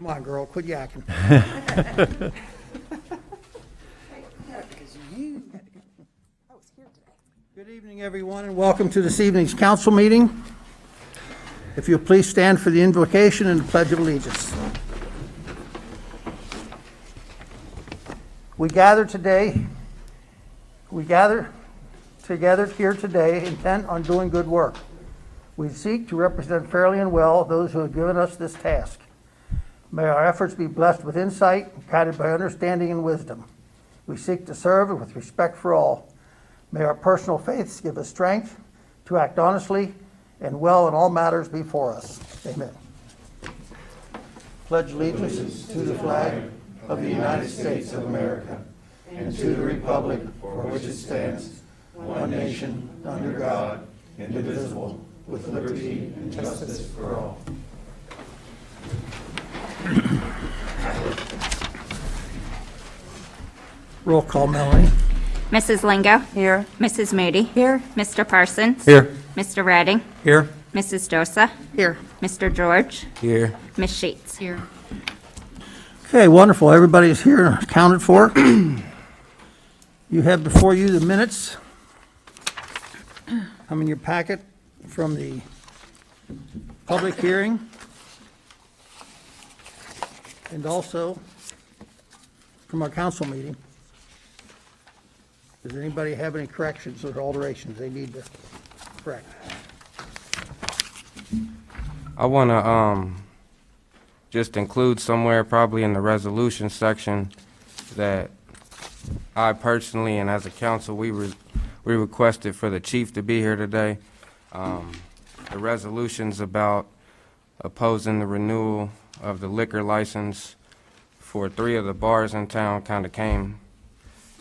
Come on, girl, quit yakking. Good evening, everyone, and welcome to this evening's council meeting. If you'll please stand for the invocation and the Pledge of Allegiance. We gather together here today intent on doing good work. We seek to represent fairly and well those who have given us this task. May our efforts be blessed with insight, guided by understanding and wisdom. We seek to serve with respect for all. May our personal faiths give us strength to act honestly and well in all matters before us. Amen. Pledge allegiance to the flag of the United States of America and to the republic for which it stands, one nation, under God, indivisible, with liberty and justice for all. Roll call, Melanie. Mrs. Lingo. Here. Mrs. Moody. Here. Mr. Parsons. Here. Mr. Redding. Here. Mrs. Dosa. Here. Mr. George. Here. Ms. Sheets. Here. Okay, wonderful. Everybody is here and accounted for. You have before you the minutes. I'm in your packet from the public hearing and also from our council meeting. Does anybody have any corrections or alterations they need to correct? I want to just include somewhere, probably in the resolution section, that I personally and as a council, we requested for the chief to be here today. The resolutions about opposing the renewal of the liquor license for 3 of the bars in town kind of came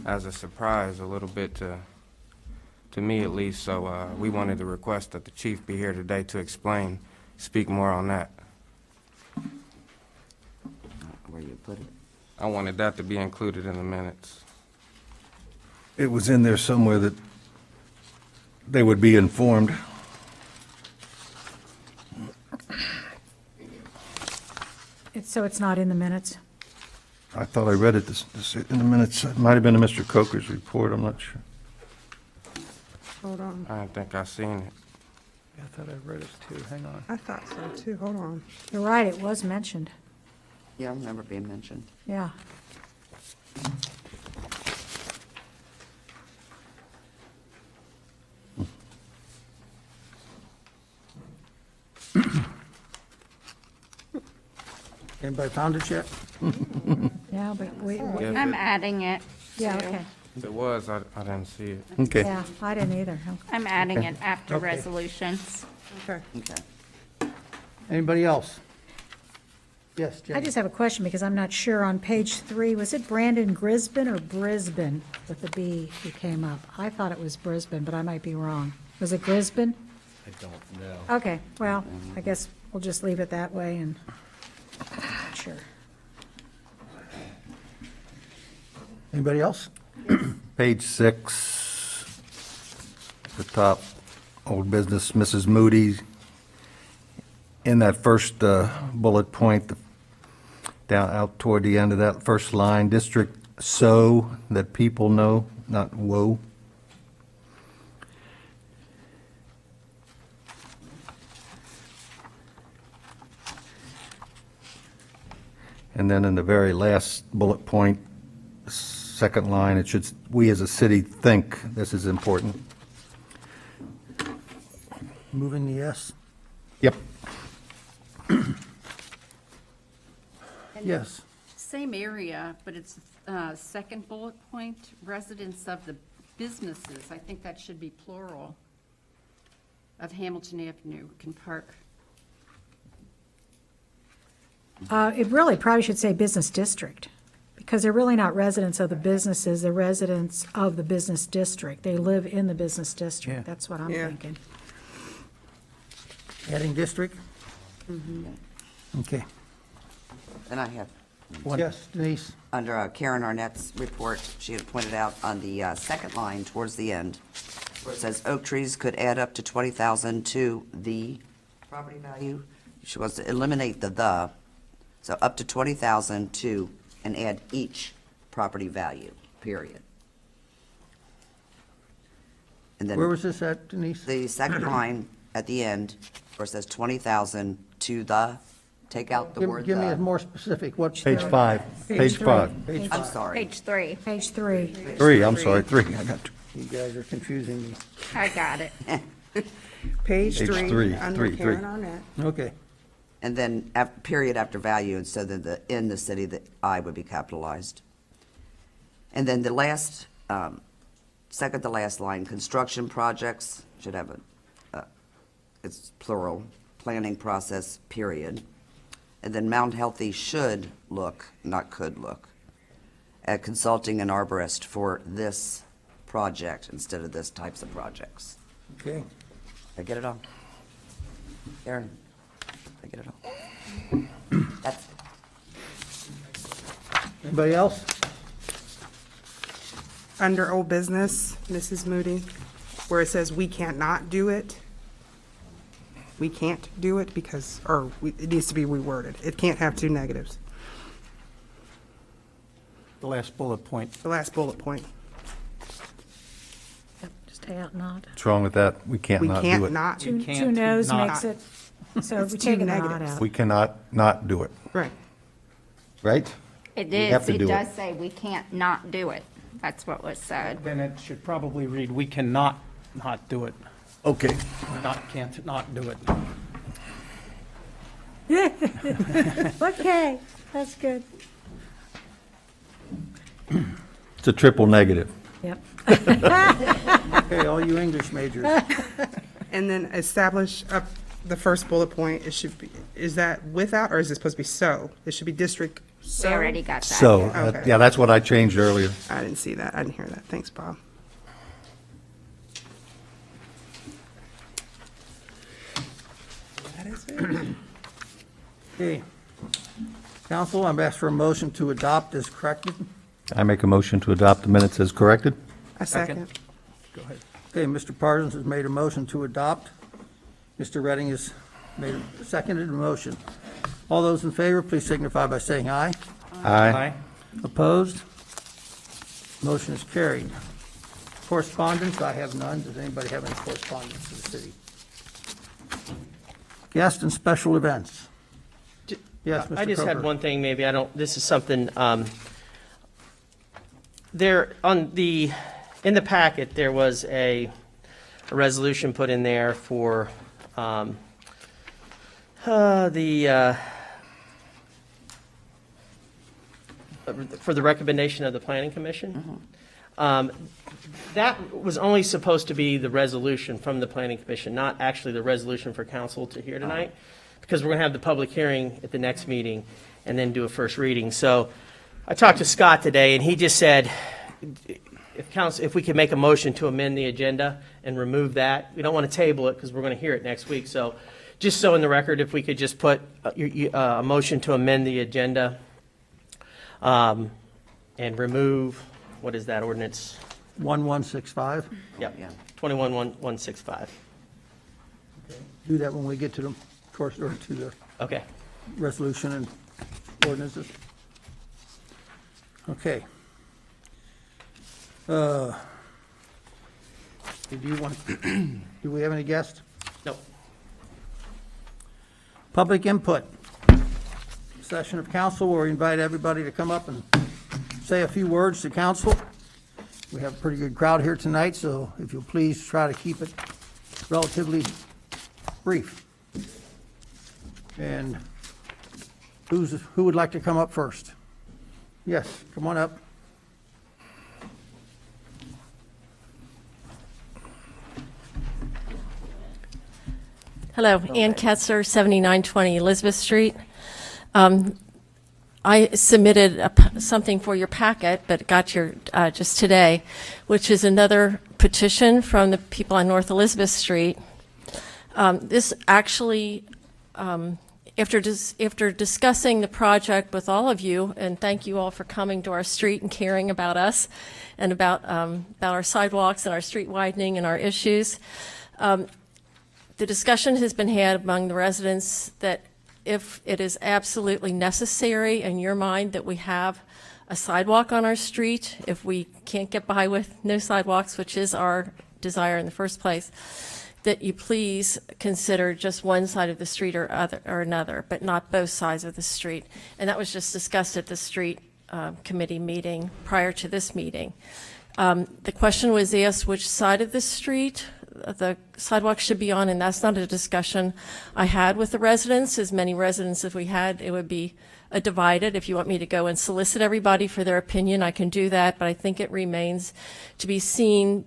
as a surprise a little bit to me at least, so we wanted to request that the chief be here today to speak more on that. Where you put it? I wanted that to be included in the minutes. It was in there somewhere that they would be informed. So it's not in the minutes? I thought I read it in the minutes. It might have been in Mr. Coker's report, I'm not sure. Hold on. I don't think I seen it. I thought I read it too. Hang on. I thought so too. Hold on. You're right, it was mentioned. Yeah, I remember being mentioned. Yeah. Anybody found it yet? Yeah, but wait, If I'm it- adding it. yeah, okay. If it was, I didn't see it. Okay. Yeah, I didn't either. I'm adding it after Okay. resolutions. Okay. Okay. Anybody else? Yes, Jane. I just have a question because I'm not sure. On page 3, was it Brandon Grisbin or Brisbane with the B who came up? I thought it was Brisbane, but I might be wrong. Was it Grisbin? I don't know. Okay, well, I guess we'll just leave it that way and, sure. Anybody else? Page 6, the top, old business, Mrs. Moody. In that first bullet point, down out toward the end of that first line, district so that people know, not woe. And then in the very last bullet point, second line, it should, we as a city think this is important. Moving the S. Yep. Yes. Same area, but it's second bullet point, residents of the businesses. I think that should be plural, of Hamilton Avenue can park. It really probably should say business district, because they're really not residents of the businesses, they're residents of the business district. They live in the business district. That's what I'm thinking. Adding district? Okay. And I have, Yes, Denise? under Karen Arnett's report, she had pointed out on the second line towards the end, where it says oak trees could add up to 20,000 to the property value. She wants to eliminate the So up to 20,000 to, and add each property value, period. And Where then was this at, Denise? the second line at the end, where it says 20,000 to the, take out the word Give me a the. more specific, what? Page 5, page 5. Page I'm five. sorry. Page 3. Page 3. 3, I'm sorry, 3. I got two. You guys are confusing me. I got it. Page Page three, three, under three. Karen Arnett. Okay. And then period after value, and so then the, in the city, the I would be capitalized. And then the last, second to last line, construction projects should have it's plural, planning process, period. And then Mount Healthy should look, not could look, at consulting an arborist for this project instead of this types of projects. Okay. I get it all? Aaron, I get it all? That's Anybody else? Under old business, Mrs. Moody, where it says we can't not do it. We can't do it because, it needs to be reworded. It can't have two negatives. The last bullet point. The last bullet point. Yep, just take out not. What's wrong with that? We can't We not do can't it. not, Two can't no's not. makes it, so It's we two take the not negatives. out. We cannot not do it, right. right? It have is, to it do does it. say we can't not do it. That's what was said. Then it should probably read, we cannot not do it. Okay. Can't not do it. Okay, that's good. It's a triple negative. Yep. Okay, all you English majors. And then establish up the first bullet point, it should be, is that without, or is it supposed to be so? It should be district We so. already got that. So, Okay. yeah, that's what I changed earlier. I didn't see that. I didn't hear that. Thanks, Bob. That is it. Okay. Council, I'm asked for a motion to adopt as corrected. I make a motion to adopt the minutes as corrected. A second. Go ahead. Okay, Mr. Parsons has made a motion to adopt. Mr. Redding has seconded the motion. All those in favor, please signify by saying aye. Aye. Opposed? Motion is carried. Correspondence, I have none. Does anybody have any correspondence to the city? Guest and special events. Yes, Mr. I just had Croker. one thing, maybe, I don't, this is something, there, in the packet, there was a resolution put in there for, for the recommendation of the planning commission. That was only supposed to be the resolution from the planning commission, not actually the resolution for council to hear tonight, because we're going to have the public hearing at the next meeting and then do a first reading. So I talked to Scott today, and he just said, if we could make a motion to amend the agenda and remove that, we don't want to table it because we're going to hear it next week. So just so in the record, if we could just put a motion to amend the agenda and remove, what is that ordinance? 1165. Yep, Yeah. 21-165. Do that when we get to the course, or to the Okay. resolution and ordinances. Okay. Do you want, do we have any guests? No. Public input. Session of council where we invite everybody to come up and say a few words to council. We have a pretty good crowd here tonight, so if you'll please try to keep it relatively brief. And who would like to come up first? Yes, come on up. Hello, Ann Ketzer, 7920 Elizabeth Street. I submitted something for your packet, but got your, just today, which is another petition from the people on North Elizabeth Street. This actually, after discussing the project with all of you, and thank you all for coming to our street and caring about us and about our sidewalks and our street widening and our issues, the discussion has been had among the residents that if it is absolutely necessary in your mind that we have a sidewalk on our street, if we can't get by with no sidewalks, which is our desire in the first place, that you please consider just one side of the street or another, but not both sides of the street. And that was just discussed at the street committee meeting prior to this meeting. The question was asked which side of the street the sidewalk should be on, and that's not a discussion I had with the residents. As many residents as we had, it would be divided. If you want me to go and solicit everybody for their opinion, I can do that, but I think it remains to be seen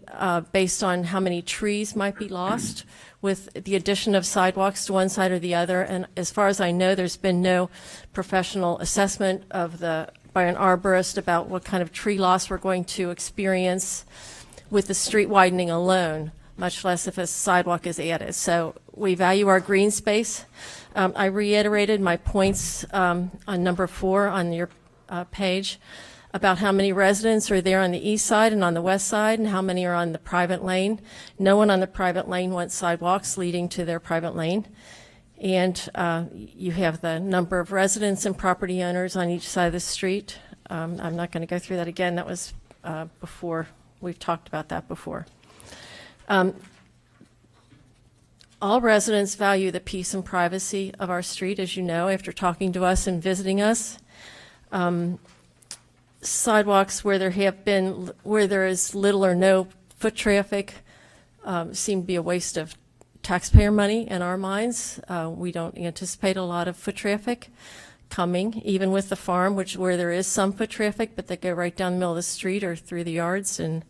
based on how many trees might be lost with the addition of sidewalks to one side or the other. And as far as I know, there's been no professional assessment by an arborist about what kind of tree loss we're going to experience with the street widening alone, much less if a sidewalk is added. So we value our green space. I reiterated my points on number 4 on your page about how many residents are there on the east side and on the west side and how many are on the private lane. No one on the private lane wants sidewalks leading to their private lane. And you have the number of residents and property owners on each side of the street. I'm not going to go through that again. That was before. We've talked about that before. All residents value the peace and privacy of our street, as you know, after talking to us and visiting us. Sidewalks where there is little or no foot traffic seem to be a waste of taxpayer money in our minds. We don't anticipate a lot of foot traffic coming, even with the farm, where there is some foot traffic, but they go right down the middle of the street or through the yards, and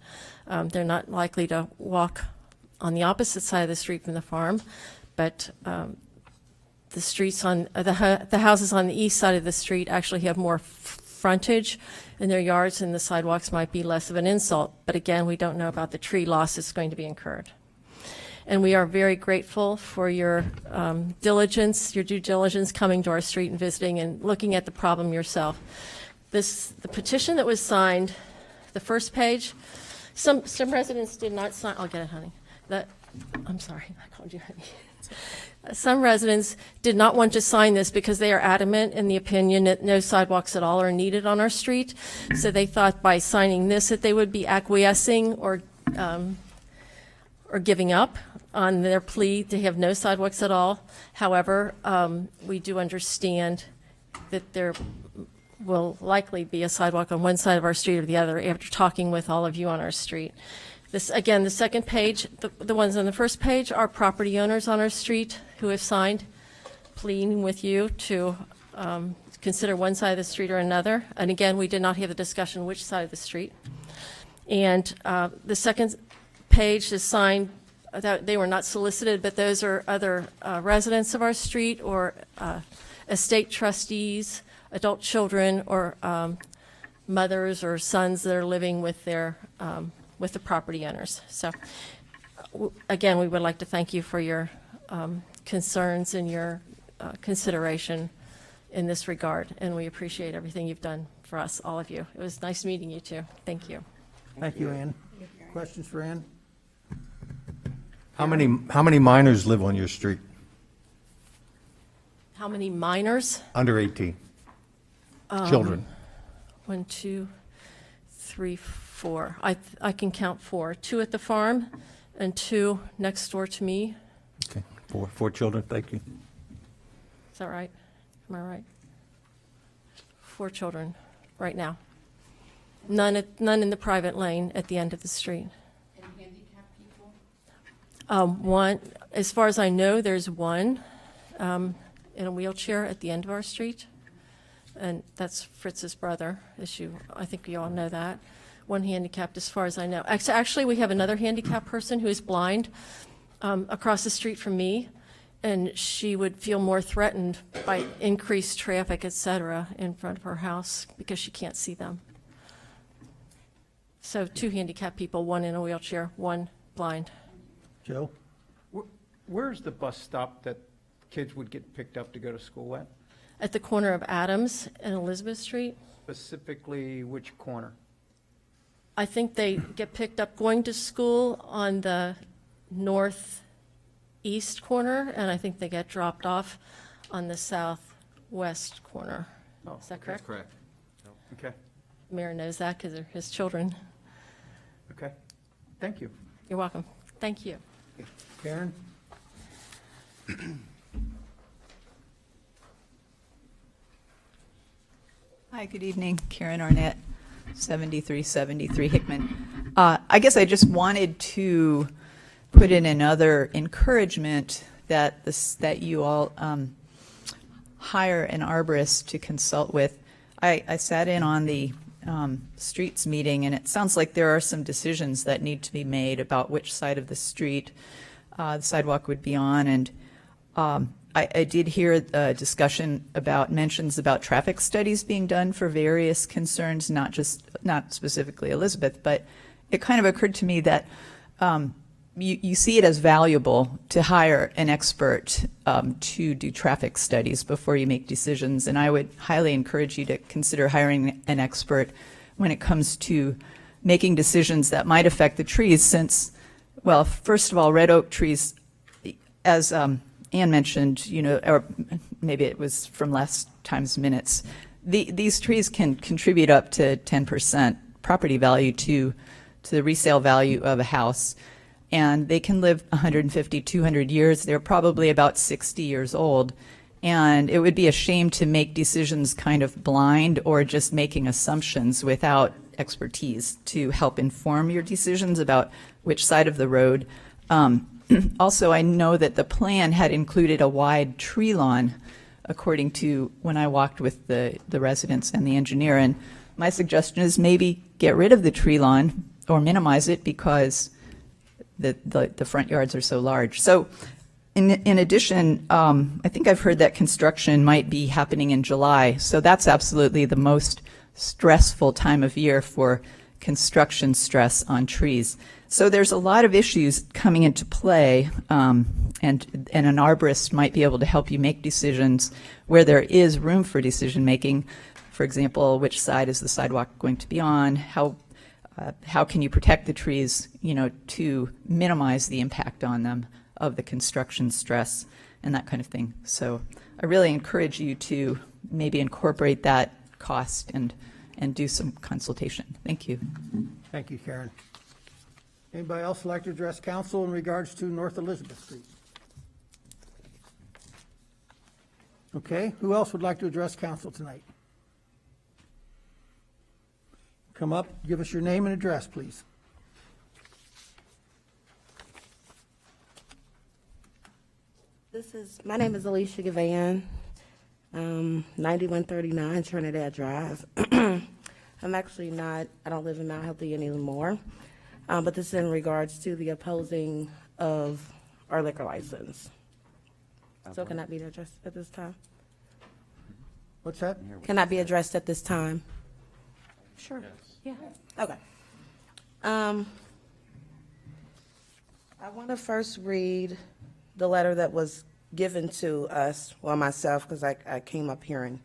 they're not likely to walk on the opposite side of the street from the farm. But the streets on the houses on the east side of the street actually have more frontage in their yards, and the sidewalks might be less of an insult. But again, we don't know about the tree loss that's going to be incurred. And we are very grateful for your diligence, your due diligence, coming to our street and visiting and looking at the problem yourself. The petition that was signed, the first page, some residents did not sign. I'll get it, honey. I'm sorry, I called you honey. Some residents did not want to sign this because they are adamant in the opinion that no sidewalks at all are needed on our street. So they thought by signing this that they would be acquiescing or giving up on their plea to have no sidewalks at all. However, we do understand that there will likely be a sidewalk on one side of our street or the other after talking with all of you on our street. This, again, the second page, the ones on the first page are property owners on our street who have signed pleading with you to consider one side of the street or another. And again, we did not have a discussion which side of the street. And the second page is signed, they were not solicited, but those are other residents of our street or estate trustees, adult children, or mothers or sons that are living with the property owners. So again, we would like to thank you for your concerns and your consideration in this regard, and we appreciate everything you've done for us, all of you. It was nice meeting you too. Thank you. Thank you, Ann. Questions for Ann? How many minors live on your street? How many minors? Under 18? Children? 1, 2, 3, 4. I can count 4. 2 at the farm and 2 next door to me. Okay, four children, thank you. Is that right? Am I right? 4 children right now. None in the private lane at the end of the street. And handicapped people? One, as far as I know, there's one in a wheelchair at the end of our street, and that's Fritz's brother. I think you all know that. One handicapped, as far as I know. Actually, we have another handicapped person who is blind across the street from me, and she would feel more threatened by increased traffic, et cetera, in front of her house because she can't see them. So 2 handicapped people, 1 in a wheelchair, 1 blind. Joe? Where's the bus stop that kids would get picked up to go to school at? At the corner of Adams and Elizabeth Street. Specifically, which corner? I think they get picked up going to school on the northeast corner, and I think they get dropped off on the southwest corner. Is that correct? correct. Okay, Mayor knows that because they're his children. okay. Thank you. You're welcome. Thank you. Karen? Hi, good evening. Karen Arnett, 7373 Hickman. I guess I just wanted to put in another encouragement that you all hire an arborist to consult with. I sat in on the streets meeting, and it sounds like there are some decisions that need to be made about which side of the street the sidewalk would be on, and I did hear a discussion about mentions about traffic studies being done for various concerns, not specifically Elizabeth, but it kind of occurred to me that you see it as valuable to hire an expert to do traffic studies before you make decisions, and I would highly encourage you to consider hiring an expert when it comes to making decisions that might affect the trees, since, well, first of all, red oak trees, as Ann mentioned, or maybe it was from last time's minutes, these trees can contribute up to 10% property value to the resale value of a house. And they can live 150, 200 years. They're probably about 60 years old. And it would be a shame to make decisions kind of blind or just making assumptions without expertise to help inform your decisions about which side of the road. Also, I know that the plan had included a wide tree lawn, according to when I walked with the residents and the engineer. And my suggestion is maybe get rid of the tree lawn or minimize it because the front yards are so large. So in addition, I think I've heard that construction might be happening in July. So that's absolutely the most stressful time of year for construction stress on trees. So there's a lot of issues coming into play, and an arborist might be able to help you make decisions where there is room for decision making. For example, which side is the sidewalk going to be on? How can you protect the trees, to minimize the impact on them of the construction stress and that kind of thing. So I really encourage you to maybe incorporate that cost and do some consultation. Thank you. Thank you, Karen. Anybody else like to address council in regards to North Elizabeth Street? Okay, who else would like to address council tonight? Come up, give us your name and address, please. My name is Alicia Gavan, 9139 Trinidad Drive. I'm actually I don't live in Mount Healthy anymore, but this is in regards to the opposing of our liquor license. So can that be addressed at this time? What's that? Can that be addressed at this time? Sure. Yeah. Okay. I want to first read the letter that was given to us, well, myself, because I came up here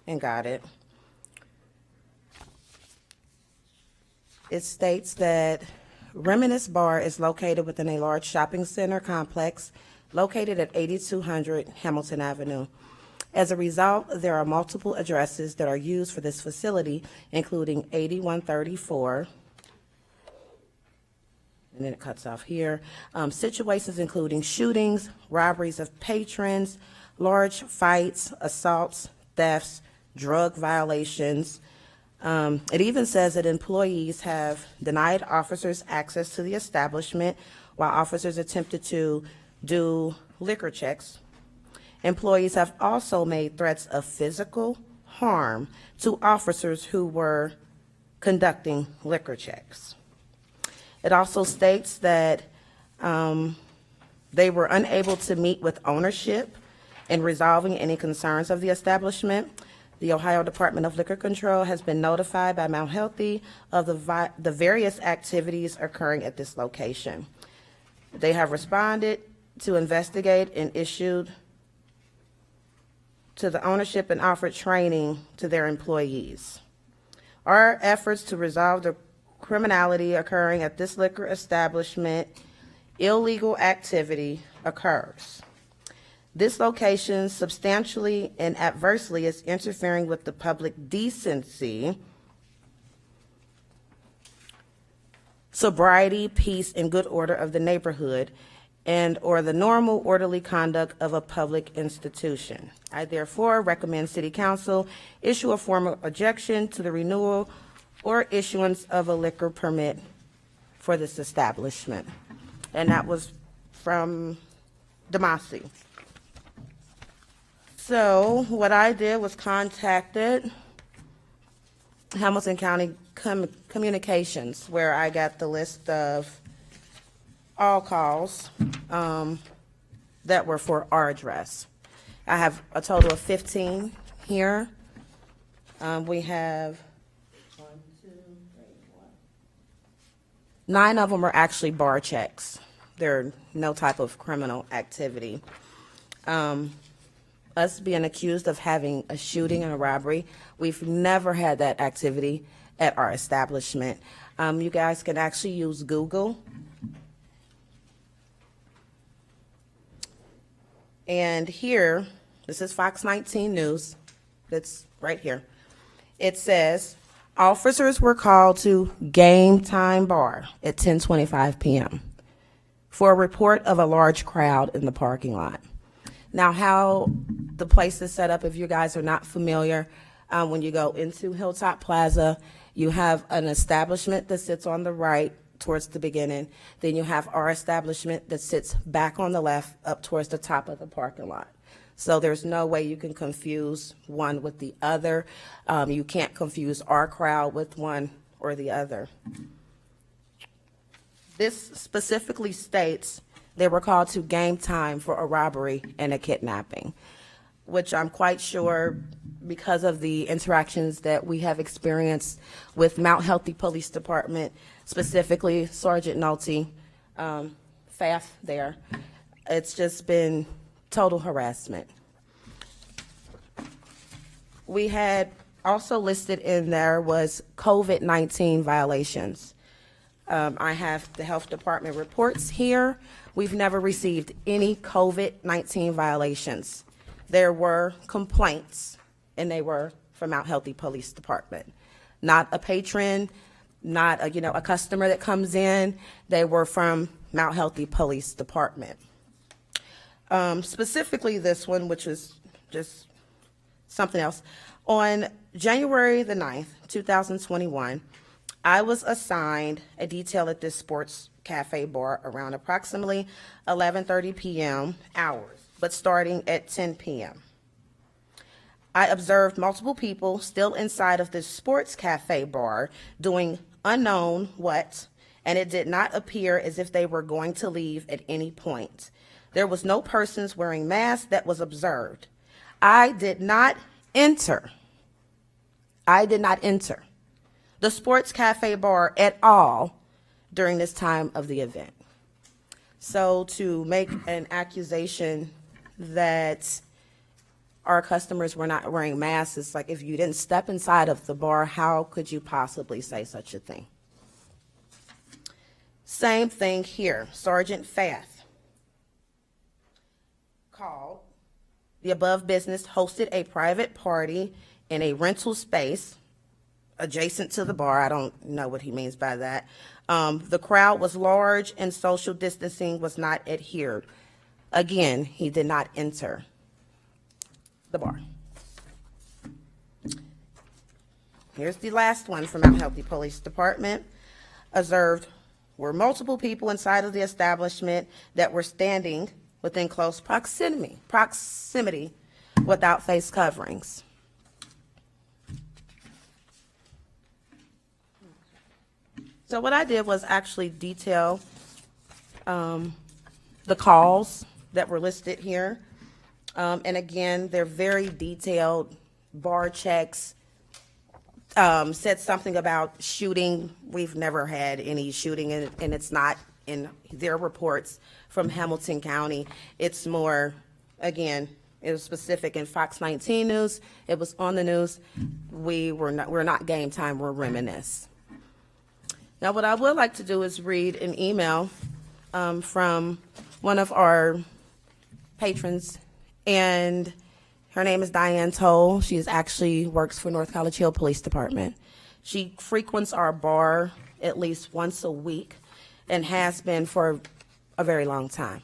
and got it. It states that Reminisce Bar is located within a large shopping center complex located at 8200 Hamilton Avenue. As a result, there are multiple addresses that are used for this facility, including 8134, and then it cuts off here. Situations including shootings, robberies of patrons, large fights, assaults, thefts, drug violations. It even says that employees have denied officers access to the establishment while officers attempted to do liquor checks. Employees have also made threats of physical harm to officers who were conducting liquor checks. It also states that they were unable to meet with ownership in resolving any concerns of the establishment. The Ohio Department of Liquor Control has been notified by Mount Healthy of the various activities occurring at this location. They have responded to investigate and issued to the ownership and offered training to their employees. Our efforts to resolve the criminality occurring at this liquor establishment, illegal activity occurs. This location substantially and adversely is interfering with the public decency, sobriety, peace, and good order of the neighborhood, and or the normal orderly conduct of a public institution. I therefore recommend City Council issue a formal objection to the renewal or issuance of a liquor permit for this establishment. And that was from Demasi. So what I did was contacted Hamilton County Communications, where I got the list of all calls that were for our address. I have a total of 15 here. We have 9 of them are actually bar checks. They're no type of criminal activity. Us being accused of having a shooting and a robbery, we've never had that activity at our establishment. You guys can actually use Google. And here, this is Fox 19 News. That's right here. It says, officers were called to Game Time Bar at 10:25 p.m. for a report of a large crowd in the parking lot. Now, how the place is set up, if you guys are not familiar, when you go into Hilltop Plaza, you have an establishment that sits on the right towards the beginning. Then you have our establishment that sits back on the left up towards the top of the parking lot. So there's no way you can confuse one with the other. You can't confuse our crowd with one or the other. This specifically states they were called to Game Time for a robbery and a kidnapping, which I'm quite sure, because of the interactions that we have experienced with Mount Healthy Police Department, specifically Sergeant Nolte, FAF there, it's just been total harassment. We had also listed in there was COVID-19 violations. I have the health department reports here. We've never received any COVID-19 violations. There were complaints, and they were from Mount Healthy Police Department. Not a patron, not a customer that comes in. They were from Mount Healthy Police Department. Specifically this one, which is just something else. On January the 9th, 2021, I was assigned a detail at this sports cafe bar around approximately 11:30 p.m. hours, but starting at 10 p.m. I observed multiple people still inside of this sports cafe bar doing unknown what, and it did not appear as if they were going to leave at any point. There was no persons wearing masks that was observed. I did not enter the sports cafe bar at all during this time of the event. So to make an accusation that our customers were not wearing masks, it's like, if you didn't step inside of the bar, how could you possibly say such a thing? Same thing here. Sergeant Fath called the above business, hosted a private party in a rental space adjacent to the bar. I don't know what he means by that. The crowd was large and social distancing was not adhered. Again, he did not enter the bar. Here's the last one from Mount Healthy Police Department. Observed were multiple people inside of the establishment that were standing within close proximity without face coverings. So what I did was actually detail the calls that were listed here. And again, they're very detailed. Bar checks, said something about shooting. We've never had any shooting, and it's not in their reports from Hamilton County. It's more, again, it was specific in Fox 19 News. It was on the news. We're not Game Time, we're Reminisce. Now, what I would like to do is read an email from one of our patrons and her name is Diane Toll. She actually works for North College Hill Police Department. She frequents our bar at least once a week and has been for a very long time.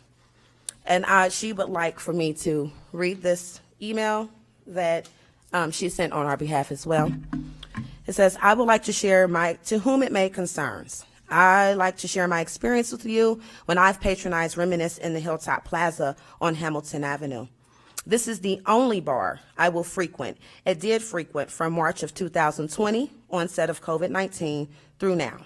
And she would like for me to read this email that she sent on our behalf as well. It says, I would like to share to whom it may concerns. I like to share my experience with you when I've patronized Reminisce in the Hilltop Plaza on Hamilton Avenue. This is the only bar I will frequent. It did frequent from March of 2020, onset of COVID-19, through now.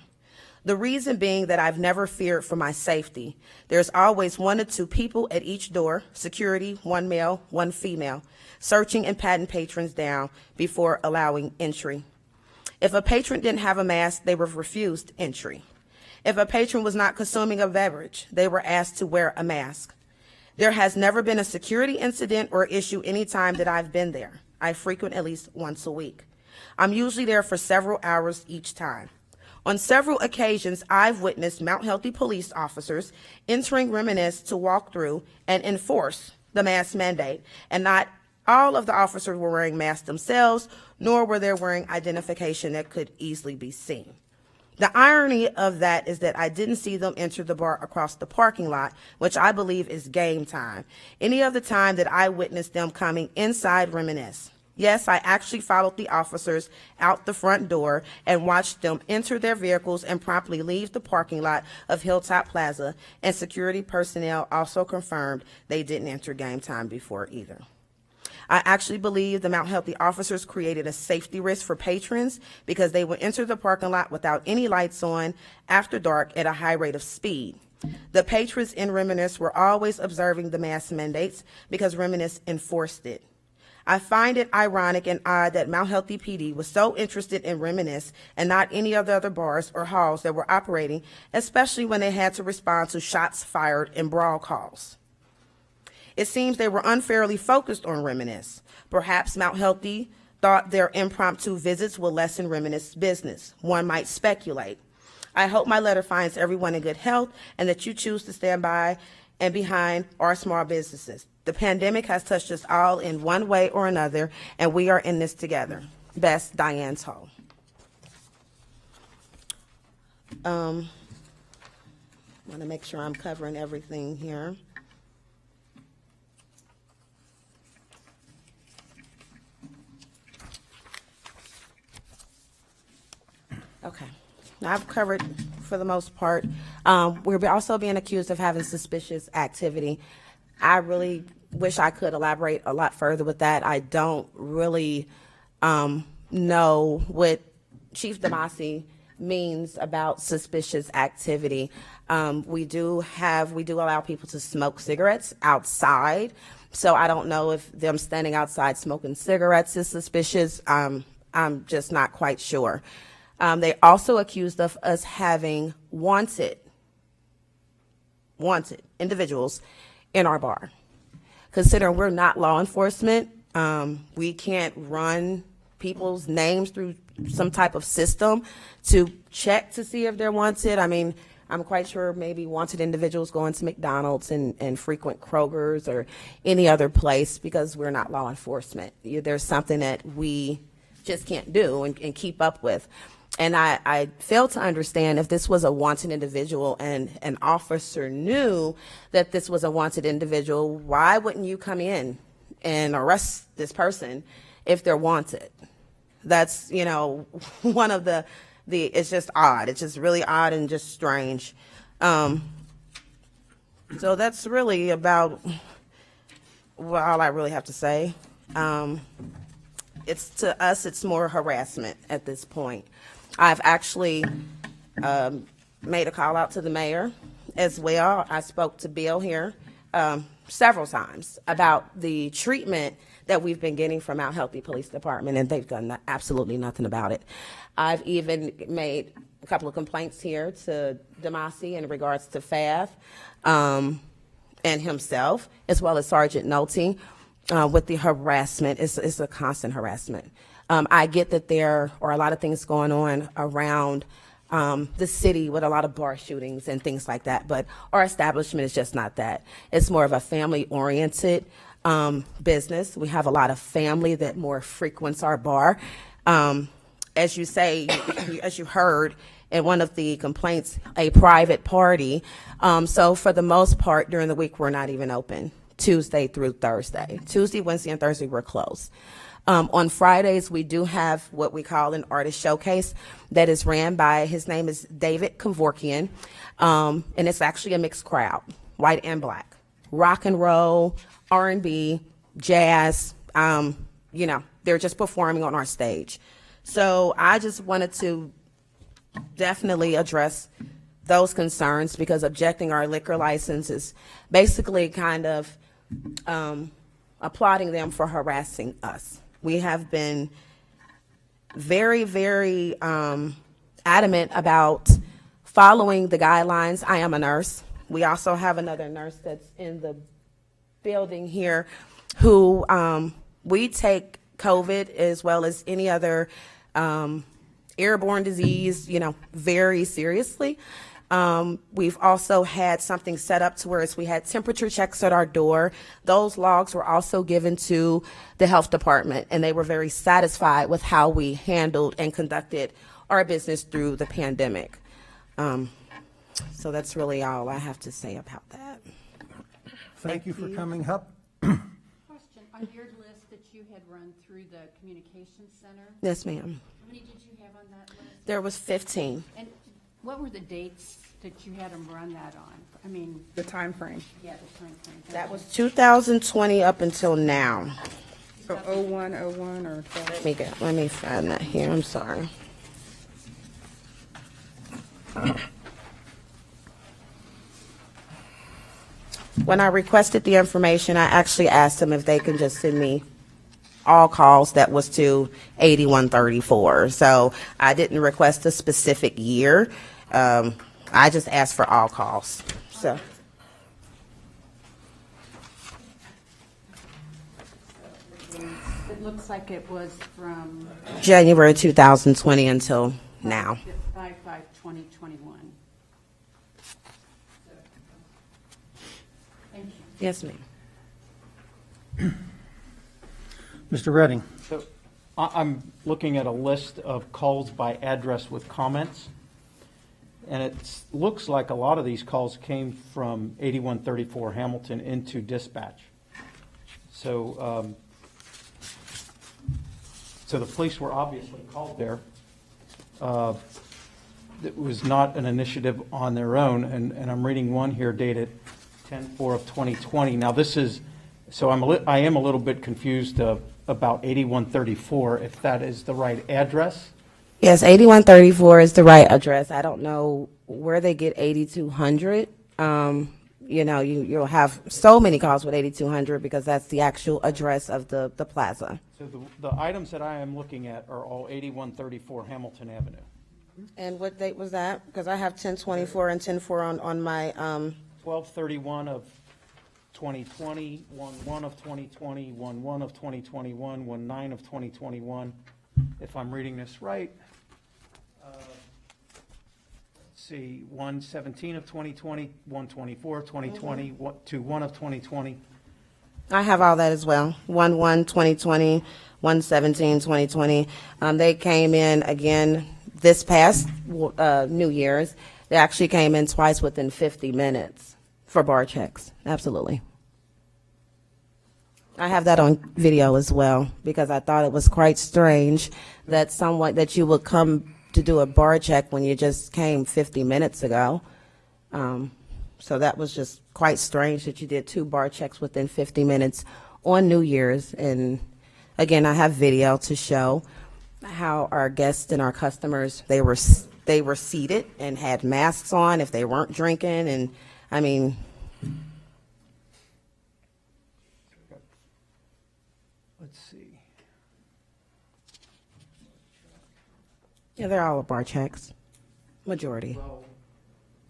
The reason being that I've never feared for my safety. There's always 1 or 2 people at each door, security, 1 male, 1 female, searching and patting patrons down before allowing entry. If a patron didn't have a mask, they were refused entry. If a patron was not consuming a beverage, they were asked to wear a mask. There has never been a security incident or issue any time that I've been there. I frequent at least once a week. I'm usually there for several hours each time. On several occasions, I've witnessed Mount Healthy police officers entering Reminisce to walk through and enforce the mask mandate, and not all of the officers were wearing masks themselves, nor were they wearing identification that could easily be seen. The irony of that is that I didn't see them enter the bar across the parking lot, which I believe is game time, any other time that I witnessed them coming inside Reminisce. Yes, I actually followed the officers out the front door and watched them enter their vehicles and promptly leave the parking lot of Hilltop Plaza, and security personnel also confirmed they didn't enter game time before either. I actually believe the Mount Healthy officers created a safety risk for patrons because they would enter the parking lot without any lights on after dark at a high rate of speed. The patrons in Reminisce were always observing the mask mandates because Reminisce enforced it. I find it ironic and odd that Mount Healthy PD was so interested in Reminisce and not any of the other bars or halls that were operating, especially when they had to respond to shots fired and brawl calls. It seems they were unfairly focused on Reminisce. Perhaps Mount Healthy thought their impromptu visits will lessen Reminisce business. One might speculate. I hope my letter finds everyone in good health and that you choose to stand by and behind our small businesses. The pandemic has touched us all in one way or another, and we are in this together. Best, Diane Toll. Want to make sure I'm covering everything here. Okay. Now, I've covered for the most part. We're also being accused of having suspicious activity. I really wish I could elaborate a lot further with that. I don't really know what Chief Damasi means about suspicious activity. We do allow people to smoke cigarettes outside, so I don't know if them standing outside smoking cigarettes is suspicious. I'm just not quite sure. They also accused of us having wanted individuals in our bar. Considering we're not law enforcement, we can't run people's names through some type of system to check to see if they're wanted. I mean, I'm quite sure maybe wanted individuals go into McDonald's and frequent Kroger's or any other place because we're not law enforcement. There's something that we just can't do and keep up with. And I fail to understand if this was a wanted individual and an officer knew that this was a wanted individual, why wouldn't you come in and arrest this person if they're wanted? That's, one of the it's just odd. It's just really odd and just strange. So that's really about all I really have to say. It's to us, it's more harassment at this point. I've actually made a call out to the mayor as well. I spoke to Bill here several times about the treatment that we've been getting from Mount Healthy Police Department, and they've done absolutely nothing about it. I've even made a couple of complaints here to Damasi in regards to Fath and himself, as well as Sergeant Nolte, with the harassment. It's a constant harassment. I get that there are a lot of things going on around the city with a lot of bar shootings and things like that, but our establishment is just not that. It's more of a family-oriented business. We have a lot of family that more frequents our bar. As you say, as you heard in one of the complaints, a private party. So for the most part, during the week, we're not even open, Tuesday through Thursday. Tuesday, Wednesday, and Thursday, we're closed. On Fridays, we do have what we call an artist showcase that is ran by, his name is David Kevorkian, and it's actually a mixed crowd, white and black, rock and roll, R&B, jazz, they're just performing on our stage. So I just wanted to definitely address those concerns, because objecting our liquor license is basically kind of applauding them for harassing us. We have been very, very adamant about following the guidelines. I am a nurse. We also have another nurse that's in the building here who we take COVID as well as any other airborne disease, very seriously. We've also had something set up to where we had temperature checks at our door. Those logs were also given to the health department, and they were very satisfied with how we handled and conducted our business through the pandemic. So that's really all I have to say about that. Thank you for coming up. Question, on your list that you had run through the communications center, Yes, ma'am. how many did you have on that list? There was 15. And what were the dates that you had them run that on? I mean, The time frame. yeah, the time frame. That was 2020 up until now. So 01, 01, or 12? Let me find that here. I'm sorry. When I requested the information, I actually asked them if they can just send me all calls that was to 8134. So I didn't request a specific year. I just asked for all calls. So It looks like it was from January 2020 until now. 5/5/2021. Thank you. Yes, ma'am. Mr. Redding. So I'm looking at a list of calls by address with comments, and it looks like a lot of these calls came from 8134 Hamilton into dispatch. So, so the police were obviously called there. It was not an initiative on their own, and I'm reading one here dated 10/4 of 2020. Now this is, so I am a little bit confused about 8134, if that is the right address. Yes, 8134 is the right address. I don't know where they get 8200. You'll have so many calls with 8200 because that's the actual address of the plaza. So the items that I am looking at are all 8134 Hamilton Avenue. And what date was that? Because I have 1024 and 104 on my, 12/31 of 2020, 1/1 of 2020, 1/1 of 2021, 1/9 of 2021. If I'm reading this right, let's see, 1/17 of 2020, 1/24 of 2020, 1 of 2020. I have all that as well. 1/1/2020, 1/17/2020. They came in again this past New Year's. They actually came in twice within 50 minutes for bar checks. Absolutely. I have that on video as well because I thought it was quite strange that you would come to do a bar check when you just came 50 minutes ago. So that was just quite strange that you did 2 bar checks within 50 minutes on New Year's. And again, I have video to show how our guests and our customers, they were seated and had masks on if they weren't drinking. And I mean, Let's see. yeah, they're all bar checks, majority. Well,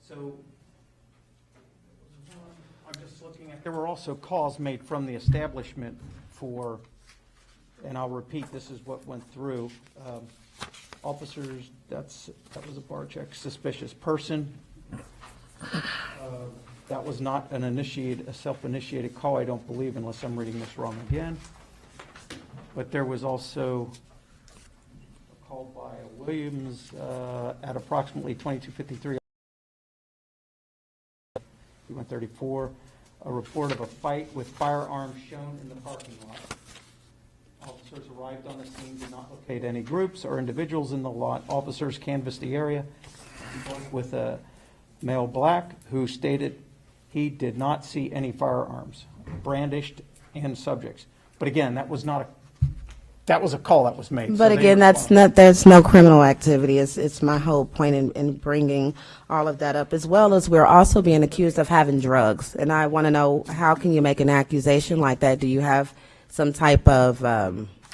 so I'm just looking at, there were also calls made from the establishment for, and I'll repeat, this is what went through. Officers, that was a bar check. Suspicious person. That was not a self-initiated call, I don't believe, unless I'm reading this wrong again. But there was also a call by Williams at approximately 22:53. 134, a report of a fight with firearms shown in the parking lot. Officers arrived on the scene, did not locate any groups or individuals in the lot. Officers canvassed the area with a male black who stated he did not see any firearms brandished and subjects. But again, that was a call that was made. So But they again, responded. there's no criminal activity. It's my whole point in bringing all of that up, as well as we're also being accused of having drugs. And I want to know, how can you make an accusation like that? Do you have some type of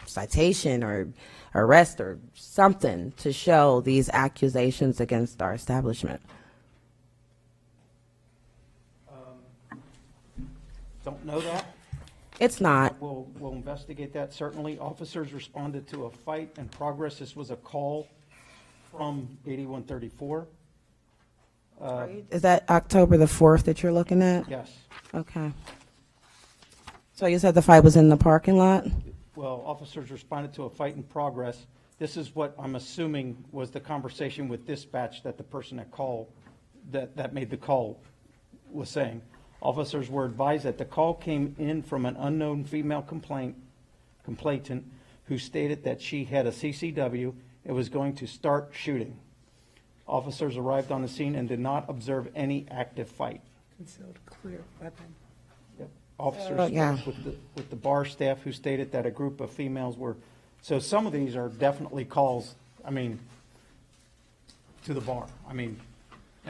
citation or arrest or something to show these accusations against our establishment? Don't know that. It's not. We'll investigate that, certainly. Officers responded to a fight in progress. This was a call from 8134. Is that October the 4th that you're looking at? Yes. Okay. So you said the fight was in the parking lot? Well, officers responded to a fight in progress. This is what I'm assuming was the conversation with dispatch that the person that made the call was saying. Officers were advised that the call came in from an unknown female complainant who stated that she had a CCW and was going to start shooting. Officers arrived on the scene and did not observe any active fight. Concealed clear weapon. Yep. Officers Yeah. spoke with the bar staff who stated that a group of females were, so some of these are definitely calls, to the bar.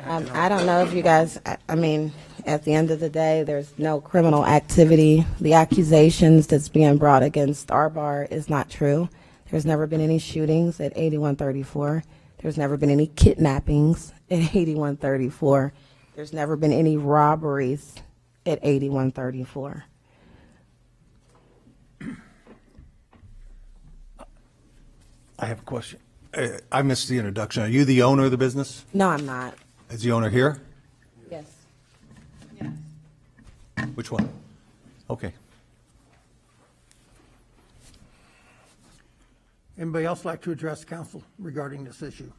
I don't know if you guys, I mean, at the end of the day, there's no criminal activity. The accusations that's being brought against our bar is not true. There's never been any shootings at 8134. There's never been any kidnappings at 8134. There's never been any robberies at 8134. I have a question. I missed the introduction. Are you the owner of the business? No, I'm not. Is the owner here? Yes. Which one? Okay. Anybody else like to address council regarding this issue?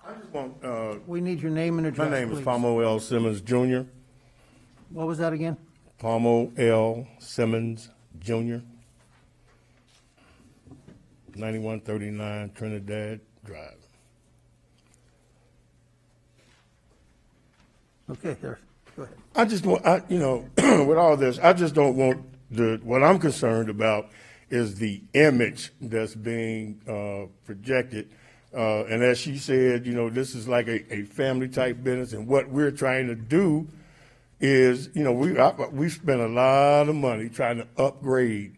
I just want, We need your name and address, my name is please. Palmo L. Simmons Jr. What was that again? Palmo L. Simmons Jr. 9139 Trinidad Drive. Okay, there, go ahead. I just want, with all this, I just don't want what I'm concerned about is the image that's being projected. And as she said, this is like a family type business, and what we're trying to do is, we spent a lot of money trying to upgrade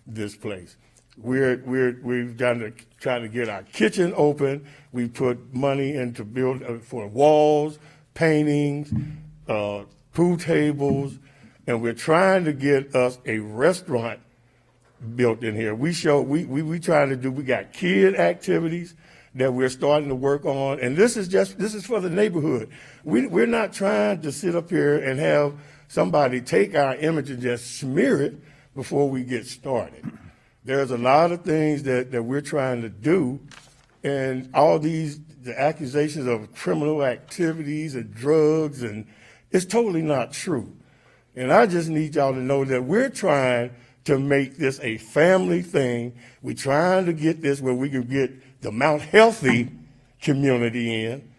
this place. We've got to try to get our kitchen open. We put money into build for walls, paintings, pool tables, and we're trying to get us a restaurant built in here. We trying to do, we got kid activities that we're starting to work on, and this is for the neighborhood. We're not trying to sit up here and have somebody take our image and just smear it before we get started. There's a lot of things that we're trying to do, and all the accusations of criminal activities and drugs, and it's totally not true. And I just need y'all to know that we're trying to make this a family thing. We're trying to get this where we can get the Mount Healthy community in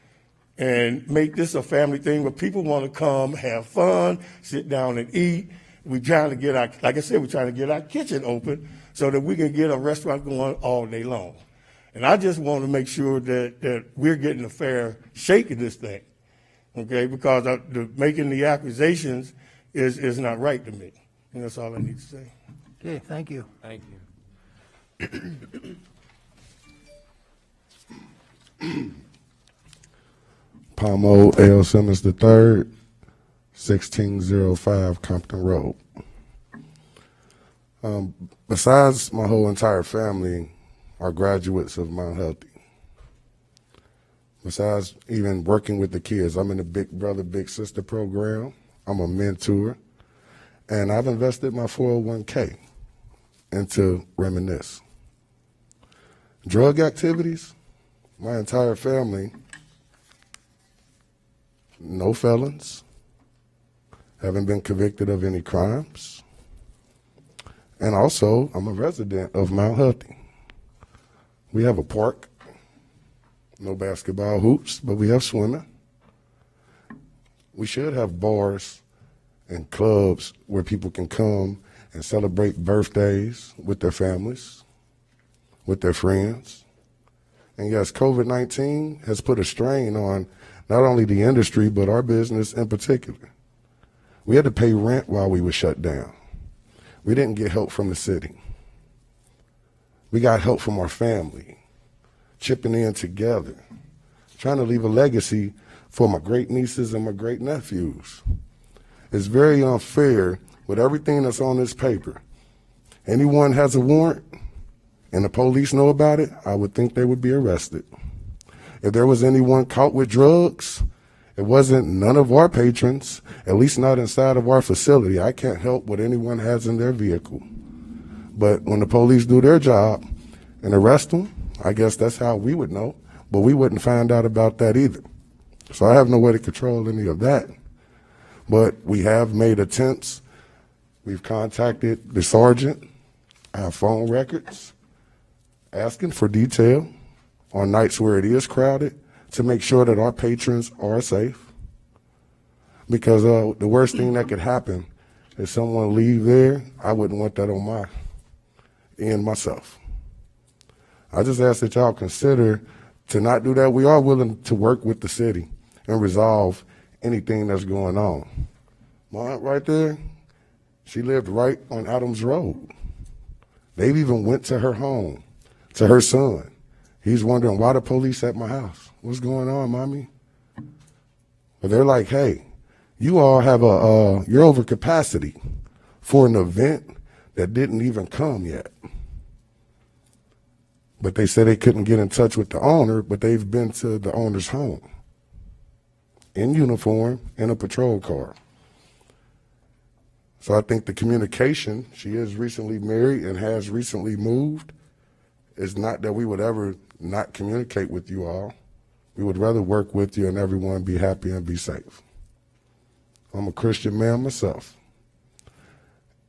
and make this a family thing where people want to come, have fun, sit down and eat. We're trying to get like I said, we're trying to get our kitchen open so that we can get a restaurant going all day long. And I just want to make sure that we're getting a fair shake of this thing, okay? Because making the accusations is not right to me. And that's all I need to say. Okay, thank you. Thank you. Palmo L. Simmons III, 1605 Compton Road. Besides my whole entire family, are graduates of Mount Healthy. Besides even working with the kids, I'm in the Big Brother, Big Sister program. I'm a mentor. And I've invested my 401k into Reminisce. Drug activities, my entire family, no felons, haven't been convicted of any crimes. And also, I'm a resident of Mount Healthy. We have a park, no basketball hoops, but we have swimming. We should have bars and clubs where people can come and celebrate birthdays with their families, with their friends. And yes, COVID-19 has put a strain on not only the industry, but our business in particular. We had to pay rent while we were shut down. We didn't get help from the city. We got help from our family, chipping in together, trying to leave a legacy for my great nieces and my great nephews. It's very unfair with everything that's on this paper. Anyone has a warrant and the police know about it, I would think they would be arrested. If there was anyone caught with drugs, it wasn't none of our patrons, at least not inside of our facility. I can't help what anyone has in their vehicle. But when the police do their job and arrest them, I guess that's how we would know, but we wouldn't find out about that either. So I have no way to control any of that. But we have made attempts. We've contacted the sergeant. I have phone records asking for detail on nights where it is crowded to make sure that our patrons are safe. Because the worst thing that could happen is someone leave there. I wouldn't want that on my end myself. I just ask that y'all consider to not do that. We are willing to work with the city and resolve anything that's going on. My aunt right there, she lived right on Adams Road. They've even went to her home, to her son. He's wondering, why the police at my house? What's going on, mommy? But they're like, hey, you all have you're over capacity for an event that didn't even come yet. But they said they couldn't get in touch with the owner, but they've been to the owner's home in uniform in a patrol car. So I think the communication, she is recently married and has recently moved. It's not that we would ever not communicate with you all. We would rather work with you and everyone be happy and be safe. I'm a Christian man myself.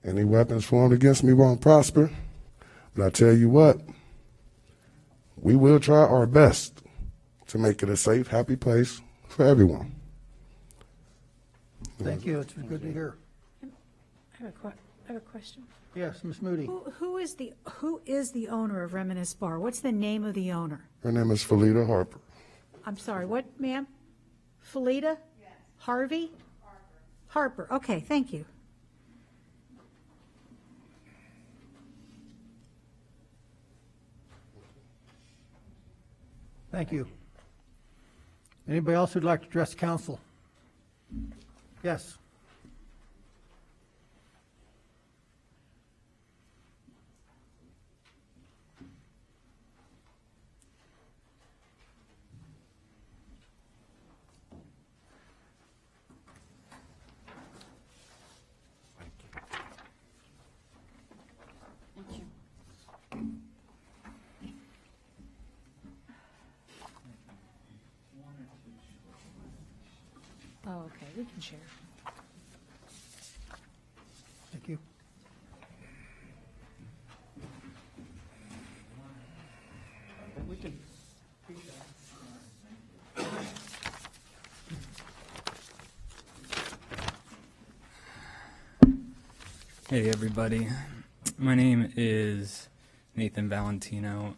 Any weapons formed against me won't prosper. But I tell you what, we will try our best to make it a safe, happy place for everyone. Thank you, it's good to hear. I have a question. Yes, Ms. Moody. Who is the owner of Reminisce Bar? What's the name of the owner? Her name is Felita Harper. I'm sorry, what, ma'am? Felita? Yes. Harvey? Harper. Okay, thank you. Thank you. Anybody else who'd like to address council? Yes. Thank you. Oh, okay, we can share. Thank you. We can. Hey everybody, my name is Nathan Valentino.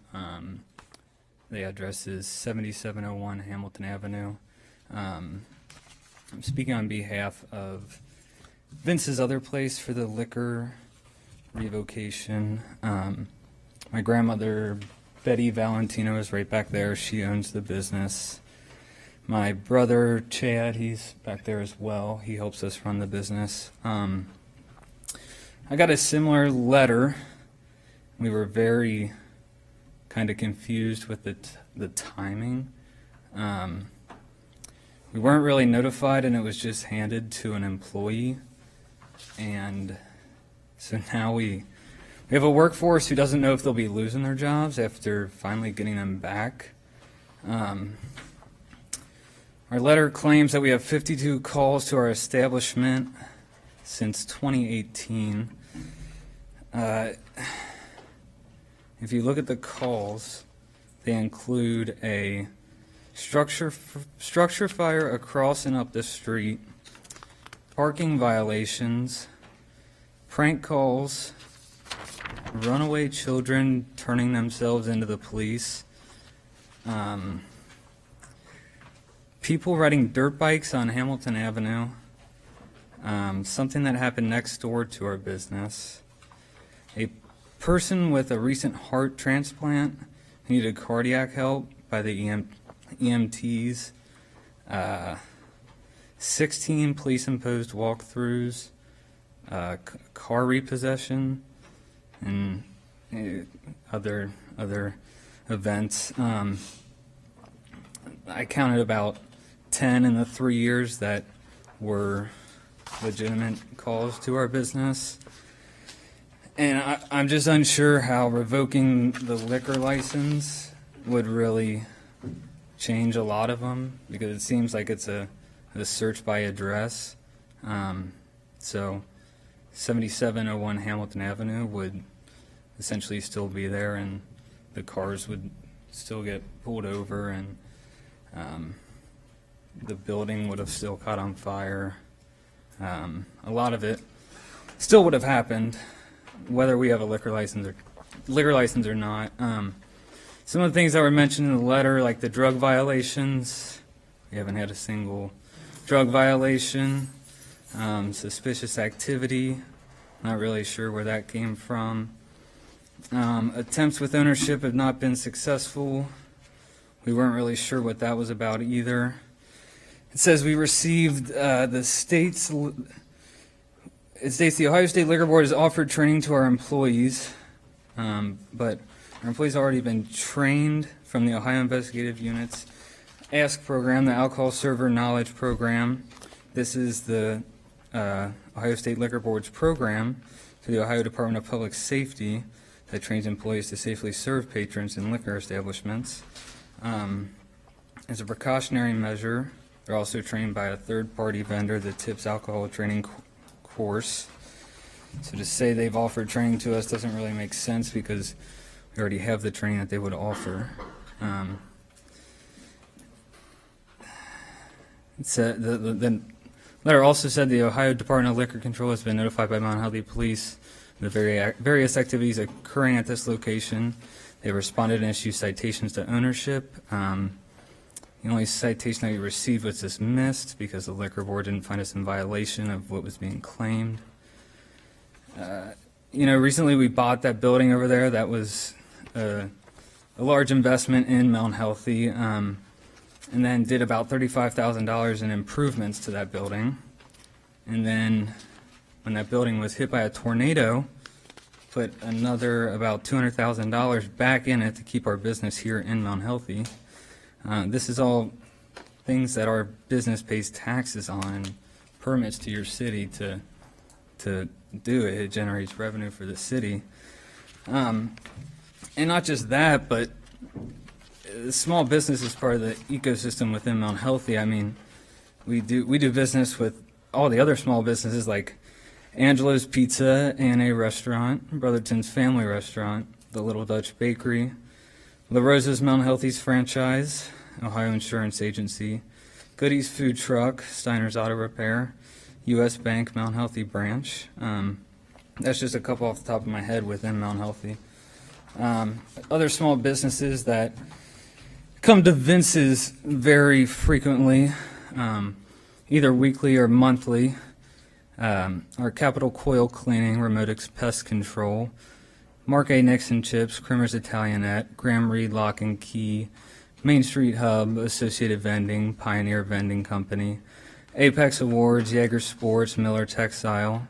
The address is 7701 Hamilton Avenue. I'm speaking on behalf of Vince's other place for the liquor revocation. My grandmother, Betty Valentino, is right back there. She owns the business. My brother, Chad, he's back there as well. He helps us run the business. I got a similar letter. We were very kind of confused with the timing. We weren't really notified, and it was just handed to an employee. And so now we have a workforce who doesn't know if they'll be losing their jobs after finally getting them back. Our letter claims that we have 52 calls to our establishment since 2018. If you look at the calls, they include a structure fire across and up the street, parking violations, prank calls, runaway children turning themselves into the police, people riding dirt bikes on Hamilton Avenue, something that happened next door to our business, a person with a recent heart transplant who needed cardiac help by the EMTs, 16 police-imposed walkthroughs, car repossession, and other events. I counted about 10 in the 3 years that were legitimate calls to our business. And I'm just unsure how revoking the liquor license would really change a lot of them, because it seems like it's a search by address. So 7701 Hamilton Avenue would essentially still be there, and the cars would still get pulled over, and the building would have still caught on fire. A lot of it still would have happened, whether we have a liquor license or not. Some of the things that were mentioned in the letter, like the drug violations, we haven't had a single drug violation. Suspicious activity, not really sure where that came from. Attempts with ownership have not been successful. We weren't really sure what that was about either. It says we received it states the Ohio State Liquor Board has offered training to our employees, but our employees have already been trained from the Ohio Investigative Unit's ASK program, the Alcohol Server Knowledge Program. This is the Ohio State Liquor Board's program to the Ohio Department of Public Safety that trains employees to safely serve patrons in liquor establishments. As a precautionary measure, they're also trained by a third-party vendor that tips alcohol training course. So to say they've offered training to us doesn't really make sense, because we already have the training that they would offer. The letter also said the Ohio Department of Liquor Control has been notified by Mount Healthy Police of the various activities occurring at this location. They responded and issued citations to ownership. The only citation that we received was dismissed because the liquor board didn't find us in violation of what was being claimed. Recently we bought that building over there. That was a large investment in Mount Healthy, and then did about $35,000 in improvements to that building. And then when that building was hit by a tornado, put another about $200,000 back in it to keep our business here in Mount Healthy. This is all things that our business pays taxes on, permits to your city to do it. It generates revenue for the city. And not just that, but small business is part of the ecosystem within Mount Healthy. I mean, we do business with all the other small businesses like Angelo's Pizza and a restaurant, Brotherton's Family Restaurant, the Little Dutch Bakery, La Rosa's Mount Healthy's franchise, Ohio Insurance Agency, Goody's Food Truck, Steiner's Auto Repair, U.S. Bank Mount Healthy Branch. That's just a couple off the top of my head within Mount Healthy. Other small businesses that come to Vince's very frequently, either weekly or monthly, are Capital Coil Cleaning, Remotex Pest Control, Mark A. Nixon Chips, Krimmer's Italianette, Graham Reed Lock and Key, Main Street Hub, Associated Vending, Pioneer Vending Company, Apex Awards, Jaeger Sports, Miller Textile,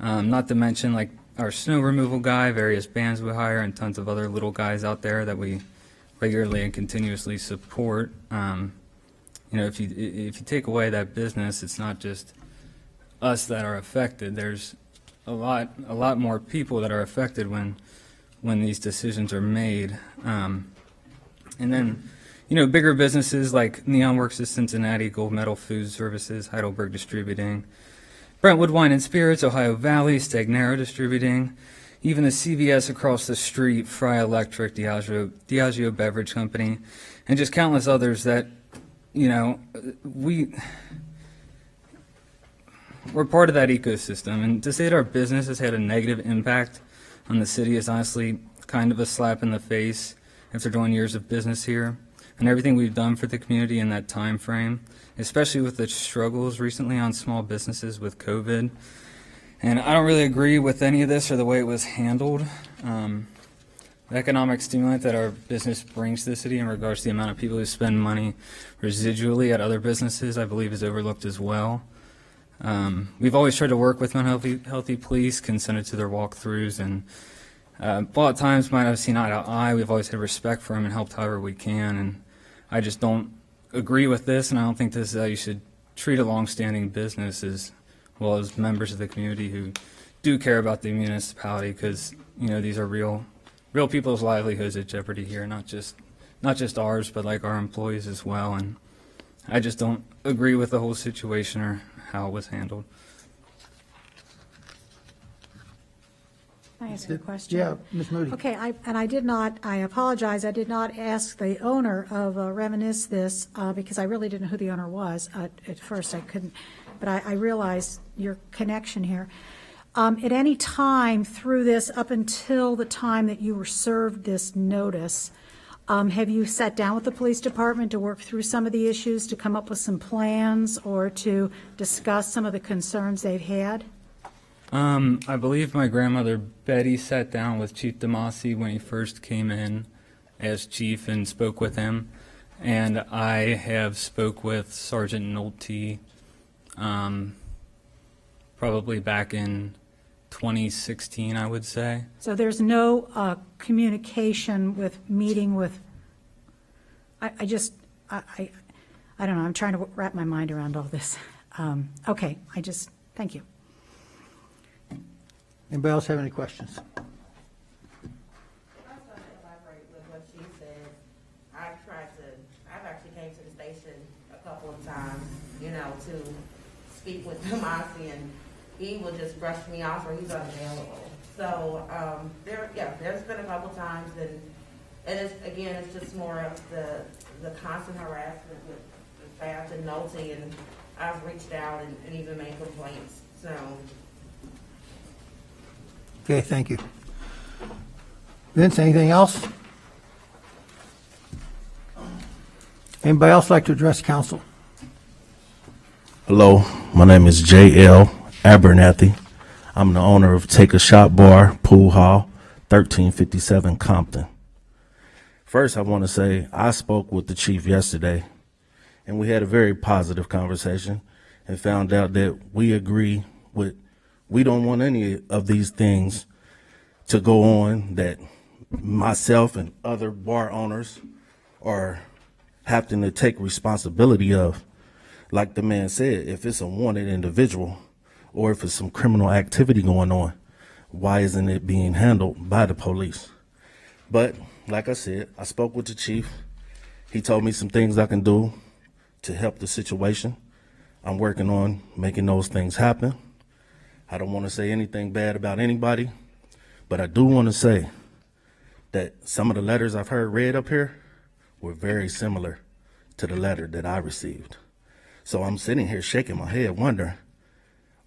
not to mention like our snow removal guy, various bands we hire, and tons of other little guys out there that we regularly and continuously support. You know, if you take away that business, it's not just us that are affected. There's a lot more people that are affected when these decisions are made. And then, you know, bigger businesses like Neon Works of Cincinnati, Gold Medal Food Services, Heidelberg Distributing, Brentwood Wine and Spirits, Ohio Valley, Stagnero Distributing, even the CVS across the street, Fry Electric, Diageo Beverage Company, and just countless others that, you know, we're part of that ecosystem. And to say that our business has had a negative impact on the city is honestly kind of a slap in the face after 20 years of business here and everything we've done for the community in that time frame, especially with the struggles recently on small businesses with COVID. And I don't really agree with any of this or the way it was handled. The economic stimulant that our business brings to the city in regards to the amount of people who spend money residually at other businesses, I believe, is overlooked as well. We've always tried to work with healthy police, consented to their walkthroughs, and while at times might have seen eye to eye, we've always had respect for them and helped however we can. And I just don't agree with this, and I don't think this is how you should treat a long-standing business as well as members of the community who do care about the municipality, because, you know, these are real people's livelihoods at jeopardy here, not just ours, but like our employees as well. And I just don't agree with the whole situation or how it was handled. Can I ask you a question? Yeah, Ms. Moody. Okay, I apologize, I did not ask the owner of Reminisce this, because I really didn't know who the owner was. At first, I couldn't, but I realized your connection here. At any time through this, up until the time that you were served this notice, have you sat down with the police department to work through some of the issues, to come up with some plans, or to discuss some of the concerns they've had? I believe my grandmother Betty sat down with Chief DeMasi when he first came in as chief and spoke with him, and I have spoke with Sergeant Nolte probably back in 2016, I would say. So there's no communication with meeting with, I don't know, I'm trying to wrap my mind around all this. Okay, thank you. Anybody else have any questions? I just want to elaborate with what she said. I've actually came to the station a couple of times, you know, to speak with Demasi, and he will just brush me off, or he's unavailable. So, there's been a couple times, and it's just more of the constant harassment with staff and Nolte, and I've reached out and even made complaints, so. Okay, thank you. Vince, anything else? Anybody else like to address council? Hello, my name is J.L. Abernathy. I'm the owner of Take a Shot Bar, Pool Hall, 1357 Compton. First, I want to say I spoke with the chief yesterday, and we had a very positive conversation and found out that we agree with, we don't want any of these things to go on that myself and other bar owners are having to take responsibility of. Like the man said, if it's a wanted individual or if it's some criminal activity going on, why isn't it being handled by the police? But like I said, I spoke with the chief. He told me some things I can do to help the situation. I'm working on making those things happen. I don't want to say anything bad about anybody, but I do want to say that some of the letters I've heard read up here were very similar to the letter that I received. So I'm sitting here shaking my head wondering,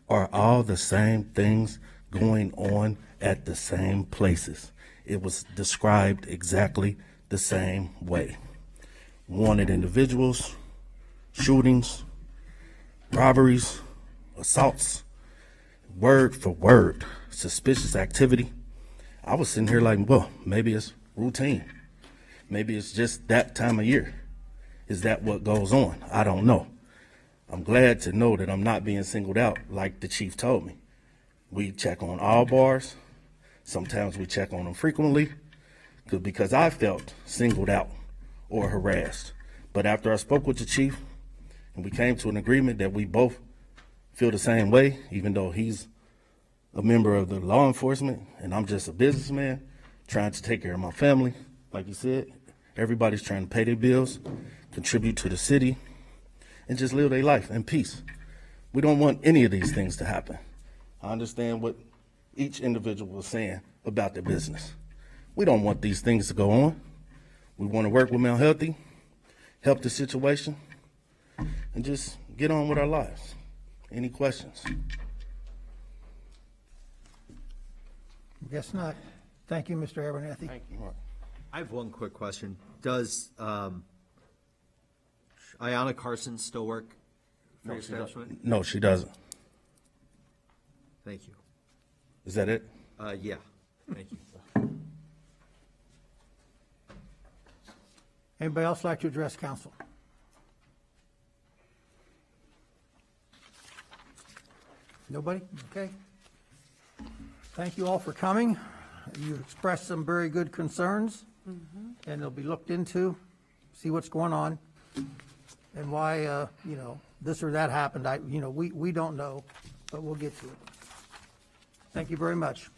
are all the same things going on at the same places? It was described exactly the same way. Wanted individuals, shootings, robberies, assaults, word for word, suspicious activity. I was sitting here like, well, maybe it's routine. Maybe it's just that time of year. Is that what goes on? I don't know. I'm glad to know that I'm not being singled out like the chief told me. We check on all bars. Sometimes we check on them frequently because I felt singled out or harassed. But after I spoke with the chief and we came to an agreement that we both feel the same way, even though he's a member of the law enforcement and I'm just a businessman trying to take care of my family. Like you said, everybody's trying to pay their bills, contribute to the city, and just live their life in peace. We don't want any of these things to happen. I understand what each individual was saying about their business. We don't want these things to go on. We want to work with Mount Healthy, help the situation, and just get on with our lives. Any questions? Guess not. Thank you, Mr. Abernathy. Thank you. I have one quick question. Does Ayanna Carson still work for your establishment? No, she doesn't. Thank you. Is that it? Yeah, thank you. Anybody else like to address council? Nobody? Okay. Thank you all for coming. You expressed some very good concerns, and they'll be looked into, see what's going on, and why, this or that happened. We don't know, but we'll get to it. Thank you very much.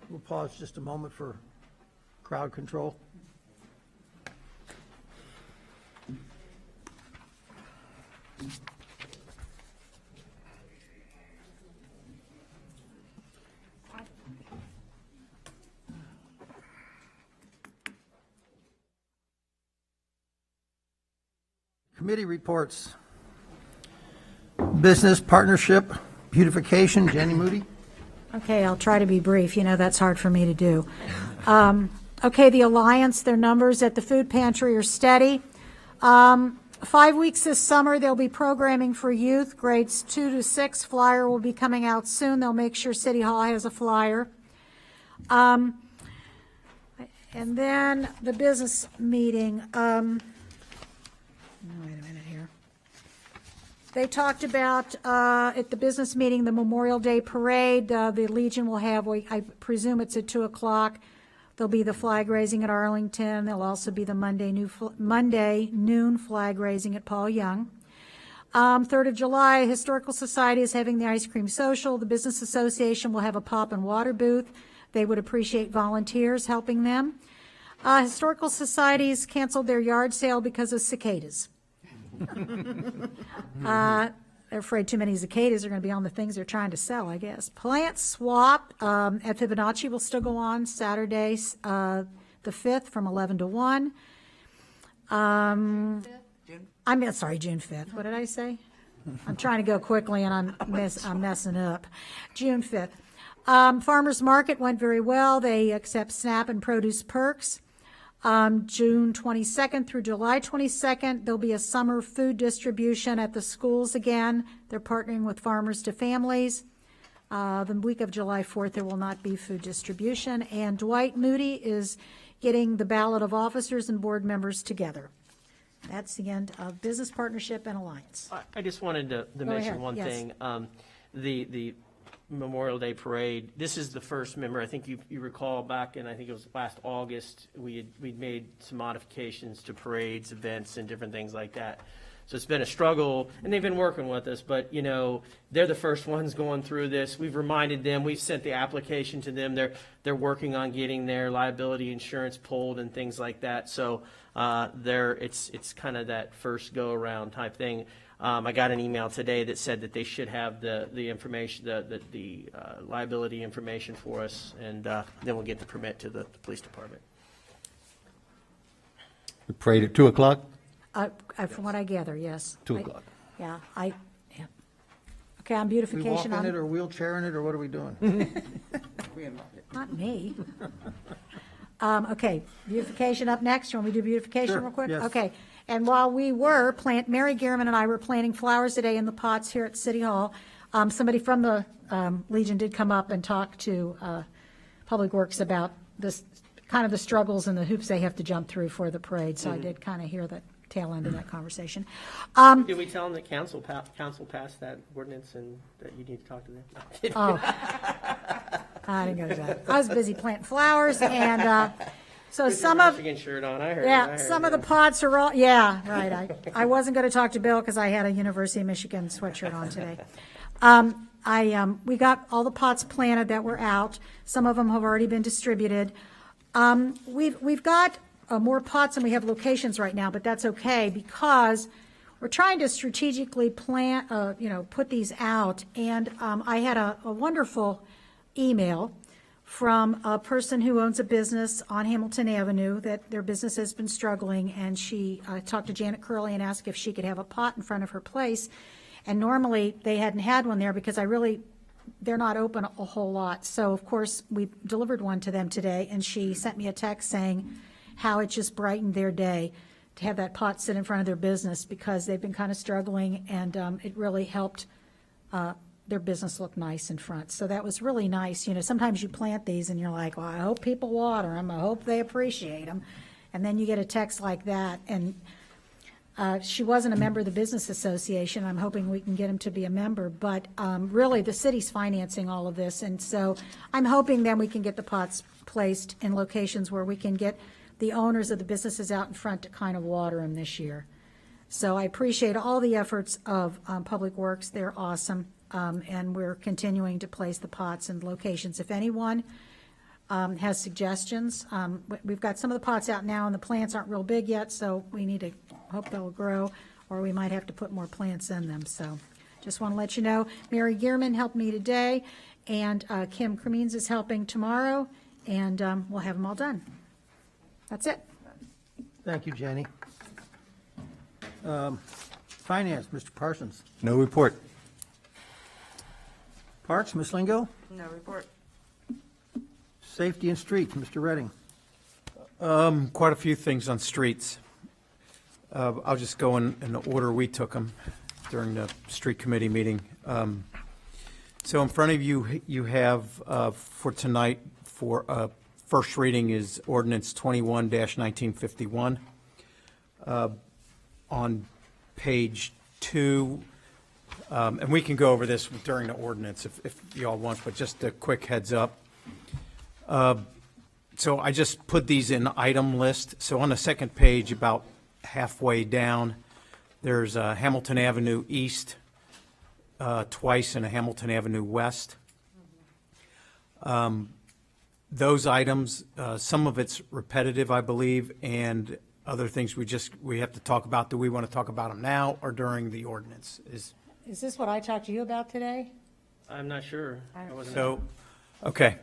We'll pause just a moment for crowd control. Committee reports. Business Partnership, Beautification, Jenny Moody. Okay, I'll try to be brief. That's hard for me to do. Okay, the Alliance, their numbers at the food pantry are steady. 5 weeks this summer, there'll be programming for youth, grades 2 to 6. Flyer will be coming out soon. They'll make sure City Hall has a flyer. And then the business meeting. Wait a minute here. They talked about, at the business meeting, the Memorial Day Parade. The Legion will have, I presume it's at 2 o'clock. There'll be the flag raising at Arlington. There'll also be the Monday noon flag raising at Paul Young. 3rd of July, Historical Society is having the ice cream social. The Business Association will have a pop and water booth. They would appreciate volunteers helping them. Historical Societies canceled their yard sale because of cicadas. They're afraid too many cicadas are going to be on the things they're trying to sell, I guess. Plant Swap at Fibonacci will still go on Saturday, the 5th from 11 to 1. June 5th. What did I say? I'm trying to go quickly and I'm messing up. June 5th. Farmers Market went very well. They accept SNAP and produce perks. June 22nd through July 22nd, there'll be a summer food distribution at the schools again. They're partnering with Farmers to Families. The week of July 4th, there will not be food distribution. And Dwight Moody is getting the ballot of officers and board members together. That's the end of Business Partnership and Alliance. I just wanted to mention one thing. The Memorial Day Parade, this is the first, remember, I think you recall back in, I think it was last August, we'd made some modifications to parades, events, and different things like that. So it's been a struggle, and they've been working with us, but, they're the first ones going through this. We've reminded them, we've sent the application to them. They're working on getting their liability insurance pulled and things like that. So it's kind of that first go-around type thing. I got an email today that said that they should have the information, the liability information for us, and then we'll get the permit to the police department. The parade at 2 o'clock? From what I gather, yes. 2 o'clock. Yeah. Okay, on We walk beautification. in it or wheelchair in it, or what are we doing? Not me. Okay, beautification up next. You want me to do beautification Sure, real quick? yes. Okay. And while Mary Gehrman and I were planting flowers today in the pots here at City Hall, somebody from the Legion did come up and talk to Public Works about this, kind of the struggles and the hoops they have to jump through for the parade. So I did kind of hear that tail end of that conversation. Did we tell them that council passed that ordinance and that you need to talk to them? No. Oh, I didn't go to that. I was busy planting flowers, and so some of, Michigan shirt on, I heard. yeah, some of the pots are all, yeah, right. I wasn't going to talk to Bill because I had a University of Michigan sweatshirt on today. We got all the pots planted that were out. Some of them have already been distributed. We've got more pots than we have locations right now, but that's okay because we're trying to strategically plant, put these out. And I had a wonderful email from a person who owns a business on Hamilton Avenue that their business has been struggling, and she talked to Janet Curley and asked if she could have a pot in front of her place. And normally they hadn't had one there because they're not open a whole lot. So of course we delivered one to them today, and she sent me a text saying how it just brightened their day to have that pot sit in front of their business because they've been kind of struggling, and it really helped their business look nice in front. So that was really nice. Sometimes you plant these and you're like, well, I hope people water them. I hope they appreciate them. And then you get a text like that. And she wasn't a member of the business association. I'm hoping we can get him to be a member. But really, the city's financing all of this. And so I'm hoping then we can get the pots placed in locations where we can get the owners of the businesses out in front to kind of water them this year. So I appreciate all the efforts of Public Works. They're awesome. And we're continuing to place the pots in locations. If anyone has suggestions, we've got some of the pots out now and the plants aren't real big yet, so we need to hope they'll grow, or we might have to put more plants in them. So just want to let you know, Mary Gearman helped me today, and Kim Cremines is helping tomorrow, and we'll have them all done. That's it. Thank you, Jenny. Finance, Mr. Parsons. No report. Parks, Ms. Lingo. No report. Safety and Streets, Mr. Redding. Quite a few things on streets. I'll just go in the order we took them during the street committee meeting. So in front of you, you have for tonight, for first reading is ordinance 21-1951. On page 2, and we can go over this during the ordinance if you all want, but just a quick heads up. So I just put these in item list. So on the second page, about halfway down, there's Hamilton Avenue East twice and a Hamilton Avenue West. Those items, some of it's repetitive, I believe, and other things we have to talk about. Do we want to talk about them now or during the ordinance? Is this what I talked to you about today? I'm not sure. I wasn't. So, okay.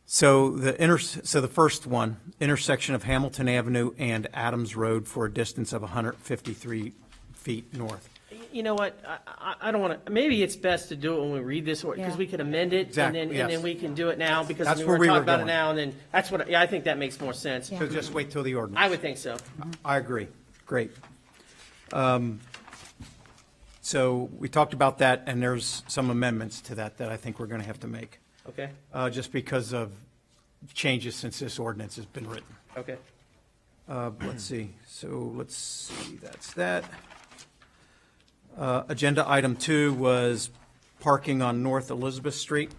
So the first one, intersection of Hamilton Avenue and Adams Road for a distance of 153 feet north. You know what? I don't want to, maybe it's best to do it when we read this, because Yeah. we could amend it, Exactly, and yes. then we can do it now, because That's we where were we talking were about it going. now, and then, that's what, I think that makes more sense. Yeah. So just wait till the ordinance. I would think so. I agree. Great. So we talked about that, and there's some amendments to that I think we're going to have to make, Okay, just because of changes since this ordinance has been written. okay. Let's see. So let's see, that's that. Agenda item 2 was parking on North Elizabeth Street.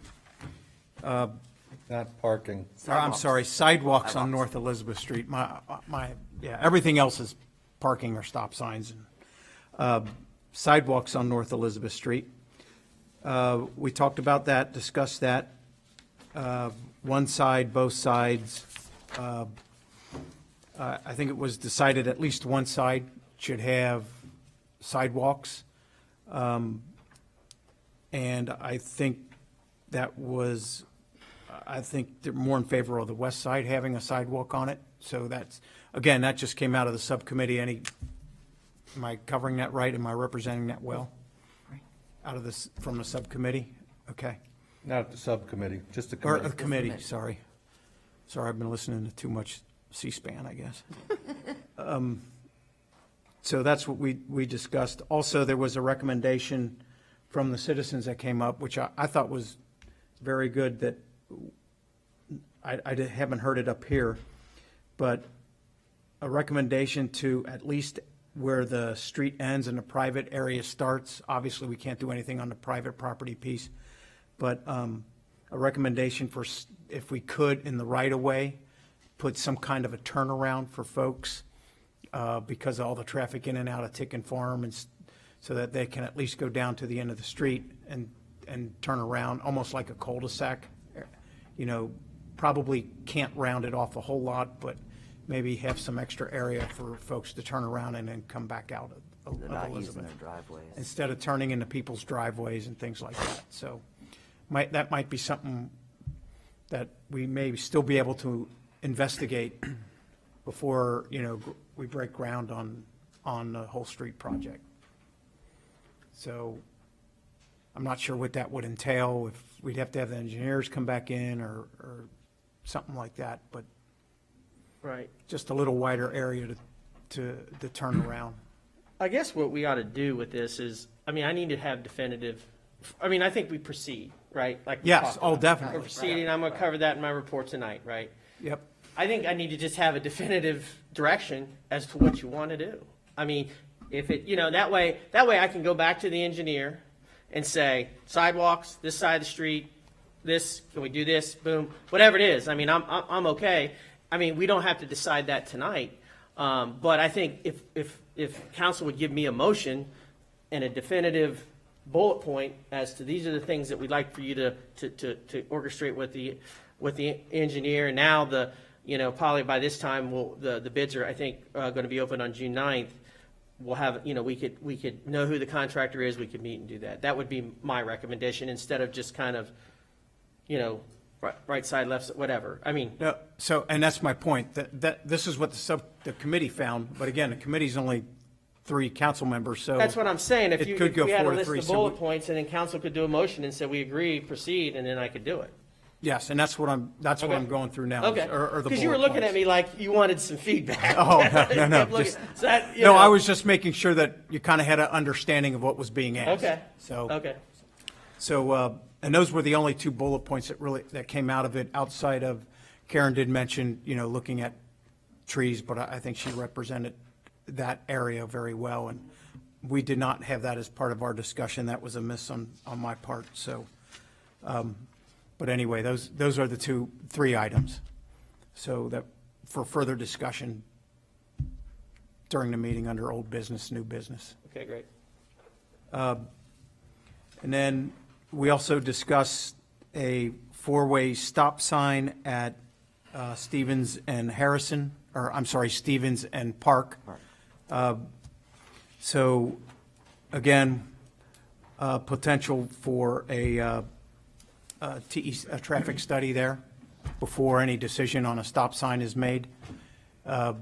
Not parking. I'm sorry, sidewalks on North Elizabeth Street. Everything else is parking or stop signs. Sidewalks on North Elizabeth Street. We talked about that, discussed that. One side, both sides. I think it was decided at least one side should have sidewalks. And I think they're more in favor of the west side having a sidewalk on it. So that's, again, that just came out of the subcommittee. Am I covering that right? Am I representing that well? Out of this, from the subcommittee? Okay. Not the subcommittee, just the Or committee. the committee, sorry. Sorry, I've been listening to too much C-SPAN, I guess. So that's what we discussed. Also, there was a recommendation from the citizens that came up, which I thought was very good, that haven't heard it up here, but a recommendation to at least where the street ends and the private area starts. Obviously, we can't do anything on the private property piece, but a recommendation for, if we could, in the right-of-way, put some kind of a turnaround for folks because of all the traffic in and out of Ticken Farm, and so that they can at least go down to the end of the street and turn around, almost like a cul-de-sac. You know, probably can't round it off a whole lot, but maybe have some extra area for folks to turn around and then come back out of They're not using Elizabeth, their driveways. instead of turning into people's driveways and things like that. So that might be something that we may still be able to investigate before, you know, we break ground on the whole street project. So I'm not sure what that would entail, if we'd have to have the engineers come back in or something like that, but Right. just a little wider area to turn around. I guess what we ought to do with this is, I mean, I need to have definitive, I mean, I think we proceed, right? Like we Yes, talked oh, about. definitely. We're proceeding, I'm going to cover that in my report tonight, right? Yep. I think I need to just have a definitive direction as to what you want to do. I mean, if it, you know, that way I can go back to the engineer and say, sidewalks, this side of the street, this, can we do this, boom, whatever it is. I mean, I'm okay. I mean, we don't have to decide that tonight. But I think if council would give me a motion and a definitive bullet point as to these are the things that we'd like for you to orchestrate with the engineer. And now probably by this time, the bids are, I think, going to be open on June 9th. We'll have, we could know who the contractor is. We could meet and do that. That would be my recommendation, instead of just kind of, right side, left side, whatever. I mean. No, so, and that's my point, that this is what the committee found, but again, the committee's only 3 council members, so. That's what I'm saying. If it you, could if go we had a 4 to list 3, of so bullet we- points, and then council could do a motion and say, we agree, proceed, and then I could do it. Yes, and that's what I'm going through now. Okay. Or the Because you were bullet looking at points. me like you wanted some feedback. Oh, no, Kept looking- just, so that, no, I was just making sure that you kind of had an understanding of what was being asked. Okay. So. Okay. So, and those were the only 2 bullet points that came out of it, outside of, Karen did mention, looking at trees, but I think she represented that area very well, and we did not have that as part of our discussion. That was a miss on my part, so, but anyway, those are the 3 items. So that, for further discussion during the meeting under old business, new business. Okay, great. And then we also discussed a 4-way stop sign at Stevens and Harrison, or I'm sorry, Stevens and Park. So again, potential for a traffic study there before any decision on a stop sign is made. The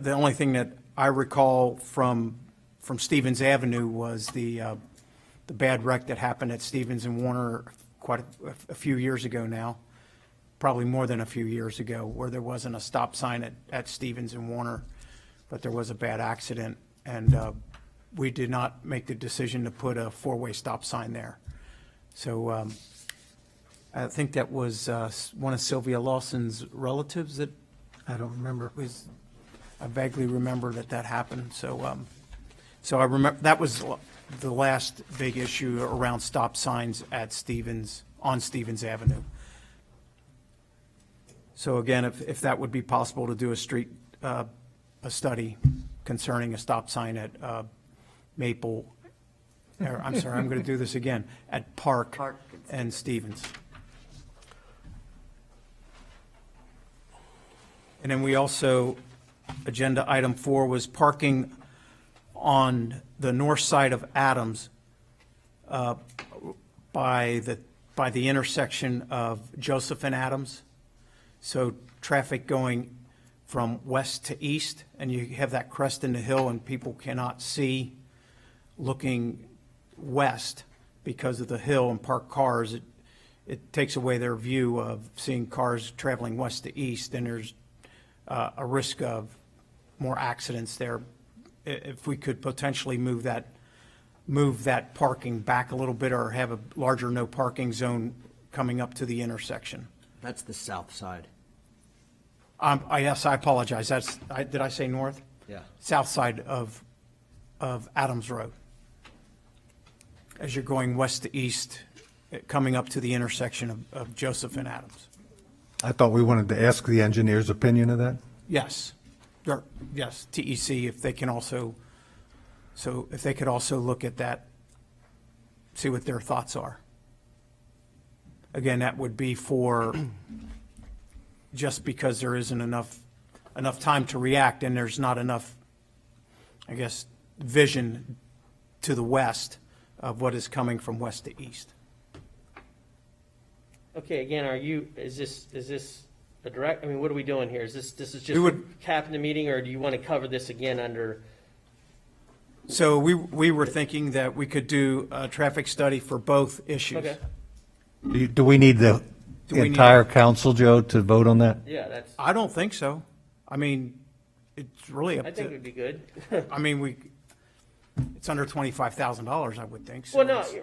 only thing that I recall from Stevens Avenue was the bad wreck that happened at Stevens and Warner quite a few years ago now, probably more than a few years ago, where there wasn't a stop sign at Stevens and Warner, but there was a bad accident, and we did not make the decision to put a 4-way stop sign there. So I think that was one of Sylvia Lawson's relatives that, I don't remember, I vaguely remember that happened. So I remember, that was the last big issue around stop signs at on Stevens Avenue. So again, if that would be possible to do a study concerning a stop sign at Maple, or I'm sorry, I'm going to do this again, at Park and Stevens. And then we also, agenda item 4 was parking on the north side of Adams by the intersection of Joseph and Adams. So traffic going from west to east, and you have that crest in the hill, and people cannot see looking west because of the hill and parked cars. It takes away their view of seeing cars traveling west to east, and there's a risk of more accidents there. If we could potentially move that parking back a little bit, or have a larger no parking zone coming up to the intersection. That's the south side. Yes, I apologize. Did I say north? Yeah. South side of of Adams Road. As you're going west to east, coming up to the intersection of Joseph and Adams. I thought we wanted to ask the engineer's opinion of that. Yes, yes, TEC, if they can also, so if they could also look at that, see what their thoughts are. Again, that would be for, just because there isn't enough time to react and there's not enough, I guess, vision to the west of what is coming from west to east. Okay, again, is this a direct, I mean, what are we doing here? Is this is We just would- capping the meeting, or do you want to cover this again under? So we were thinking that we could do a traffic study for both issues. Okay. Do we need the Do we need- entire council, Joe, to vote on that? Yeah, that's, I don't think so. I mean, it's really up I think it to, would be good. I mean, it's under $25,000, I would think. So Well, no, it's-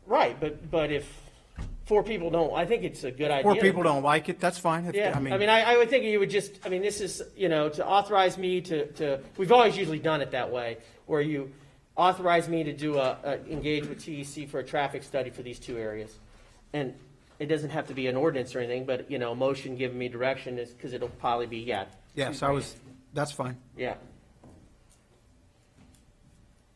right, but if 4 people don't, I think it's a good idea. 4 people don't like it, that's fine. Yeah, I mean, I would think you would just, I mean, this is, to authorize me to, we've always usually done it that way, where you authorize me to do engage with TEC for a traffic study for these 2 areas. And it doesn't have to be an ordinance or anything, but, a motion giving me direction is, because it'll probably be, Yes, that's fine. yeah.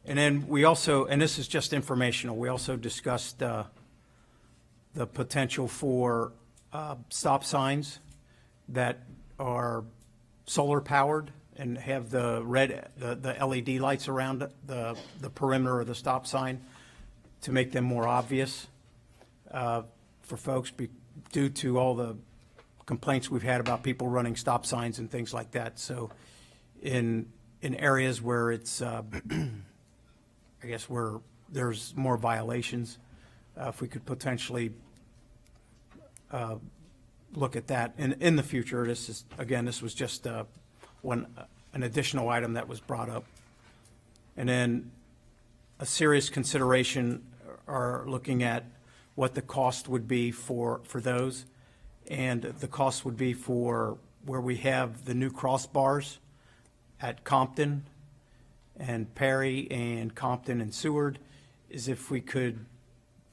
And then we also, and this is just informational, we also discussed the potential for stop signs that are solar powered and have the LED lights around the perimeter of the stop sign to make them more obvious for folks due to all the complaints we've had about people running stop signs and things like that. So in areas where it's, I guess where there's more violations, if we could potentially look at that in the future. This was just an additional item that was brought up. And then a serious consideration are looking at what the cost would be for those. And the cost would be for where we have the new crossbars at Compton and Perry and Compton and Seward, is if we could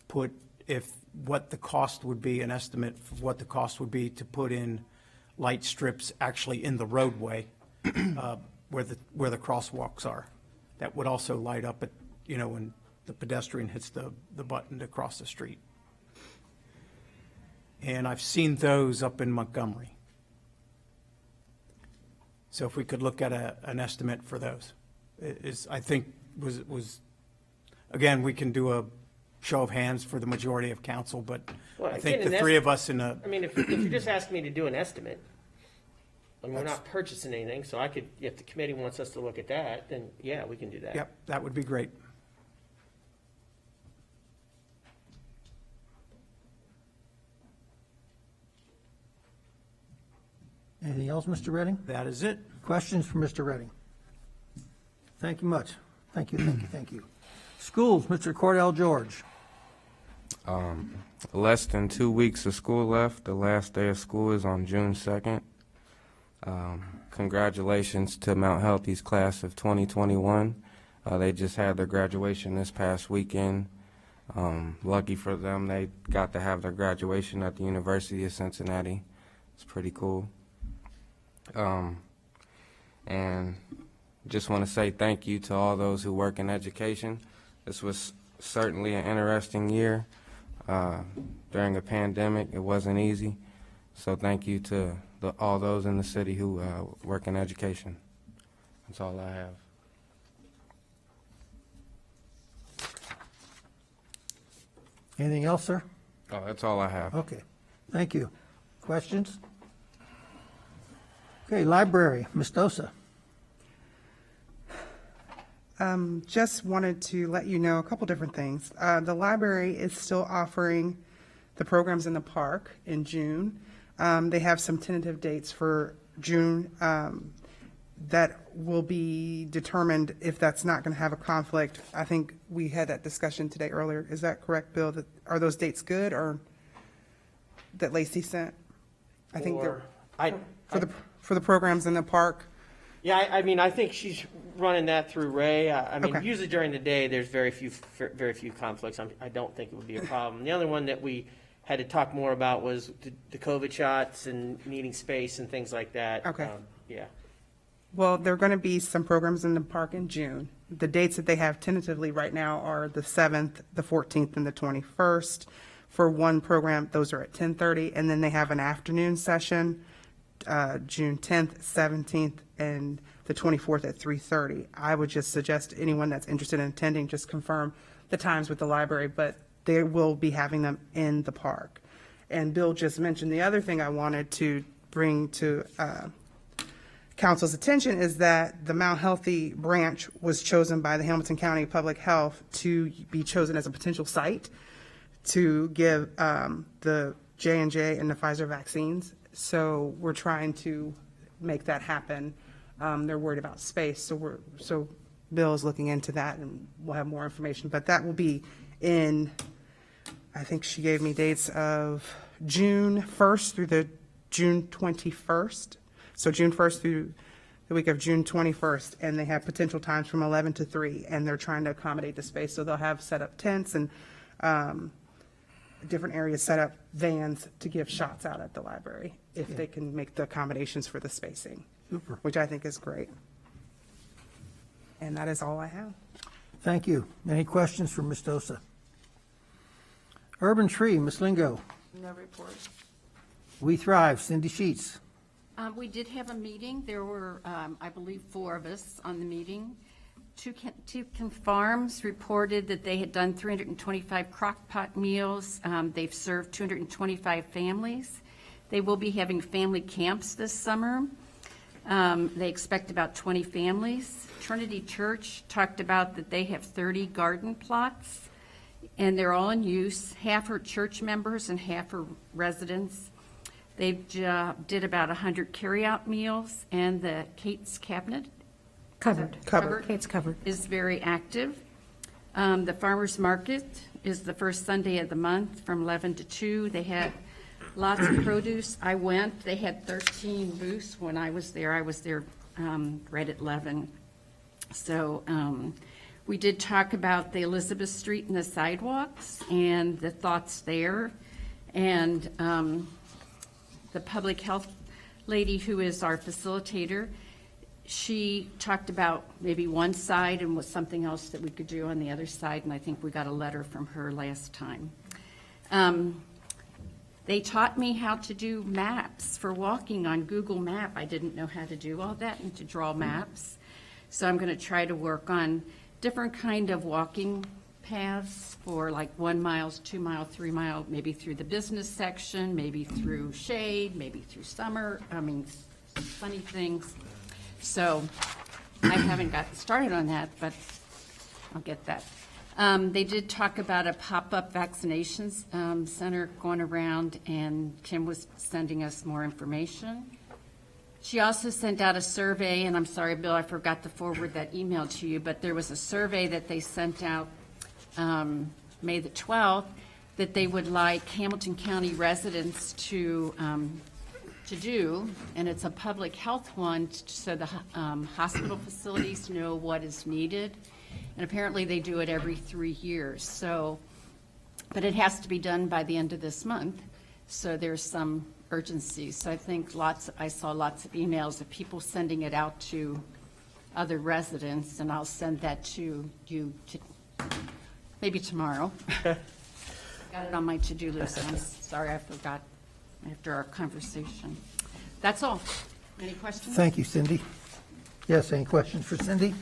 put, what the cost would be, an estimate of what the cost would be to put in light strips actually in the roadway where the crosswalks are. That would also light up when the pedestrian hits the button to cross the street. And I've seen those up in Montgomery. So if we could look at an estimate for those, I think was again, we can do a show of hands for the majority of council, but Well, I think again, the an 3 of us in a, I mean, if you're just asking me to do an estimate, and we're not purchasing anything, so if the committee wants us to look at that, then yeah, we can do that. yep, that would be great. Anything else, Mr. Redding? That is it. Questions for Mr. Redding? Thank you much. Thank you. Schools, Mr. Cordell George. Less than 2 weeks of school left. The last day of school is on June 2nd. Congratulations to Mount Healthy's class of 2021. They just had their graduation this past weekend. Lucky for them, they got to have their graduation at the University of Cincinnati. It's pretty cool. And just want to say thank you to all those who work in education. This was certainly an interesting year. During a pandemic, it wasn't easy. So thank you to all those in the city who work in education. That's all I have. Anything else, sir? Oh, that's all I have. Okay, thank you. Questions? Okay, library, Ms. Dosa. Just wanted to let you know a couple different things. The library is still offering the programs in the park in June. They have some tentative dates for June that will be determined if that's not going to have a conflict. I think we had that discussion today earlier. Is that correct, Bill? Are those dates good, or that Lacey sent? I think they're for the programs in the park. Yeah, I mean, I think she's running that through Ray. I mean, Okay. usually during the day, there's very few conflicts. I don't think it would be a problem. The other one that we had to talk more about was the COVID shots and needing space and things like that. Okay. Yeah. Well, there are going to be some programs in the park in June. The dates that they have tentatively right now are the 7th, the 14th, and the 21st. For one program, those are at 10:30, and then they have an afternoon session, June 10th, 17th, and the 24th at 3:30. I would just suggest anyone that's interested in attending, just confirm the times with the library, but they will be having them in the park. And Bill just mentioned the other thing I wanted to bring to council's attention is that the Mount Healthy branch was chosen by the Hamilton County Public Health to be chosen as a potential site to give the J&J and the Pfizer vaccines. So we're trying to make that happen. They're worried about space, so Bill is looking into that, and we'll have more information. But that will be in, I think she gave me dates of June 1st through the June 21st. So June 1st through the week of June 21st, and they have potential times from 11 to 3, and they're trying to accommodate the space. So they'll have set up tents and different areas set up vans to give shots out at the library if they can make the accommodations for the spacing. Super. Which I think is great. And that is all I have. Thank you. Any questions for Ms. Dosa? Urban Tree, Ms. Lingo. No report. We Thrive, Cindy Sheets. We did have a meeting. There were, I believe, 4 of us on the meeting. Tucan Farms reported that they had done 325 crock pot meals. They've served 225 families. They will be having family camps this summer. They expect about 20 families. Trinity Church talked about that they have 30 garden plots, and they're all in use. Half are church members and half are residents. They did about 100 carryout meals, and the Kate's Cabinet Covered. Kate's covered. is very active. The farmers market is the first Sunday of the month from 11 to 2. They had lots of produce. I went. They had 13 booths when I was there. I was there right at 11. So we did talk about the Elizabeth Street and the sidewalks and the thoughts there. And the public health lady who is our facilitator, she talked about maybe one side and was something else that we could do on the other side, and I think we got a letter from her last time. They taught me how to do maps for walking on Google Map. I didn't know how to do all that and to draw maps. So I'm going to try to work on different kind of walking paths for like 1 mile, 2 mile, 3 mile, maybe through the business section, maybe through shade, maybe through funny things. So I haven't gotten started on that, but I'll get that. They did talk about a pop-up vaccinations center going around, and Kim was sending us more information. She also sent out a survey, and I'm sorry, Bill, I forgot to forward that email to you, but there was a survey that they sent out May the 12th that they would like Hamilton County residents to do, and it's a public health one, so the hospital facilities know what is needed. And apparently they do it every 3 years. So, but it has to be done by the end of this month. So there's some urgency. So I think I saw lots of emails of people sending it out to other residents, and I'll send that to you maybe tomorrow. Got it on my to-do list. I'm sorry I forgot after our conversation. That's all. Any questions? Thank you, Cindy. Yes, any questions for Cindy?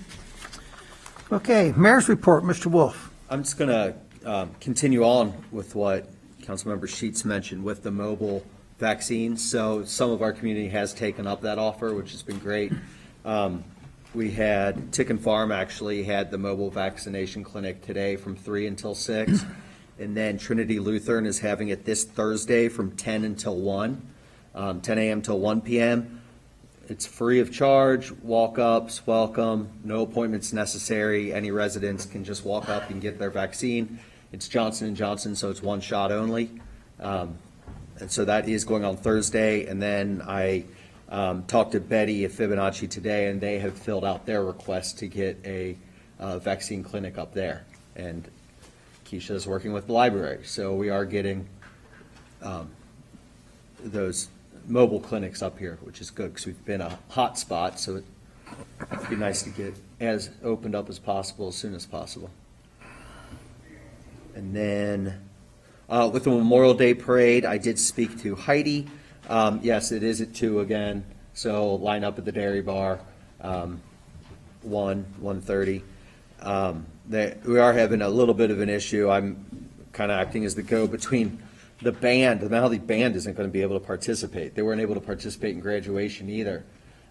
Okay, Mayor's report, Mr. Wolf. I'm just going to continue on with what Councilmember Sheets mentioned with the mobile vaccines. So some of our community has taken up that offer, which has been great. We had Tick Farm actually had the mobile vaccination clinic today from 3 until 6. And then Trinity Lutheran is having it this Thursday from 10 until 1, 10 a.m. till 1 p.m. It's free of charge, walk-ups, welcome, no appointments necessary. Any residents can just walk up and get their vaccine. It's Johnson & Johnson, so it's one shot only. And so that is going on Thursday. And then I Talked to Betty at Fibonacci today, and they have filled out their request to get a vaccine clinic up there. And Keisha is working with the library, so we are getting those mobile clinics up here, which is good because we've been a hot spot, so it'd be nice to get as opened up as possible as soon as possible. And then with the Memorial Day Parade, I did speak to Heidi. Yes, it is at 2 again, so line up at the Dairy Bar, 1:30. We are having a little bit of an issue. I'm kind of acting as the go-between the band. The Mallee Band isn't going to be able to participate. They weren't able to participate in graduation either.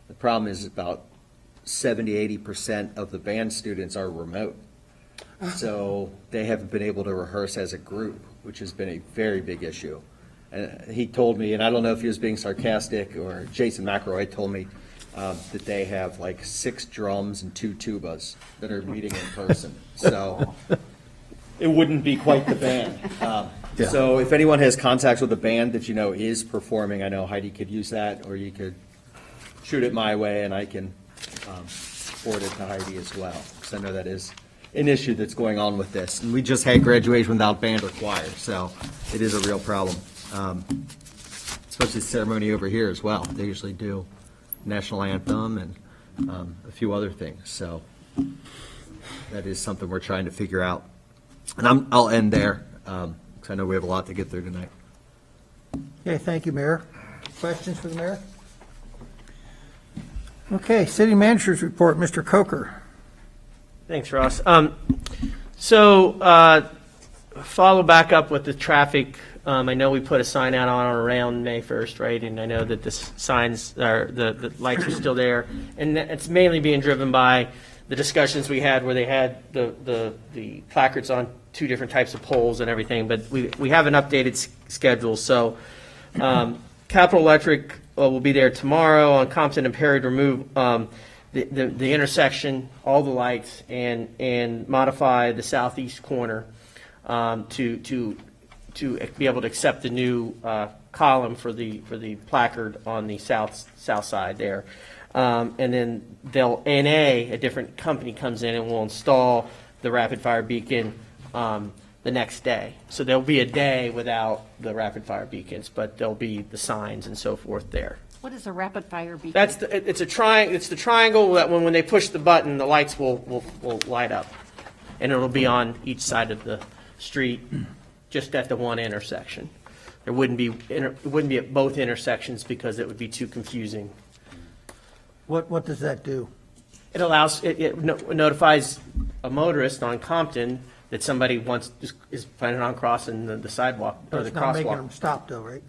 The problem is about 70-80% of the band students are remote. So they haven't been able to rehearse as a group, which has been a very big issue. And he told me, and I don't know if he was being sarcastic, or Jason McElroy told me that they have like 6 drums and 2 tubas that are meeting in person. So it wouldn't be quite the band. So if anyone has contacts with a band that you know is performing, I know Heidi could use that, or you could shoot it my way and I can forward it to Heidi as well, because I know that is an issue that's going on with this. And we just had graduation without band or choir, so it is a real problem. Especially the ceremony over here as well. They usually do national anthem and a few other things. So that is something we're trying to figure out. And I'll end there, because I know we have a lot to get through tonight. Okay, thank you, Mayor. Questions for the mayor? Okay, city manager's report, Mr. Coker. Thanks, Ross. Follow back up with the traffic. I know we put a sign out on or around May 1st, right? And I know that the signs are, the lights are still there. And it's mainly being driven by the discussions we had where they had the placards on 2 different types of poles and everything. But we have an updated schedule. So Capital Electric will be there tomorrow on Compton and Perry to remove the intersection, all the lights, and modify the southeast corner to be able to accept the new column for the placard on the south side there. And then a different company comes in and will install the rapid fire beacon the next day. So there'll be a day without the rapid fire beacons, but there'll be the signs and so forth there. What is a rapid fire beacon? It's the triangle that when they push the button, the lights will light up, and it'll be on each side of the street, just at the one intersection. It wouldn't be at both intersections because it would be too confusing. What does that do? It allows it notifies a motorist on Compton that somebody is planning on crossing the sidewalk or the It's not making crosswalk. them stop though, right?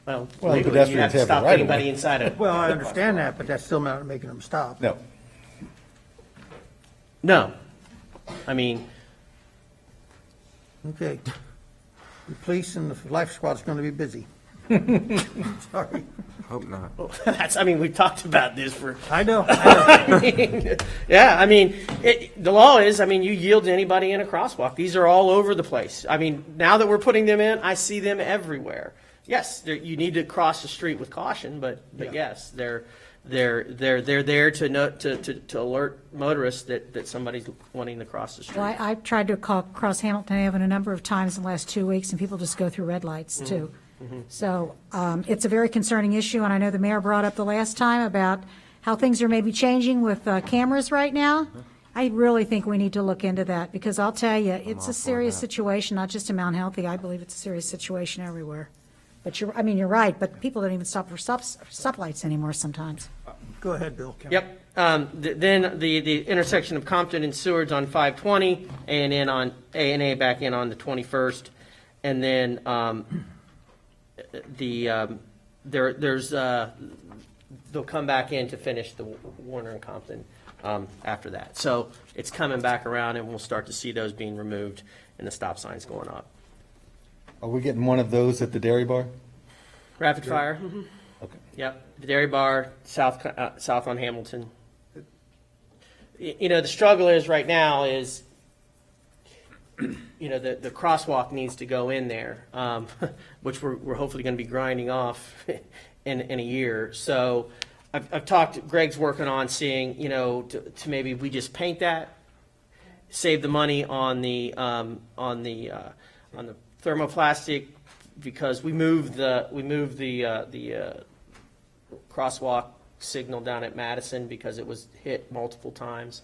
Well, Well, legally, you pedestrians have to have the stop right of anybody way. inside it. Well, I understand that, but that's still not making them stop. No. No, I mean, Okay. The police and the life squad's going to be busy. Sorry. Hope not. we've talked about this for. I know. Yeah, the law is, you yield to anybody in a crosswalk. These are all over the place. Now that we're putting them in, I see them everywhere. Yes, you need to cross the street with caution, but yes, they're there to alert motorists that somebody's wanting to cross the street. Well, I've tried to cross Hamilton Avenue a number of times in the last 2 weeks, and people just go through red lights, too. So it's a very concerning issue, and I know the mayor brought up the last time about how things are maybe changing with cameras right now. I really think we need to look into that, because I'll tell you, it's a serious situation, not just in Mount Healthy. I believe it's a serious situation everywhere. But you're right, but people don't even stop for stoplights anymore sometimes. Go ahead, Bill. Yep. Then the intersection of Compton and Seward's on 520, A&N on A&A back in on the 21st, and then they'll come back in to finish the Warner and Compton after that. So it's coming back around, and we'll start to see those being removed and the stop signs going up. Are we getting one of those at the Dairy Bar? Rapid fire. Okay. Yep. The Dairy Bar, south on Hamilton. The struggle is right now is you know, the crosswalk needs to go in there, which we're hopefully going to be grinding off in a year. So I've talked, Greg's working on seeing, you know, to maybe we just paint that, save the money on the thermoplastic, because we moved the crosswalk signal down at Madison because it was hit multiple times.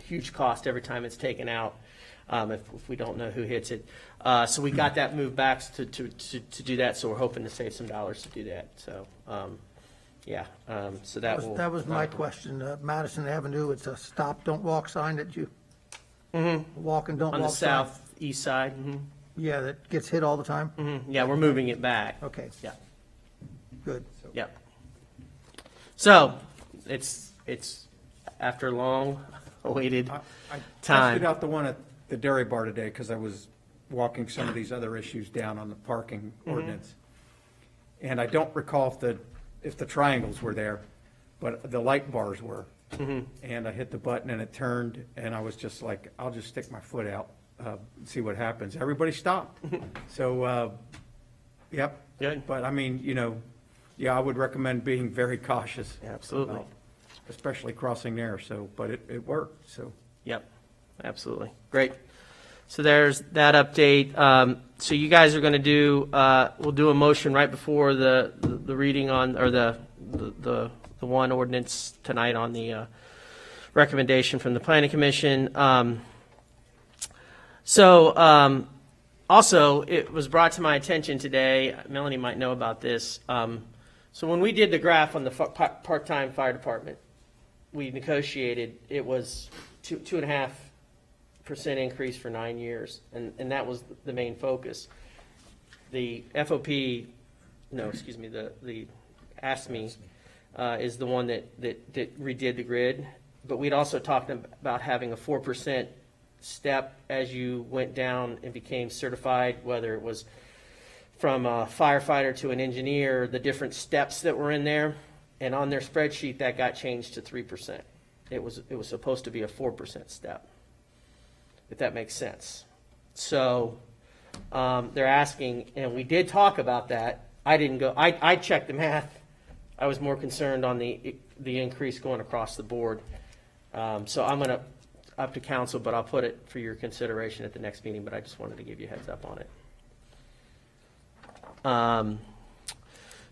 Huge cost every time it's taken out, if we don't know who hits it. So we got that moved back to do that, so we're hoping to save some dollars to do that. So, yeah, so That was my question. Madison Avenue, it's a stop, don't walk sign that you walk and don't walk on the sign. southeast side. Yeah, that gets hit all the time? Yeah, we're moving it back. Okay, Yeah. good. Yep. So it's after long awaited I time. tested out the one at the dairy bar today because I was walking some of these other issues down on the parking ordinance. And I don't recall if the triangles were there, but the light bars were. And I hit the button and it turned, and I was just like, I'll just stick my foot out, see what happens. Everybody stopped. So, yep. Good. But I mean, you know, yeah, I would recommend being very cautious. Absolutely. Especially crossing there, so, but it worked, so. Yep, absolutely. Great. So there's that update. So you guys are going to do, we'll do a motion right before the reading on, or the one ordinance tonight on the recommendation from the Planning Commission. Also, it was brought to my attention today, Melanie might know about this. So when we did the graph on the part-time fire department, we negotiated, it was 2.5% increase for 9 years, and that was the main focus. The FOP, no, excuse me, the ASME is the one that redid the grid, but we'd also talked about having a 4% step as you went down and became certified, whether it was from a firefighter to an engineer, the different steps that were in there. And on their spreadsheet, that got changed to 3%. It was supposed to be a 4% step, if that makes sense. So they're asking, and we did talk about that. I didn't go, I checked the math. I was more concerned on the increase going across the board. So I'm going to, up to council, but I'll put it for your consideration at the next meeting, but I just wanted to give you a heads up on it.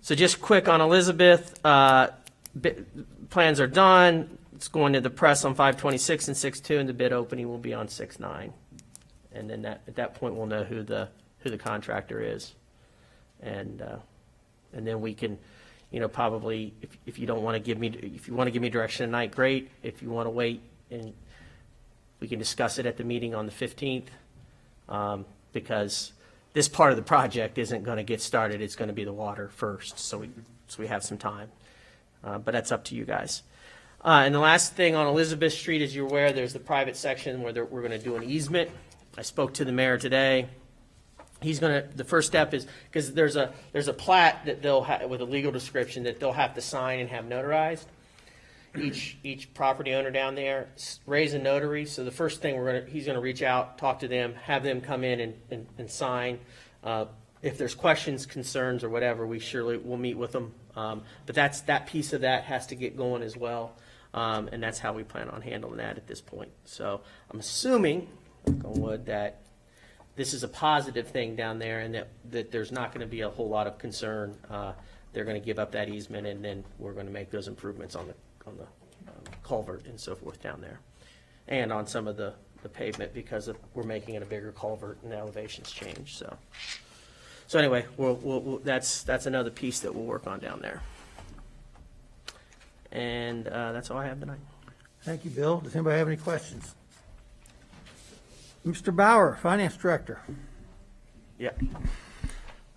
So just quick on Elizabeth, plans are done. It's going to the press on 5/26 and 6/2, and the bid opening will be on 6/9. And then at that point, we'll know who the contractor is. And then we can, you know, probably, if you don't want to give me, if you want to give me direction tonight, great. If you want to wait, and we can discuss it at the meeting on the 15th, because this part of the project isn't going to get started. It's going to be the water first, so we have some time. But that's up to you guys. And the last thing on Elizabeth Street, as you're aware, there's the private section where we're going to do an easement. I spoke to the mayor today. He's going to, the first step is, because there's a plat that they'll have with a legal description that they'll have to sign and have notarized. Each property owner down there raise a notary. So the first thing he's going to reach out, talk to them, have them come in and sign. If there's questions, concerns, or whatever, we'll meet with them. But that piece of that has to get going as well. And that's how we plan on handling that at this point. So I'm assuming, knock on wood, that this is a positive thing down there, and that there's not going to be a whole lot of concern. They're going to give up that easement, and then we're going to make those improvements on the culvert and so forth down there, and on some of the pavement, because we're making it a bigger culvert and the elevations change. So anyway, that's another piece that we'll work on down there. And that's all I have tonight. Thank you, Bill. Does anybody have any questions? Mr. Bauer, Finance Director. Yeah.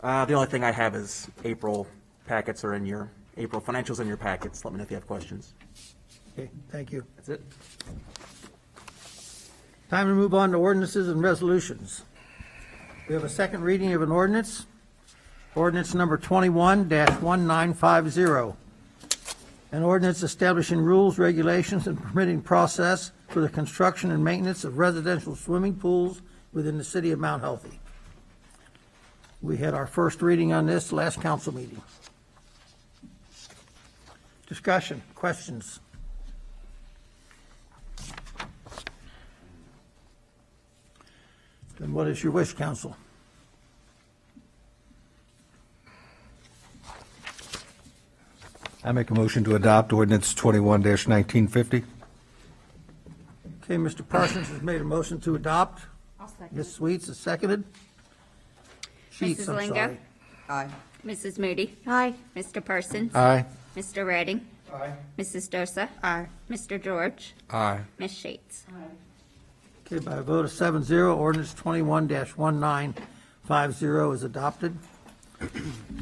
The only thing I have is April packets are in your, April financials in your packets. Let me know if you have questions. Okay, thank you. That's it. Time to move on to ordinances and resolutions. We have a second reading of an ordinance. Ordinance number 21-1950. An ordinance establishing rules, regulations, and permitting process for the construction and maintenance of residential swimming pools within the city of Mount Healthy. We had our first reading on this last council meeting. Discussion, questions? Then what is your wish, council? I make a motion to adopt ordinance 21-1950. Okay, Mr. Parsons has made a motion to adopt. Ms. Sweets has seconded. Sheets, Mrs. I'm Lingo? sorry. Aye. Mrs. Moody? Aye. Mr. Parsons? Aye. Mr. Redding? Aye. Mrs. Dosa? Aye. Mr. George? Aye. Ms. Sheets? Okay, by a vote of 7-0, ordinance 21-1950 is adopted.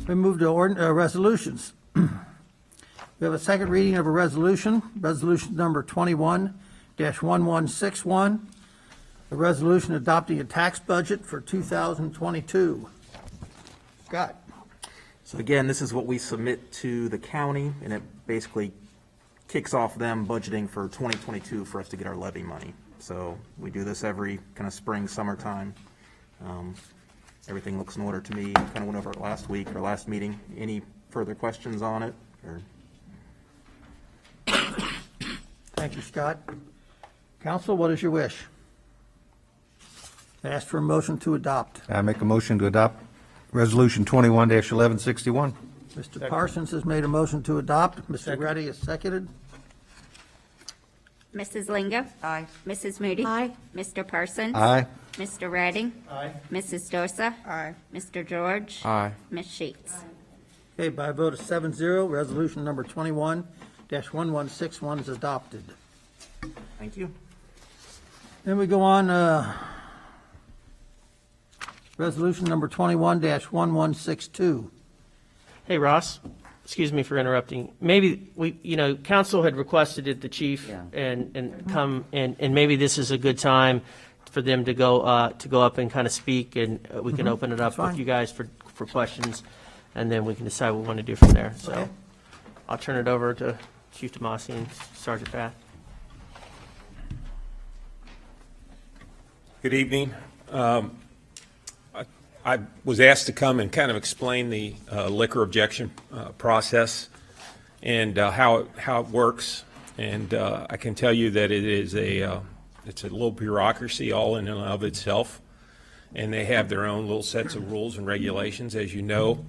We move to resolutions. We have a second reading of a resolution, resolution number 21-1161, a resolution adopting a tax budget for 2022. Scott? So again, this is what we submit to the county, and it basically kicks off them budgeting for 2022 for us to get our levy money. So we do this every kind of spring, summertime. Everything looks in order to me. Kind of went over it last week or last meeting. Any further questions on it? Or Thank you, Scott. Council, what is your wish? I ask for a motion to adopt. I make a motion to adopt resolution 21-1161. Mr. Parsons has made a motion to adopt. Mr. Reddy has seconded. Mrs. Lingo? Aye. Mrs. Moody? Aye. Mr. Parsons? Aye. Mr. Redding? Aye. Mrs. Dosa? Aye. Mr. George? Aye. Ms. Sheets? Okay, by a vote of 7-0, resolution number 21-1161 is adopted. thank you. Then we go on, resolution number 21-1162. Hey, Ross, excuse me for interrupting. Maybe council had requested it, the chief, Yeah. and come, and maybe this is a good time for them to go up and kind of speak, and we can open it up That's fine. with you guys for questions, and then we can decide what we want to do from there. So Okay. I'll turn it over to Chief Tomasi and Sergeant Bath. Good evening. I was asked to come and kind of explain the liquor objection process and how it works. And I can tell you that it's a little bureaucracy all in and of itself. And they have their own little sets of rules and regulations, as you know.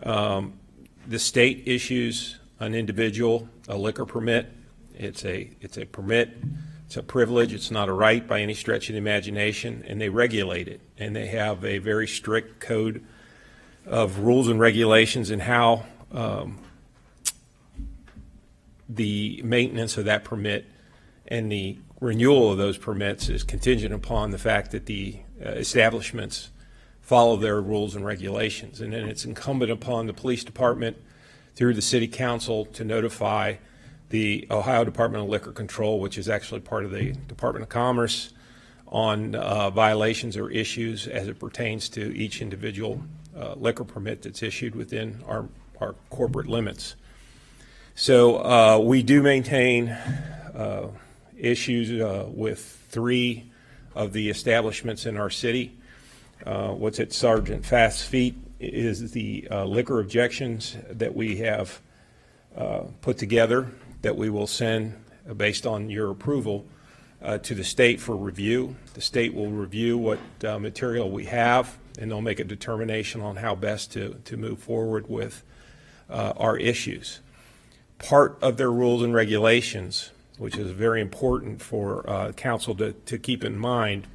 The state issues an individual a liquor permit. It's a permit. It's a privilege. It's not a right by any stretch of the imagination, and they regulate it. And they have a very strict code of rules and regulations and how the maintenance of that permit and the renewal of those permits is contingent upon the fact that the establishments follow their rules and regulations. And then it's incumbent upon the police department through the city council to notify the Ohio Department of Liquor Control, which is actually part of the Department of Commerce, on violations or issues as it pertains to each individual liquor permit that's issued within our corporate limits. So we do maintain issues with 3 of the establishments in our city. What's at Sergeant Fast's feet is the liquor objections that we have put together that we will send, based on your approval, to the state for review. The state will review what material we have, and they'll make a determination on how best to move forward with our issues. Part of their rules and regulations, which is very important for council to keep in mind,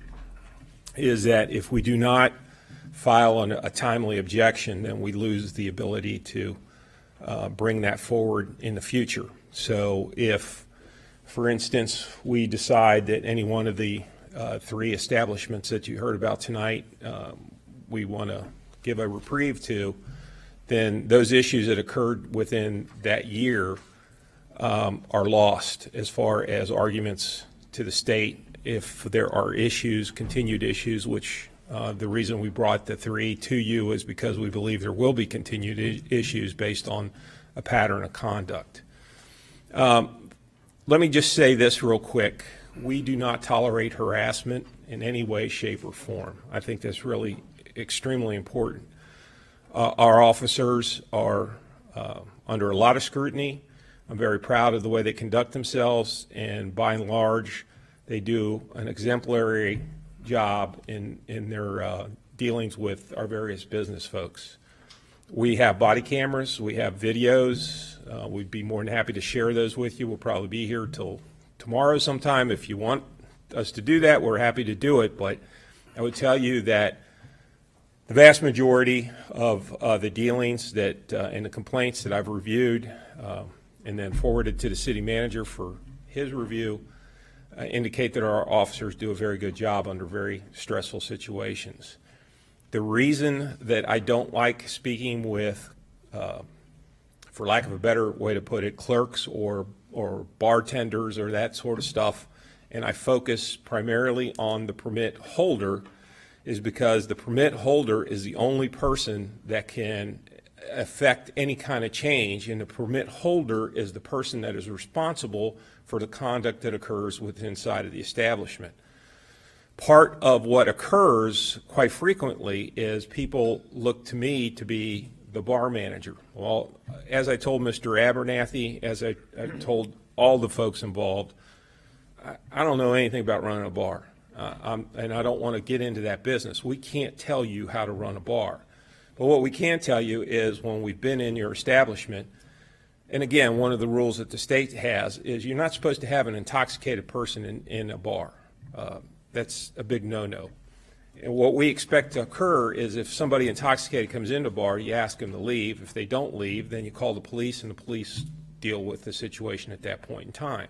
is that if we do not file a timely objection, then we lose the ability to bring that forward in the future. So if, for instance, we decide that any one of the 3 establishments that you heard about tonight we want to give a reprieve to, then those issues that occurred within that year are lost as far as arguments to the state. If there are issues, continued issues, which the reason we brought the 3 to you is because we believe there will be continued issues based on a pattern of conduct. Let me just say this real quick. We do not tolerate harassment in any way, shape, or form. I think that's really extremely important. Our officers are under a lot of scrutiny. I'm very proud of the way they conduct themselves, and by and large, they do an exemplary job in their dealings with our various business folks. We have body cameras, we have videos. We'd be more than happy to share those with you. We'll probably be here till tomorrow sometime. If you want us to do that, we're happy to do it. But I would tell you that the vast majority of the dealings that and the complaints that I've reviewed and then forwarded to the city manager for his review indicate that our officers do a very good job under very stressful situations. The reason that I don't like speaking with, for lack of a better way to put it, clerks or bartenders or that sort of stuff, and I focus primarily on the permit holder, is because the permit holder is the only person that can affect any kind of change, and the permit holder is the person that is responsible for the conduct that occurs within inside of the establishment. Part of what occurs quite frequently is people look to me to be the bar manager. Well, as I told Mr. Abernathy, as I told all the folks involved, I don't know anything about running a bar, and I don't want to get into that business. We can't tell you how to run a bar. But what we can tell you is when we've been in your establishment, and again, one of the rules that the state has is you're not supposed to have an intoxicated person in a bar. That's a big no-no. And what we expect to occur is if somebody intoxicated comes into a bar, you ask them to leave. If they don't leave, then you call the police, and the police deal with the situation at that point in time.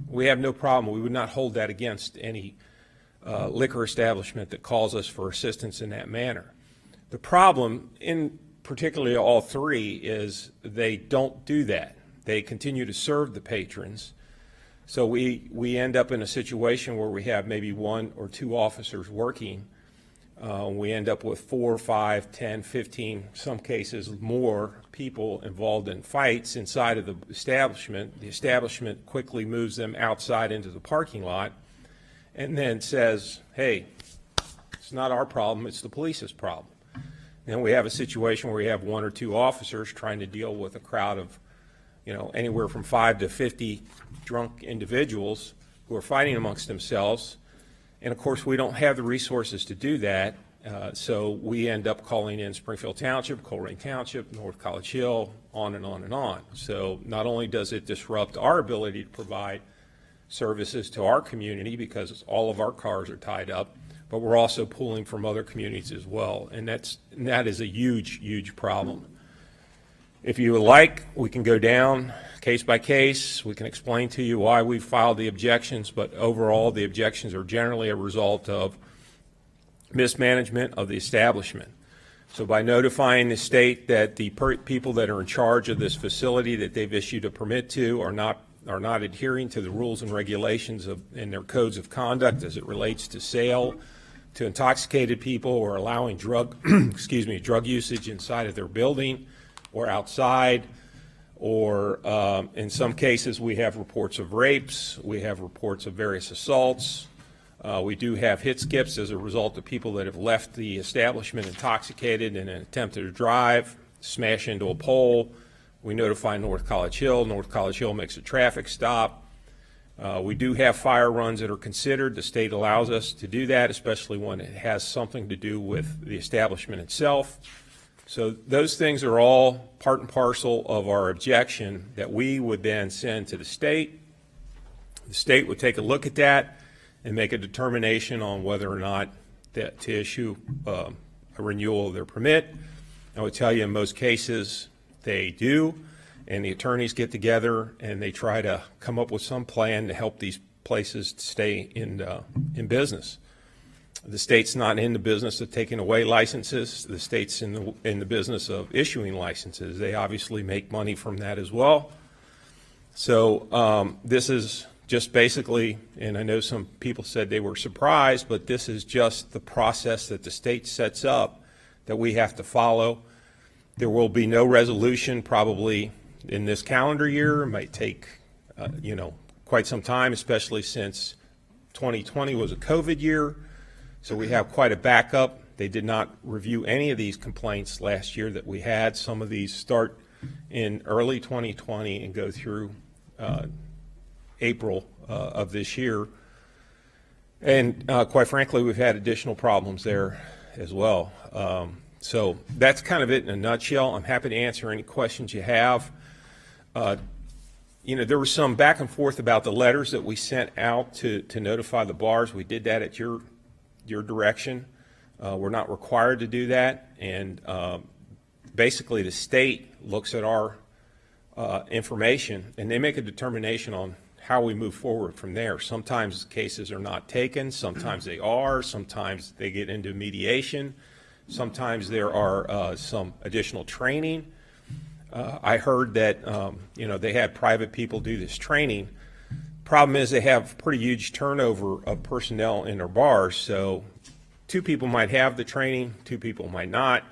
We have no problem. We would not hold that against any liquor establishment that calls us for assistance in that manner. The problem, in particularly all three, is they don't do that. They continue to serve the patrons. So we end up in a situation where we have maybe 1 or 2 officers working. We end up with 4, 5, 10, 15, some cases more people involved in fights inside of the establishment. The establishment quickly moves them outside into the parking lot and then says, hey, it's not our problem, it's the police's problem. Then we have a situation where we have 1 or 2 officers trying to deal with a crowd of, anywhere from 5 to 50 drunk individuals who are fighting amongst themselves. And of course, we don't have the resources to do that. So we end up calling in Springfield Township, Colerain Township, North College Hill, on and on and on. So not only does it disrupt our ability to provide services to our community because all of our cars are tied up, but we're also pulling from other communities as well. And that is a huge, huge problem. If you would like, we can go down case by case. We can explain to you why we filed the objections, but overall the objections are generally a result of mismanagement of the establishment. So by notifying the state that the people that are in charge of this facility that they've issued a permit to are not adhering to the rules and regulations and their codes of conduct as it relates to sale to intoxicated people or allowing drug usage inside of their building or outside, or in some cases we have reports of rapes, we have reports of various assaults. We do have hit skips as a result of people that have left the establishment intoxicated in an attempt to drive, smash into a pole. We notify North College Hill. North College Hill makes a traffic stop. We do have fire runs that are considered. The state allows us to do that, especially when it has something to do with the establishment itself. So those things are all part and parcel of our objection that we would then send to the state. The state would take a look at that and make a determination on whether or not to issue a renewal of their permit. I would tell you in most cases they do, and the attorneys get together and they try to come up with some plan to help these places stay in business. The state's not in the business of taking away licenses. The state's in the business of issuing licenses. They obviously make money from that as well. So this is just basically, and I know some people said they were surprised, but this is just the process that the state sets up that we have to follow. There will be no resolution probably in this calendar year. It might take, quite some time, especially since 2020 was a COVID year, so we have quite a backup. They did not review any of these complaints last year that we had. Some of these start in early 2020 and go through April of this year. And quite frankly, we've had additional problems there as well. So that's kind of it in a nutshell. I'm happy to answer any questions you have. There was some back and forth about the letters that we sent out to notify the bars. We did that at your direction. We're not required to do that. And basically the state looks at our information and they make a determination on how we move forward from there. Sometimes cases are not taken, sometimes they are, sometimes they get into mediation, sometimes there are some additional training. I heard that they had private people do this training. Problem is they have pretty huge turnover of personnel in their bars, so 2 people might have the training, 2 people might not,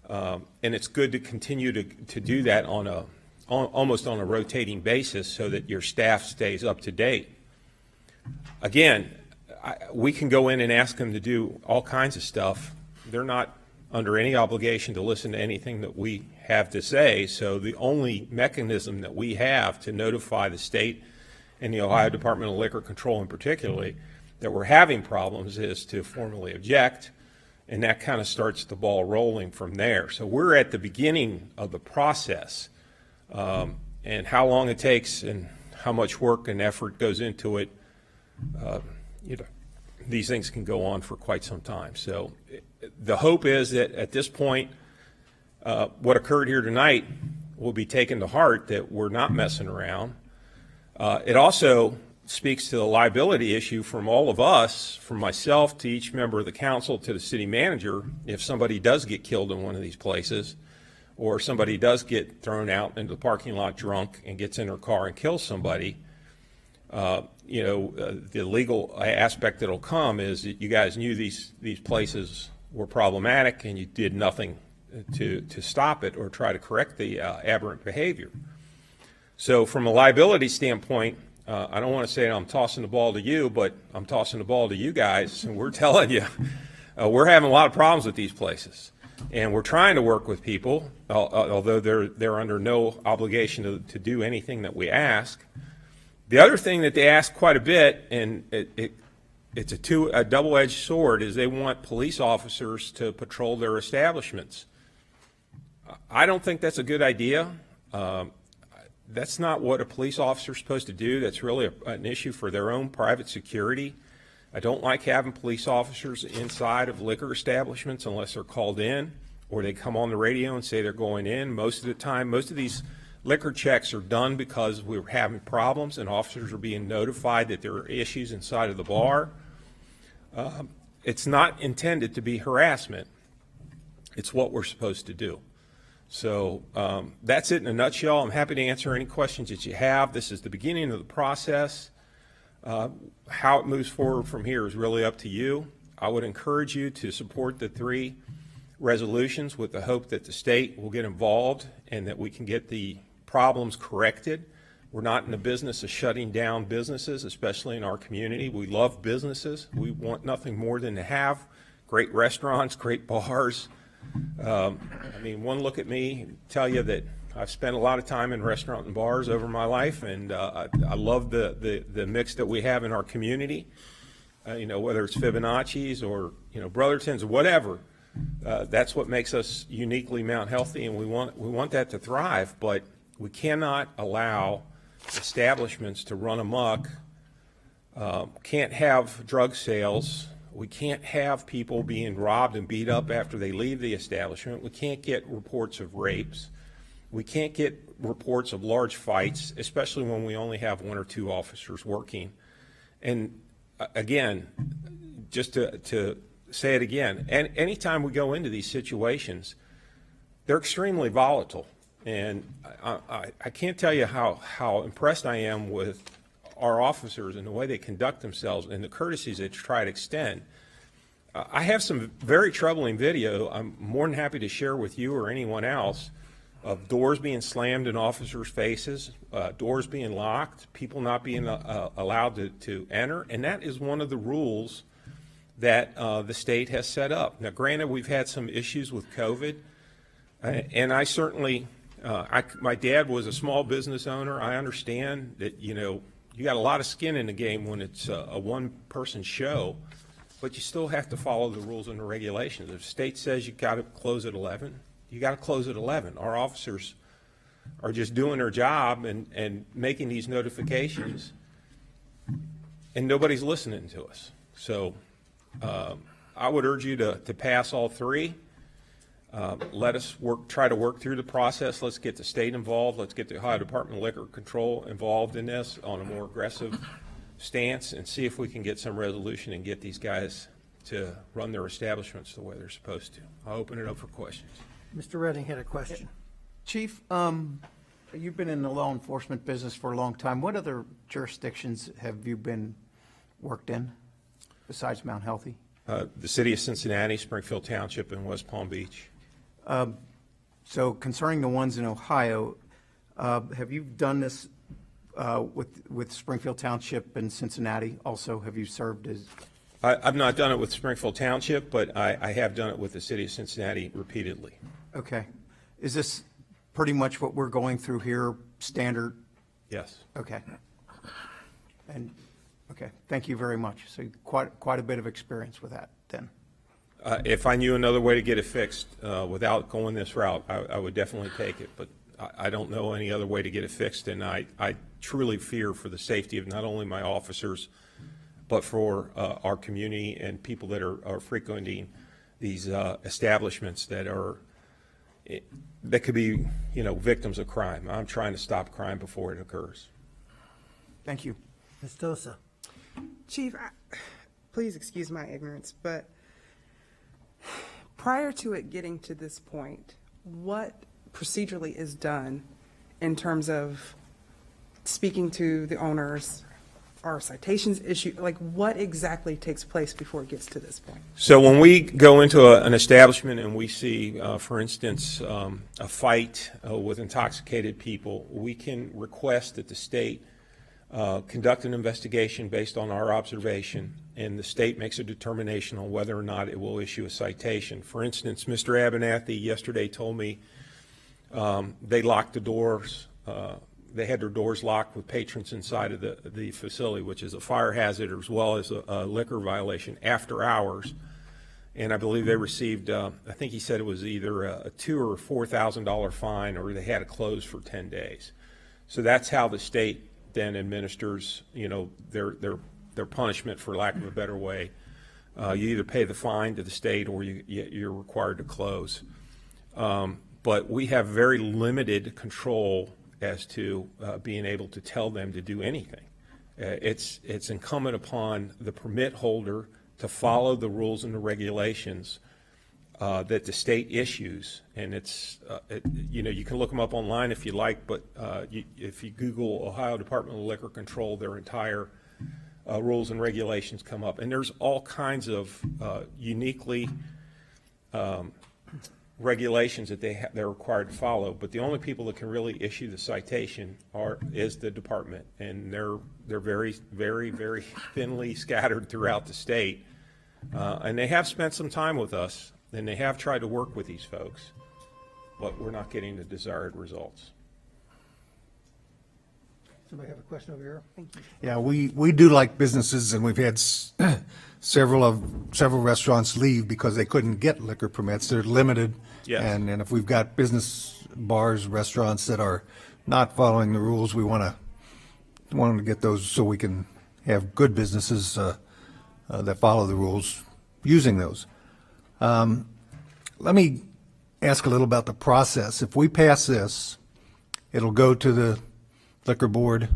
and it's good to continue to do that almost on a rotating basis so that your staff stays up to date. Again, we can go in and ask them to do all kinds of stuff. They're not under any obligation to listen to anything that we have to say, so the only mechanism that we have to notify the state and the Ohio Department of Liquor Control in particularly that we're having problems is to formally object, and that kind of starts the ball rolling from there. So we're at the beginning of the process. And how long it takes and how much work and effort goes into it, these things can go on for quite some time. So the hope is that at this point, what occurred here tonight will be taken to heart, that we're not messing around. It also speaks to the liability issue from all of us, from myself to each member of the council to the city manager, if somebody does get killed in one of these places, or somebody does get thrown out into the parking lot drunk and gets in their car and kills somebody, the legal aspect that'll come is that you guys knew these places were problematic and you did nothing to stop it or try to correct the aberrant behavior. So from a liability standpoint, I don't want to say I'm tossing the ball to you, but I'm tossing the ball to you guys, and we're telling you, we're having a lot of problems with these places. And we're trying to work with people, although they're under no obligation to do anything that we ask. The other thing that they ask quite a bit, and it's a double-edged sword, is they want police officers to patrol their establishments. I don't think that's a good idea. That's not what a police officer is supposed to do. That's really an issue for their own private security. I don't like having police officers inside of liquor establishments unless they're called in or they come on the radio and say they're going in. Most of the time, most of these liquor checks are done because we're having problems and officers are being notified that there are issues inside of the bar. It's not intended to be harassment. It's what we're supposed to do. So that's it in a nutshell. I'm happy to answer any questions that you have. This is the beginning of the process. How it moves forward from here is really up to you. I would encourage you to support the 3 resolutions with the hope that the state will get involved and that we can get the problems corrected. We're not in the business of shutting down businesses, especially in our community. We love businesses. We want nothing more than to have great restaurants, great bars. One look at me and tell you that I've spent a lot of time in restaurant and bars over my life, and I love the mix that we have in our community. Whether it's Fibonacci's or Brotherton's or whatever, that's what makes us uniquely Mount Healthy, and we want that to thrive. But we cannot allow establishments to run amok. Can't have drug sales. We can't have people being robbed and beat up after they leave the establishment. We can't get reports of rapes. We can't get reports of large fights, especially when we only have 1 or 2 officers working. And again, just to say it again, and anytime we go into these situations, they're extremely volatile. And I can't tell you how impressed I am with our officers and the way they conduct themselves and the courtesies they try to extend. I have some very troubling video I'm more than happy to share with you or anyone else of doors being slammed in officers' faces, doors being locked, people not being allowed to enter, and that is one of the rules that the state has set up. Now, granted, we've had some issues with COVID, and I certainly, my dad was a small business owner. I understand that, you got a lot of skin in the game when it's a one-person show, but you still have to follow the rules and the regulations. If the state says you got to close at 11, you got to close at 11. Our officers are just doing their job and making these notifications, and nobody's listening to us. So I would urge you to pass all three. Let us try to work through the process. Let's get the state involved. Let's get the Ohio Department of Liquor Control involved in this on a more aggressive stance, and see if we can get some resolution and get these guys to run their establishments the way they're supposed to. I'll open it up for questions. Mr. Redding had a question. Chief, you've been in the law enforcement business for a long time. What other jurisdictions have you worked in besides Mount Healthy? The city of Cincinnati, Springfield Township, and West Palm Beach. So concerning the ones in Ohio, have you done this with Springfield Township and Cincinnati also? Have you served as? I've not done it with Springfield Township, but I have done it with the city of Cincinnati repeatedly. Okay. Is this pretty much what we're going through here, standard? Yes. Okay. And, okay, thank you very much. So quite a bit of experience with that then. If I knew another way to get it fixed without going this route, I would definitely take it. But I don't know any other way to get it fixed, and I truly fear for the safety of not only my officers, but for our community and people that are frequenting these establishments that could be, victims of crime. I'm trying to stop crime before it occurs. Thank you. Ms. Dosa. Chief, please excuse my ignorance, but prior to it getting to this point, what procedurally is done in terms of speaking to the owners? Are citations issued? Like, what exactly takes place before it gets to this point? So when we go into an establishment and we see, for instance, a fight with intoxicated people, we can request that the state conduct an investigation based on our observation, and the state makes a determination on whether or not it will issue a citation. For instance, Mr. Abernathy yesterday told me they locked the doors. They had their doors locked with patrons inside of the facility, which is a fire hazard as well as a liquor violation after hours. And I believe they received, I think he said it was either a $2,000 or $4,000 fine, or they had to close for 10 days. So that's how the state then administers, their punishment, for lack of a better way. You either pay the fine to the state or you're required to close. But we have very limited control as to being able to tell them to do anything. It's incumbent upon the permit holder to follow the rules and the regulations that the state issues, and you can look them up online if you like, but if you Google Ohio Department of Liquor Control, their entire rules and regulations come up, and there's all kinds of uniquely regulations that they're required to follow, but the only people that can really issue the citation is the department, and they're very, very, very thinly scattered throughout the state, and they have spent some time with us, and they have tried to work with these folks, but we're not getting the desired results. Somebody have a question over here? Thank you. Yeah, we do like businesses, and we've had several restaurants leave because they couldn't get liquor permits. They're limited. Yes. And if we've got business bars, restaurants that are not following the rules, we want to get those so we can have good businesses that follow the rules using those. Let me ask a little about the process. If we pass this, it'll go to the liquor board,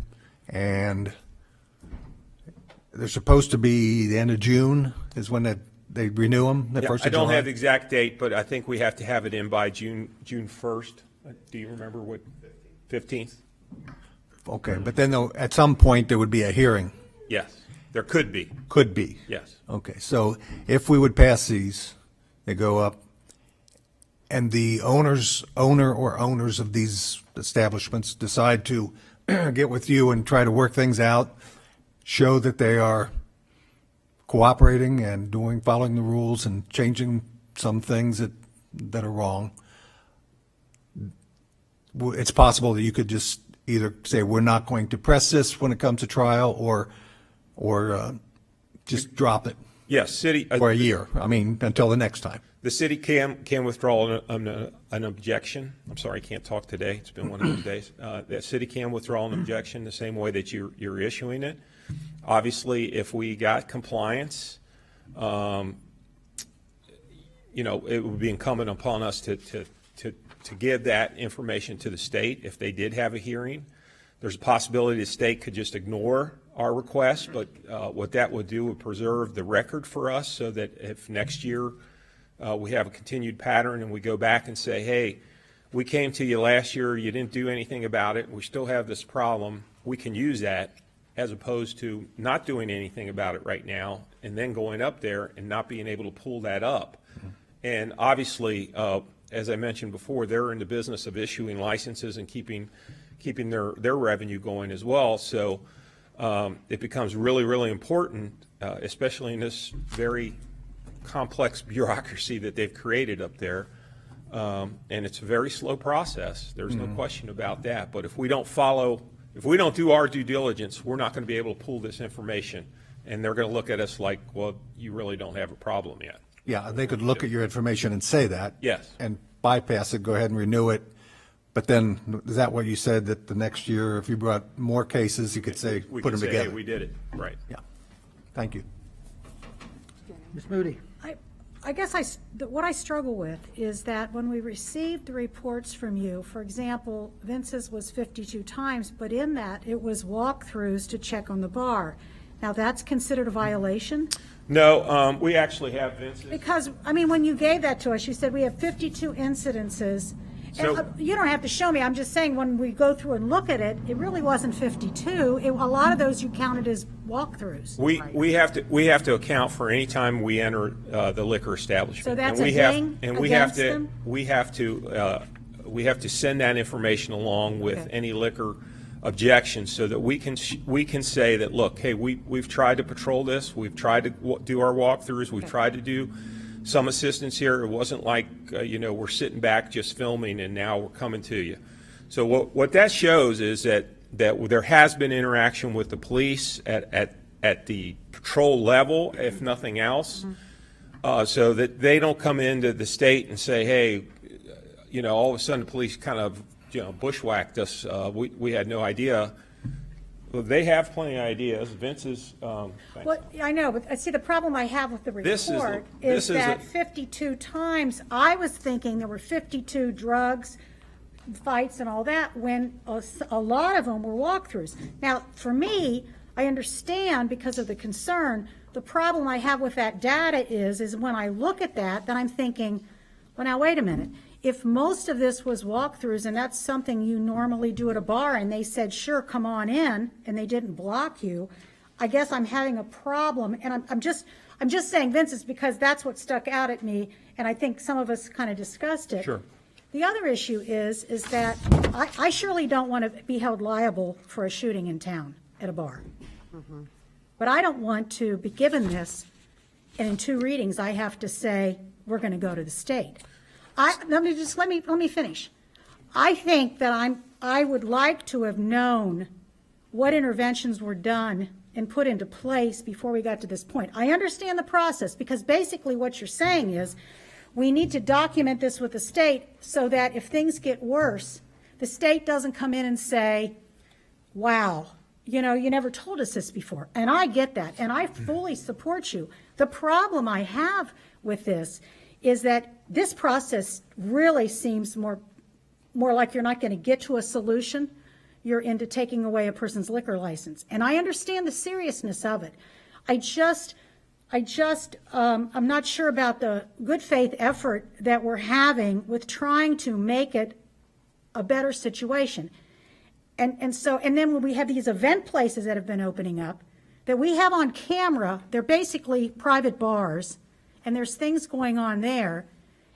and they're supposed to be the end of June is when they renew them, the first I of don't July? have the exact date, but I think we have to have it in by June 1st. Do you remember what? 15th? Okay, but then at some point there would be a hearing. Yes, there could be. Could be. Yes. Okay, so if we would pass these, they go up, and the owner or owners of these establishments decide to get with you and try to work things out, show that they are cooperating and following the rules and changing some things that are wrong, it's possible that you could just either say, we're not going to press this when it comes to trial, or just drop it. Yes, city. For a year, until the next time. The city can withdraw an objection. I'm sorry, I can't talk today. It's been one of those days. The city can withdraw an objection the same way that you're issuing it. Obviously, if we got compliance, it would be incumbent upon us to give that information to the state if they did have a hearing. There's a possibility the state could just ignore our request, but what that would do would preserve the record for us, so that if next year we have a continued pattern and we go back and say, hey, we came to you last year, you didn't do anything about it, we still have this problem, we can use that, as opposed to not doing anything about it right now and then going up there and not being able to pull that up. And obviously, as I mentioned before, they're in the business of issuing licenses and keeping their revenue going as well. So it becomes really, really important, especially in this very complex bureaucracy that they've created up there. And it's a very slow process. There's no question about that. But if we don't do our due diligence, we're not going to be able to pull this information. And they're going to look at us like, well, you really don't have a problem yet. Yeah, they could look at your information and say that. Yes. And bypass it, go ahead and renew it. But then, is that what you said, that the next year, if you brought more cases, you could say, We put can them say, together? hey, we did it. Right. Yeah. Thank you. Ms. Moody? I guess what I struggle with is that when we received the reports from you, for example, Vince's was 52 times, but in that it was walkthroughs to check on the bar. Now, that's considered a violation? No, we actually have Vince's. Because, when you gave that to us, you said we have 52 incidences. So- And you don't have to show me, I'm just saying, when we go through and look at it, it really wasn't 52. A lot of those you counted as walkthroughs. We have to account for any time we enter the liquor establishment. So that's And we a have- ding and we have against to them? we have to send that information along with Okay. any liquor objections, so that we can say that, look, hey, we've tried to patrol this, we've tried to do our walkthroughs, we've tried to do some assistance here. It wasn't like we're sitting back just filming and now we're coming to you. So what that shows is that there has been interaction with the police at the patrol level, if nothing else, so that they don't come into the state and say, hey, all of a sudden the police kind of bushwhacked us. We had no idea. Well, they have plenty of ideas. Vince's. Well, I know, but see, the problem I have with the This is the- report this is is that the- 52 times, I was thinking there were 52 drugs, fights and all that, when a lot of them were walkthroughs. Now, for me, I understand because of the concern. The problem I have with that data is when I look at that, then I'm thinking, well, now, wait a minute. If most of this was walkthroughs, and that's something you normally do at a bar, and they said, sure, come on in, and they didn't block you, I guess I'm having a problem. And I'm just saying, Vince, it's because that's what stuck out at me, and I think some of us kind of discussed it. Sure. The other issue is that I surely don't want to be held liable for a shooting in town at a bar. But I don't want to be given this, and in 2 readings, I have to say, we're going to go to the state. Let me finish. I think that I would like to have known what interventions were done and put into place before we got to this point. I understand the process, because basically what you're saying is we need to document this with the state so that if things get worse, the state doesn't come in and say, wow, you never told us this before. And I get that, and I fully support you. The problem I have with this is that this process really seems more like you're not going to get to a solution. You're into taking away a person's liquor license. And I understand the seriousness of it. I'm not sure about the good faith effort that we're having with trying to make it a better situation. And then when we have these event places that have been opening up, that we have on camera, they're basically private bars, and there's things going on there.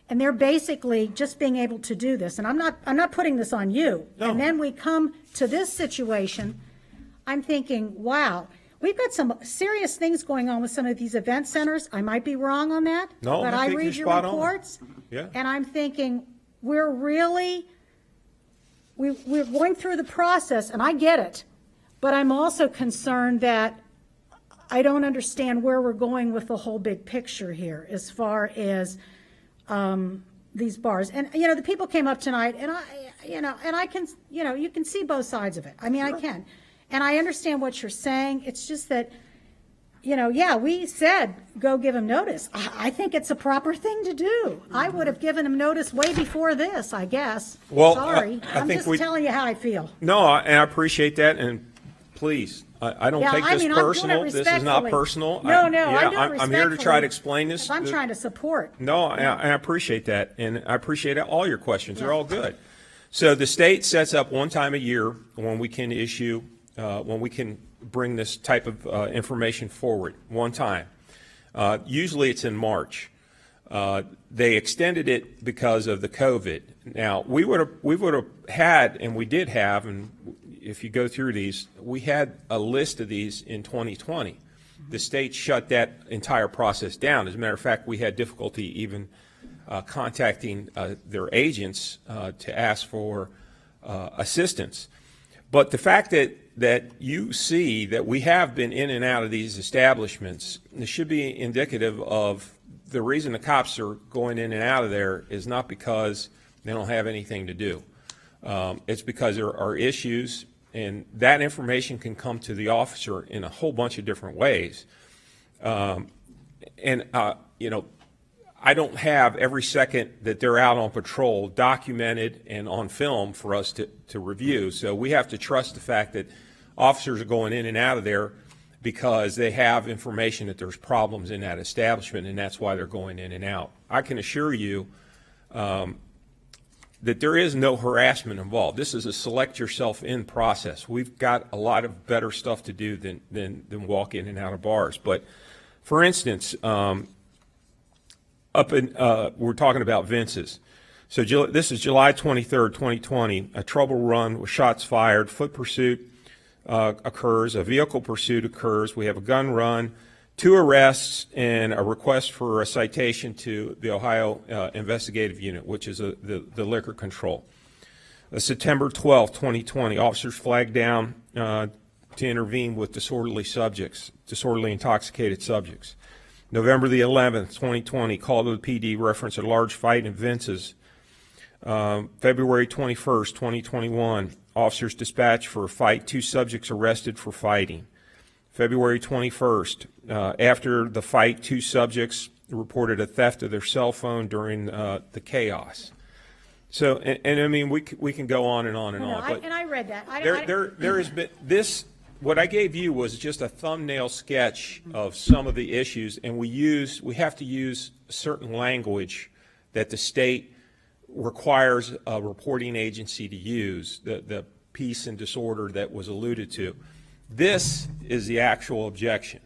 and they're basically just being able to do this, and I'm not putting this on you. No. And then we come to this situation, I'm thinking, wow, we've got some serious things going on with some of these event centers. I might be wrong on that. No, but I I think read you're your spot on. reports, Yeah. and I'm thinking, we're going through the process, and I get it, but I'm also concerned that I don't understand where we're going with the whole big picture here as far as these bars. And, the people came up tonight, and I can, you can see both sides of it. I mean, I can. And I understand what you're saying. It's just that, we said, go give them notice. I think it's a proper thing to do. I would have given them notice way before this, I guess. Well, Sorry. I I'm think just telling you how I feel. No, and I appreciate that, and please, I don't take this I'm doing it personal. This is not respectfully. personal. No, I I'm doing it I'm here to try to respectfully, explain this. 'cause I'm trying to support. No, I appreciate that, and I appreciate all your questions. They're all good. So the state sets up one time a year when we can when we can bring this type of information forward, one time. Usually it's in March. They extended it because of the COVID. Now, we would have had, and we did have, and if you go through these, we had a list of these in 2020. The state shut that entire process down. As a matter of fact, we had difficulty even contacting their agents to ask for assistance. But the fact that you see that we have been in and out of these establishments, this should be indicative of the reason the cops are going in and out of there is not because they don't have anything to do. It's because there are issues, and that information can come to the officer in a whole bunch of different ways. I don't have every second that they're out on patrol documented and on film for us to review. So we have to trust the fact that officers are going in and out of there because they have information that there's problems in that establishment, and that's why they're going in and out. I can assure you that there is no harassment involved. This is a select yourself in process. We've got a lot of better stuff to do than walk in and out of bars. But for instance, we're talking about Vince's. So this is July 23rd, 2020. A trouble run with shots fired, foot pursuit occurs, a vehicle pursuit occurs. We have a gun run, 2 arrests, and a request for a citation to the Ohio Investigative Unit, which is the liquor control. September 12th, 2020, officers flagged down to intervene with disorderly intoxicated subjects. November the 11th, 2020, call to the PD, reference a large fight in Vince's. February 21st, 2021, officers dispatched for a fight, 2 subjects arrested for fighting. February 21st, after the fight, 2 subjects reported a theft of their cell phone during the chaos. So, and I mean, we can go on and on and on. But I read that. there has been this. What I gave you was just a thumbnail sketch of some of the issues, and we have to use certain language that the state requires a reporting agency to use, the peace and disorder that was alluded to. This is the actual objection,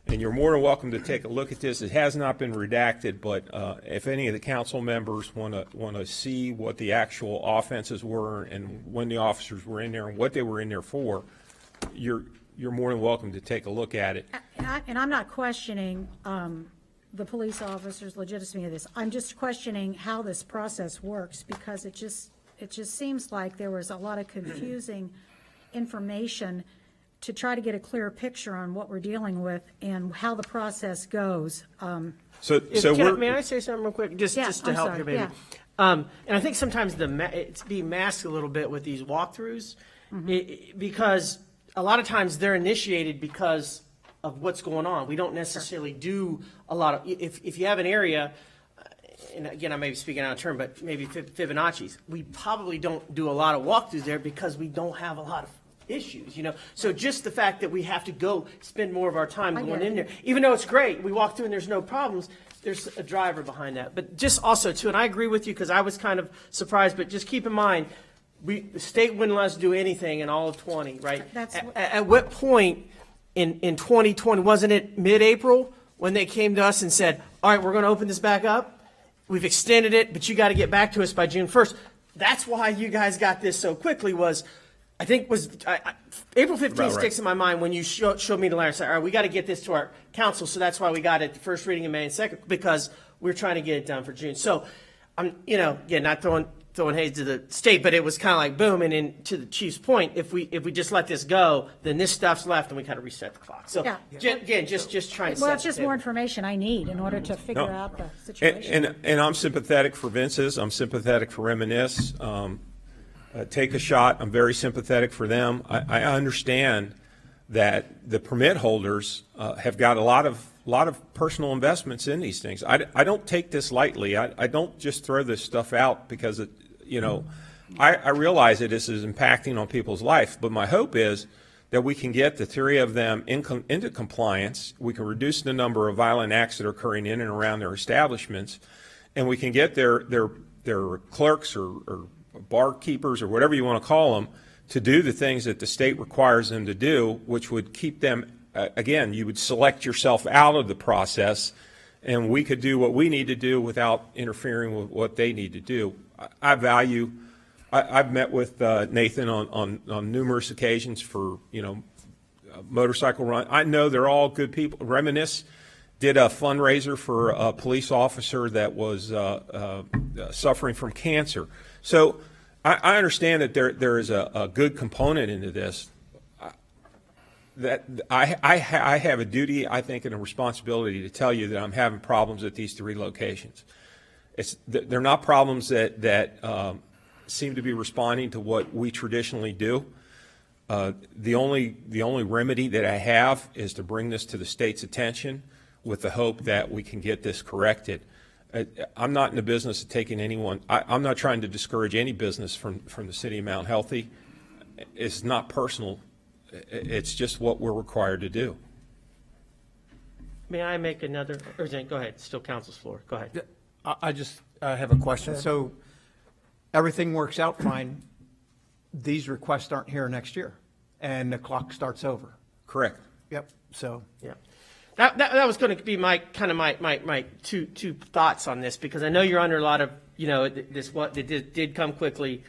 and you're more than welcome to take a look at this. It has not been redacted, but if any of the council members want to see what the actual offenses were and when the officers were in there and what they were in there for, you're more than welcome to take a look at it. And I'm not questioning the police officer's legitimacy of this. I'm just questioning how this process works, because it just seems like there was a lot of confusing information to try to get a clearer picture on what we're dealing with and how the process goes. May I say something real quick, just to I'm help sorry, here, maybe? yeah. And I think sometimes it's being masked a little bit with these walkthroughs, because a lot of times they're initiated because of what's going on. We don't necessarily do a lot of, if you have an area, and again, I may be speaking out of turn, but maybe Fibonacci's, we probably don't do a lot of walkthroughs there because we don't have a lot of issues, So just the fact that we have to go spend more of our time going in there, even though it's great, we walk through and there's no problems, there's a driver behind that. But just also too, and I agree with you because I was kind of surprised, but just keep in mind, the state wouldn't let us do anything in all of 20, right? At what point in 2020, wasn't it mid-April, when they came to us and said, all right, we're going to open this back up? we've extended it, but you got to get back to us by June 1st. That's why you guys got this so quickly April 15th About right. sticks in my mind when you showed me the letter and said, all right, we got to get this to our council. So that's why we got it the first reading in May and second, because we're trying to get it done for June. So I'm, not throwing hate to the state, but it was kind of like boom. And then to the chief's point, if we just let this go, then this stuff's left and we kind of reset the clock. So Yeah. again, just trying to Well, set it's the just table. more information I need in order to figure No. out the situation. And I'm sympathetic for Vince's. I'm sympathetic for Reminisce. Take a Shot. I'm very sympathetic for them. I understand that the permit holders have got a lot of personal investments in these things. I don't take this lightly. I don't just throw this stuff out because I realize that this is impacting on people's life. But my hope is that we can get the three of them into compliance. We can reduce the number of violent acts that are occurring in and around their establishments, and we can get their clerks or barkeepers or whatever you want to call them to do the things that the state requires them to do, which would keep them, again, you would select yourself out of the process, and we could do what we need to do without interfering with what they need to do. I've met with Nathan on numerous occasions for, motorcycle run. I know they're all good people. Reminisce did a fundraiser for a police officer that was suffering from cancer. So I understand that there is a good component into this. That I have a duty, I think, and a responsibility to tell you that I'm having problems at these three locations. They're not problems that seem to be responding to what we traditionally do. The only remedy that I have is to bring this to the state's attention with the hope that we can get this corrected. I'm not in the business of taking anyone. I'm not trying to discourage any business from the city of Mount Healthy. It's not personal. It's just what we're required to do. May I make another? Or go ahead. Still council's floor. Go ahead. I just have a question. So everything works out fine. These requests aren't here next year, and the clock starts over. Correct. Yep. So Yeah. That was going to be my two thoughts on this, because I know you're under a lot of, it did come quickly.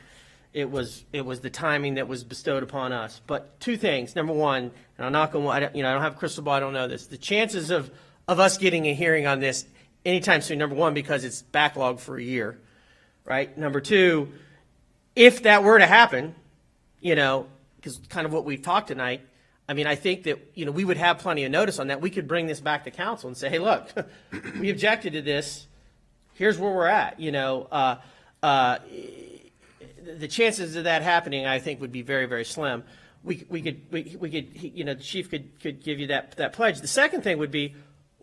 It was the timing that was bestowed upon us. But two things. Number one, and I'll knock on wood, I don't have a crystal ball, I don't know this. The chances of us getting a hearing on this anytime soon, number one, because it's backlogged for a year, right? Number two, if that were to happen, because kind of what we've talked tonight, I mean, I think that, we would have plenty of notice on that. We could bring this back to council and say, hey, look, we objected to this. Here's where we're at. The chances of that happening, I think, would be very, very slim. We could, the chief could give you that pledge. The second thing would be,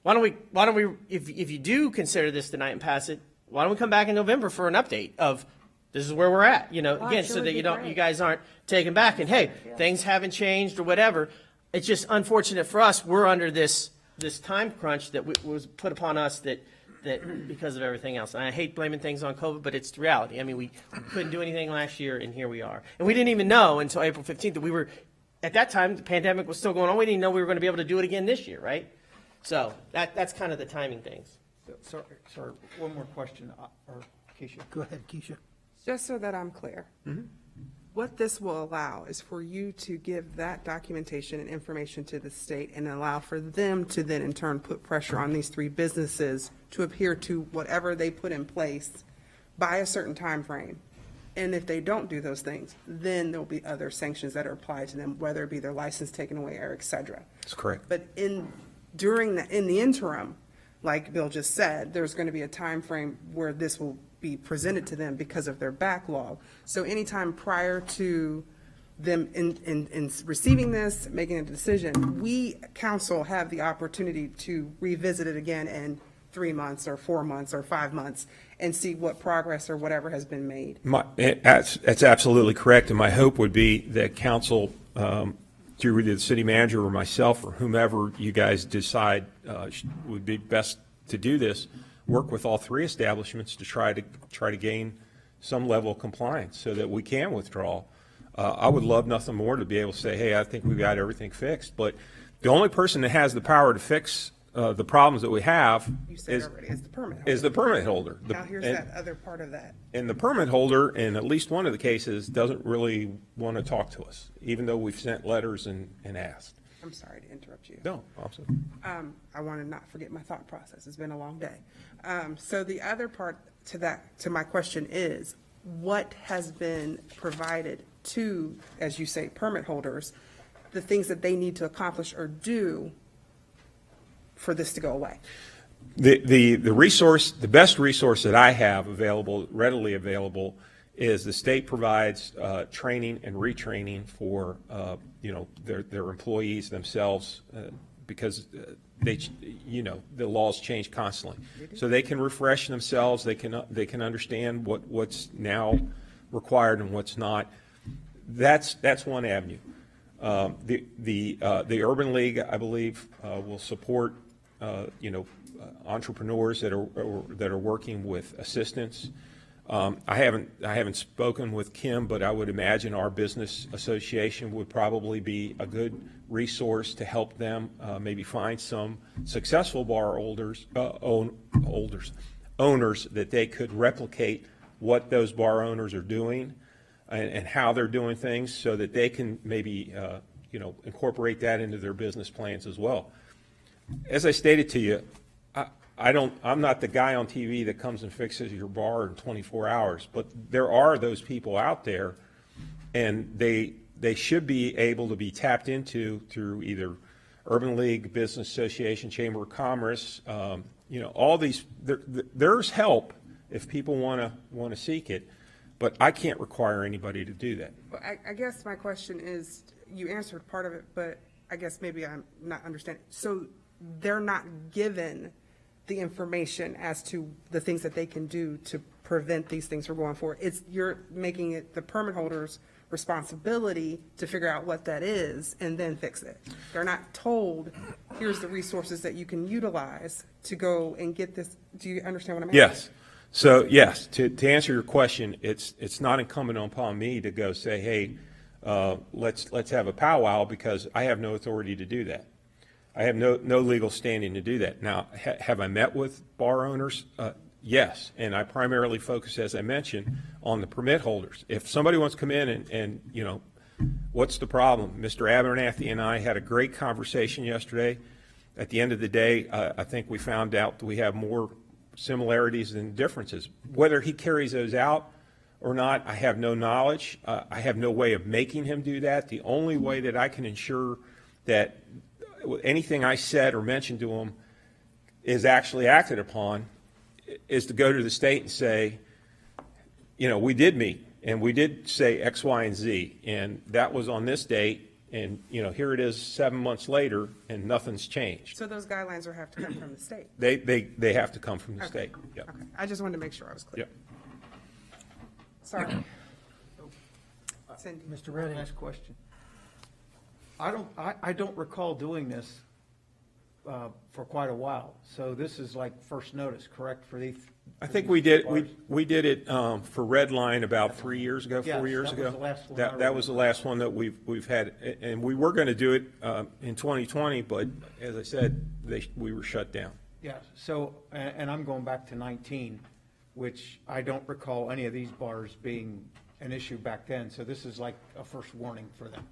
why don't we, if you do consider this tonight and pass it, why don't we come back in November for an update of this is where we're at, again, so that you guys aren't taken back and, hey, things haven't changed or whatever. It's just unfortunate for us. We're under this time crunch that was put upon us that because of everything else. And I hate blaming things on COVID, but it's the reality. I mean, we couldn't do anything last year, and here we are. And we didn't even know until April 15th that we were, at that time, the pandemic was still going on. We didn't even know we were going to be able to do it again this year, right? So that's kind of the timing things. sorry, one more question, or Keisha. Go ahead, Keisha. Just so that I'm clear, what this will allow is for you to give that documentation and information to the state and allow for them to then in turn put pressure on these three businesses to adhere to whatever they put in place by a certain time frame. And if they don't do those things, then there'll be other sanctions that are applied to them, whether it be their license taken away or et cetera. That's correct. But in the interim, like Bill just said, there's going to be a time frame where this will be presented to them because of their backlog. So anytime prior to them in receiving this, making a decision, we, council, have the opportunity to revisit it again in 3 months or 4 months or 5 months and see what progress or whatever has been made. That's absolutely correct, and my hope would be that council, through the city manager or myself or whomever you guys decide would be best to do this, work with all three establishments to try to gain some level of compliance so that we can withdraw. I would love nothing more to be able to say, hey, I think we've got everything fixed. But the only person that has the power to fix the problems that we have You said is, already, it's the permit holder. is the permit holder. Now, here's And- that other part of that. And the permit holder, in at least one of the cases, doesn't really want to talk to us, even though we've sent letters and asked. I'm sorry to interrupt you. No, also. I want to not forget my thought process. It's been a long day. So the other part to that, to my question is, what has been provided to, as you say, permit holders, the things that they need to accomplish or do for this to go away? The resource, the best resource that I have available, readily available, is the state provides training and retraining for their employees themselves, because the laws change constantly, so they can refresh themselves. They can understand what's now required and what's not. That's one avenue. The Urban League, I believe, will support entrepreneurs that are working with assistance. I haven't spoken with Kim, but I would imagine our business association would probably be a good resource to help them maybe find some successful bar owners that they could replicate what those bar owners are doing and how they're doing things, so that they can maybe incorporate that into their business plans as well. As I stated to you, I'm not the guy on TV that comes and fixes your bar in 24 hours, but there are those people out there, and they should be able to be tapped into through either Urban League, Business Association, Chamber of Commerce. All these, there's help if people want to seek it, but I can't require anybody to do that. Well, I guess my question is, you answered part of it, but I guess maybe I'm not understanding. So they're not given the information as to the things that they can do to prevent these things from going forward. You're making it the permit holder's responsibility to figure out what that is and then fix it. They're not told, here's the resources that you can utilize to go and get this. Do you understand what I'm asking? Yes. So yes, to answer your question, it's not incumbent upon me to go say, hey, let's have a powwow, because I have no authority to do that. I have no legal standing to do that. Now, have I met with bar owners? Yes, and I primarily focus, as I mentioned, on the permit holders. If somebody wants to come in and what's the problem? Mr. Abernathy and I had a great conversation yesterday. At the end of the day, I think we found out that we have more similarities than differences. Whether he carries those out or not, I have no knowledge. I have no way of making him do that. The only way that I can ensure that anything I said or mentioned to him is actually acted upon is to go to the state and say, we did meet and we did say X, Y, and Z, and that was on this date, and here it is 7 months later and nothing's changed. So those guidelines will have to come from the state? They have to come from the Okay. state. Yep. Okay. I just wanted to make sure I was clear. Yep. Sorry. Cindy. Mr. Redding. Next question. I don't recall doing this for quite a while, so this is like first notice, correct, for these? I think we did it for Red Line about 3 years ago, 4 years Yes, ago. that was the last one I That was the last one that we've had, and we were going to do it in 2020, but as I said, we were shut down. Yes, so, and I'm going back to 19, which I don't recall any of these bars being an issue back then, so this is like a first warning for them.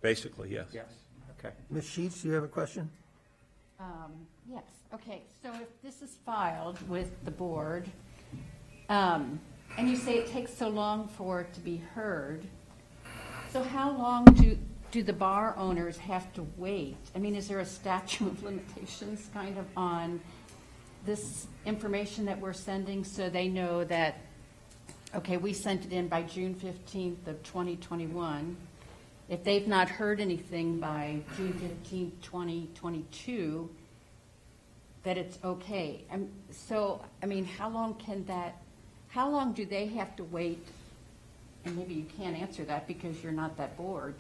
Basically, yes. Yes, okay. Ms. Sheets, do you have a question? Yes, okay, so if this is filed with the board, and you say it takes so long for it to be heard, so how long do the bar owners have to wait? I mean, is there a statute of limitations kind of on this information that we're sending, so they know that, okay, we sent it in by June 15th of 2021. If they've not heard anything by June 15th, 2022, that it's okay. So, I mean, how long do they have to wait, and maybe you can't answer that because you're not that board,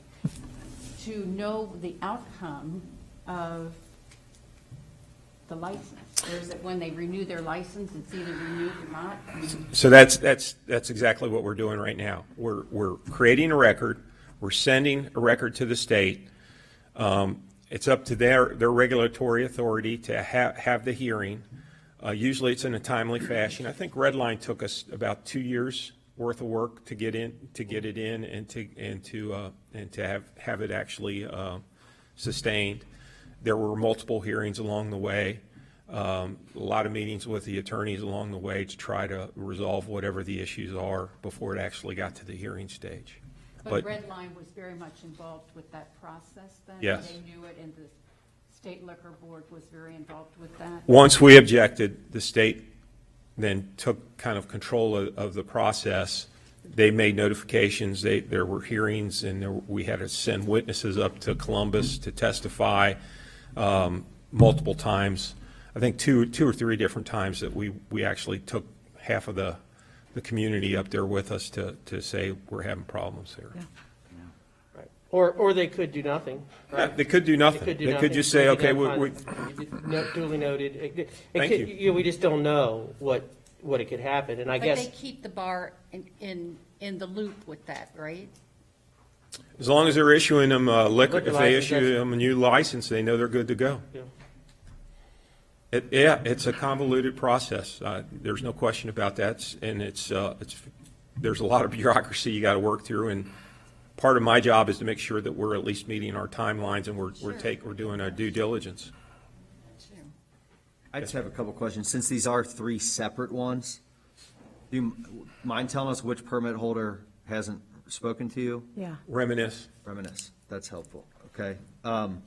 to know the outcome of the license? Or is it when they renew their license, it's either renewed or not? So that's exactly what we're doing right now. We're creating a record. We're sending a record to the state. It's up to their regulatory authority to have the hearing. Usually it's in a timely fashion. I think Redline took us about 2 years worth of work to get it in and to have it actually sustained. There were multiple hearings along the way, a lot of meetings with the attorneys along the way to try to resolve whatever the issues are before it actually got to the hearing stage. But Redline was very much involved with that process then? Yes. They knew it, and the State Liquor Board was very involved with that? Once we objected, the state then took kind of control of the process. They made notifications, there were hearings, and we had to send witnesses up to Columbus to testify multiple times. I think two or three different times that we actually took half of the community up there with us to say we're having problems here. Right. Or they could do nothing, right? They could do nothing. They could just say, okay, duly noted. Thank you. We just don't know what it could happen, and I guess. But they keep the bar in the loop with that, right? As long as they're issuing them liquor, if they license, issue them a new license, they know they're good to go. Yeah. It's a convoluted process. There's no question about that, and there's a lot of bureaucracy you got to work through, and part of my job is to make sure that we're at least meeting our timelines and we're doing our due diligence. I just have a couple questions. Since these are 3 separate ones, do you mind telling us which permit holder hasn't spoken to you? Yeah. Reminisce. That's helpful. Okay. And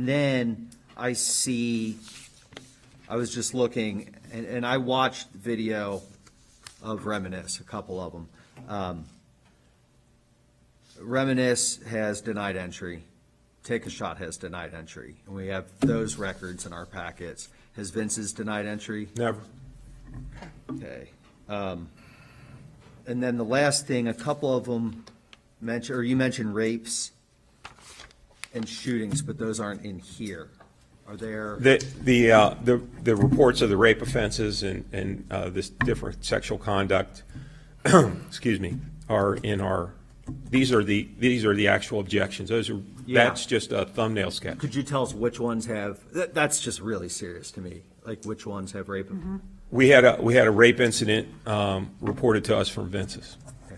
then I was just looking, and I watched video of Reminisce, a couple of them. Reminisce has denied entry. Take a Shot has denied entry. And we have those records in our packets. Has Vince's denied entry? Never. Okay. And then the last thing, a couple of them you mentioned rapes and shootings, but those aren't in here. Are there? The reports of the rape offenses and this different sexual conduct, excuse me, are in our. These are the actual objections. That's just a thumbnail sketch. Could you tell us which ones have? That's just really serious to me. Like which ones have rape? Mm-hmm. We had a rape incident reported to us from Vince's. Okay.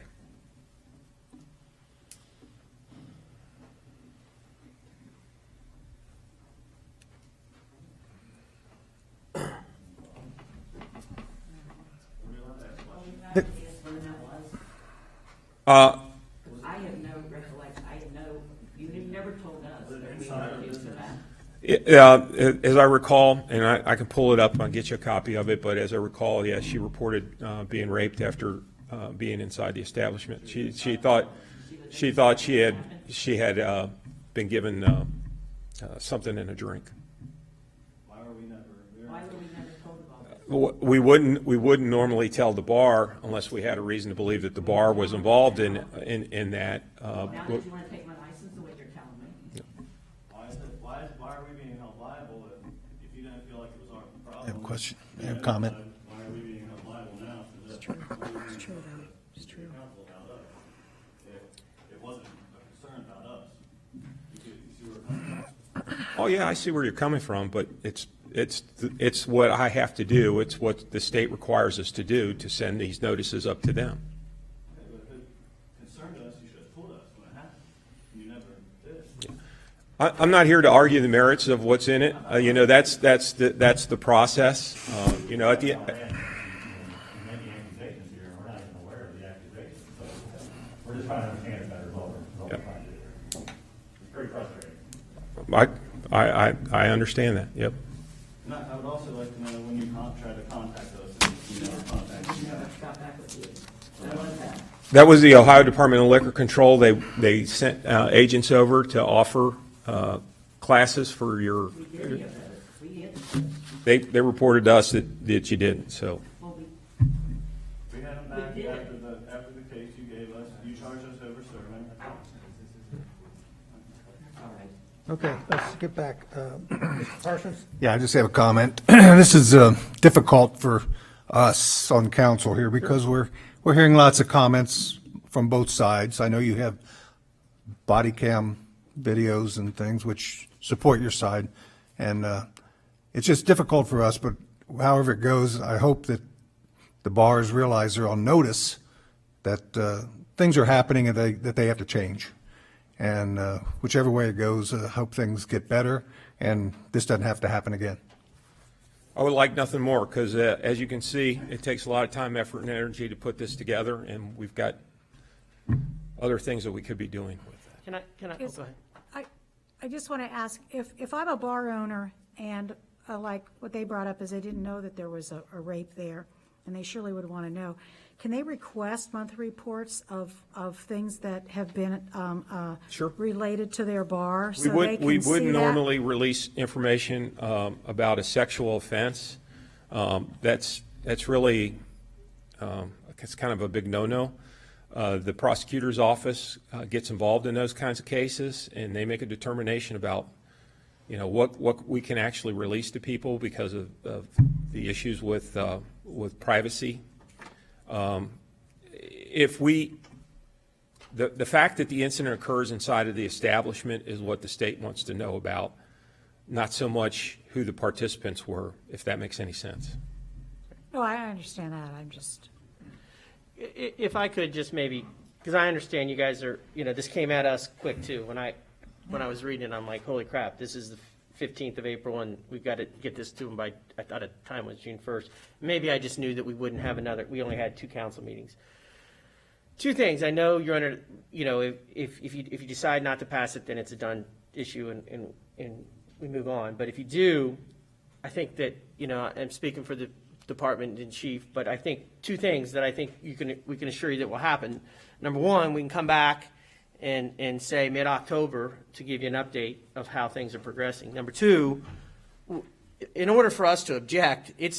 I have no recollection, you never told us that we were used to that. As I recall, and I can pull it up and get you a copy of it, but as I recall, yes, she reported being raped after being inside the establishment. She thought she had been given something in a drink. Why were we never told about that? We wouldn't normally tell the bar unless we had a reason to believe that the bar was involved in that. Now that you want to take my license, the way you're telling me. Why are we being held liable if you didn't feel like it was our problem? I have a question, I have a comment. Why are we being held liable now for this? It's true, it's true, though. It's true. It wasn't a concern about us. You see where we're coming from? Oh yeah, I see where you're coming from, but it's what I have to do. It's what the state requires us to do to send these notices up to them. If it concerned us, you should have told us when it happened. You never did. I'm not here to argue the merits of what's in it. That's the process. At the Many accusations here, and we're not even aware of the accusations. So we're just trying to understand it better. Is all we're trying to do. It's pretty frustrating. I understand that. Yep. And I would also like to know when you try to contact us, if you never contacted us. Never got back with you. What was that? That was the Ohio Department of Liquor Control. They sent agents over to offer classes for your. We did get that. We did. They reported to us that you didn't. So. Well, We had them back after the case you gave us. You charged us over serving. all right. Okay, let's get back. Mr. Parsons? Yeah, I just have a comment. This is difficult for us on council here because we're hearing lots of comments from both sides. I know you have body cam videos and things, which support your side. And it's just difficult for us, but however it goes, I hope that the bars realize they're on notice that things are happening and that they have to change. And whichever way it goes, I hope things get better and this doesn't have to happen again. I would like nothing more, because as you can see, it takes a lot of time, effort, and energy to put this together, and we've got other things that we could be doing with that. Can I, Is- go ahead. I just want to ask, if I'm a bar owner and like what they brought up is they didn't know that there was a rape there, and they surely would want to know, can they request monthly reports of things that have been Sure. related to their bar? We so they can would see that? normally release information about a sexual offense. That's really, it's kind of a big no-no. The prosecutor's office gets involved in those kinds of cases, and they make a determination about, what we can actually release to people because of the issues with privacy. The fact that the incident occurs inside of the establishment is what the state wants to know about, not so much who the participants were, if that makes any sense. No, I understand that. I'm just. If I could just maybe, because I understand you guys are, this came at us quick too. When I was reading it, I'm like, holy crap, this is the 15th of April and we've got to get this to them by, I thought at the time was June 1st. Maybe I just knew that we wouldn't have we only had 2 council meetings. 2 things. I know you're under, if you decide not to pass it, then it's a done issue and we move on. But if you do, I think that, I'm speaking for the department in chief, but I think 2 things that I think we can assure you that will happen. Number 1, we can come back and say mid-October to give you an update of how things are progressing. Number 2, in order for us to object, we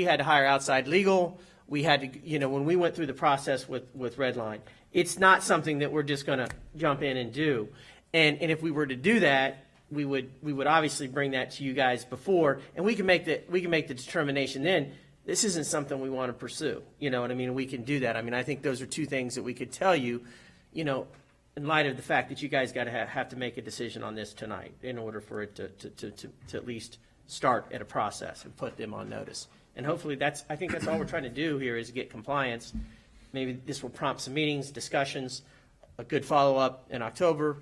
had to hire outside legal. We had to, when we went through the process with Redline, it's not something that we're just going to jump in and do. And if we were to do that, we would obviously bring that to you guys before, and we can make the determination then. This isn't something we want to pursue. You know what I mean? We can do that. I mean, I think those are 2 things that we could tell you, in light of the fact that you guys got to have to make a decision on this tonight in order for it to at least start at a process and put them on notice. And hopefully I think that's all we're trying to do here is get compliance. Maybe this will prompt some meetings, discussions, a good follow-up in October.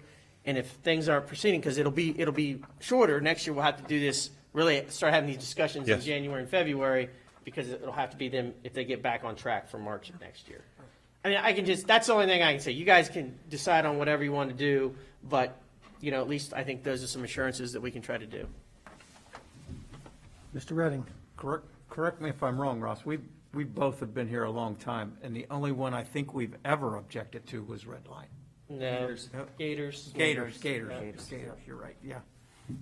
And if things aren't proceeding, because it'll be shorter, next year we'll have to do this, really start having these discussions in Yes. January and February, because it'll have to be them if they get back on track for March of next year. I mean, that's the only thing I can say. You guys can decide on whatever you want to do, but, at least I think those are some assurances that we can try to do. Mr. Redding. Correct me if I'm wrong, Ross. We both have been here a long time, and the only one I think we've ever objected to was Red Line. No, Gators. Gators, you're right, yeah.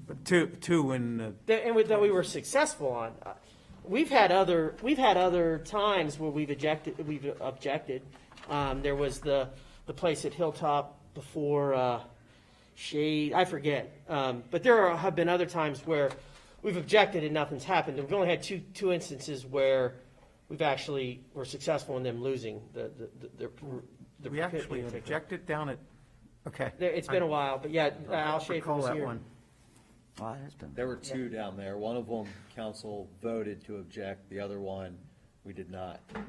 But two in the. And that we were successful on. We've had other times where we've objected. There was the place at Hilltop before Shade. I forget. But there have been other times where we've objected and nothing's happened. We've only had two instances where we've actually were successful in them losing the We actually objected down at, okay. It's been a while, but yeah, Al Schaefer was that here. one. There were 2 down there. One of them, council voted to object. The other one, we did not. Do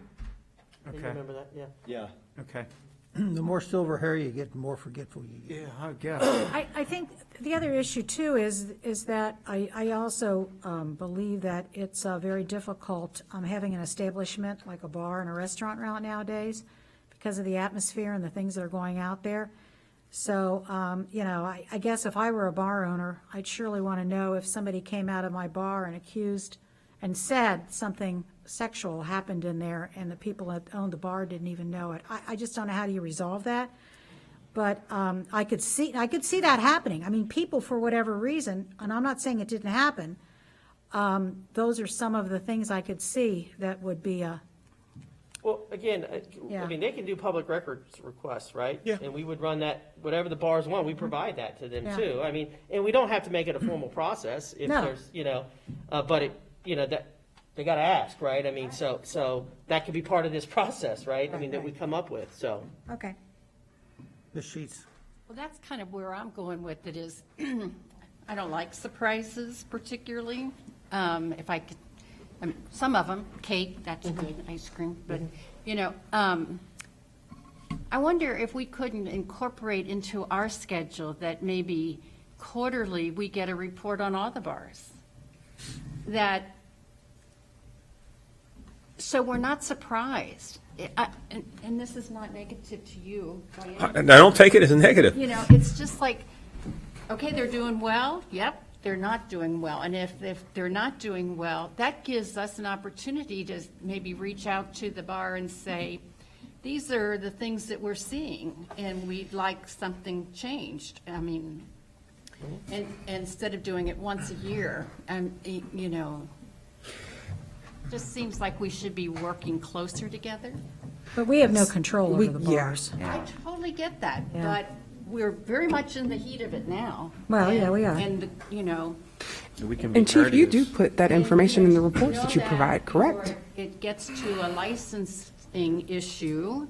you Okay. remember that? Yeah. Yeah. Okay. The more silver hair you get, the more forgetful you get. Yeah, I guess. I think the other issue too is that I also believe that it's very difficult having an establishment like a bar and a restaurant around nowadays because of the atmosphere and the things that are going out there. So, I guess if I were a bar owner, I'd surely want to know if somebody came out of my bar and accused and said something sexual happened in there and the people that owned the bar didn't even know it. I just don't know how do you resolve that. But I could see that happening. I mean, people, for whatever reason, and I'm not saying it didn't happen, those are some of the things I could see that would be a. Well, again, Yeah. I mean, they can do public records requests, right? Yeah. And we would run that, whatever the bars want, we provide that to them Yeah. too. I mean, and we don't have to make it a formal process if No. there's, but that, they gotta ask, right? I mean, so that could be part of this process, right? I mean, that we come up with, so. Okay. Ms. Sheets. Well, that's kind of where I'm going with it is, I don't like surprises particularly. If I could, I mean, some of them, cake, that's good, ice cream, but, you know, I wonder if we couldn't incorporate into our schedule that maybe quarterly we get a report on all the bars. That, so we're not surprised. And this is not negative to you, Diane. I don't take it as a negative. You know, it's just like, okay, they're doing well, yep, they're not doing well. And if they're not doing well, that gives us an opportunity to maybe reach out to the bar and say, these are the things that we're seeing, and we'd like something changed. I mean, and instead of doing it once a year, you know, just seems like we should be working closer together. But we have no control over the bars. I totally get that, Yeah. but we're very much in the heat of it now. Well, yeah, we are. And, you know. And Chief, you do put that information in the reports that you provide, correct? It gets to a licensing issue.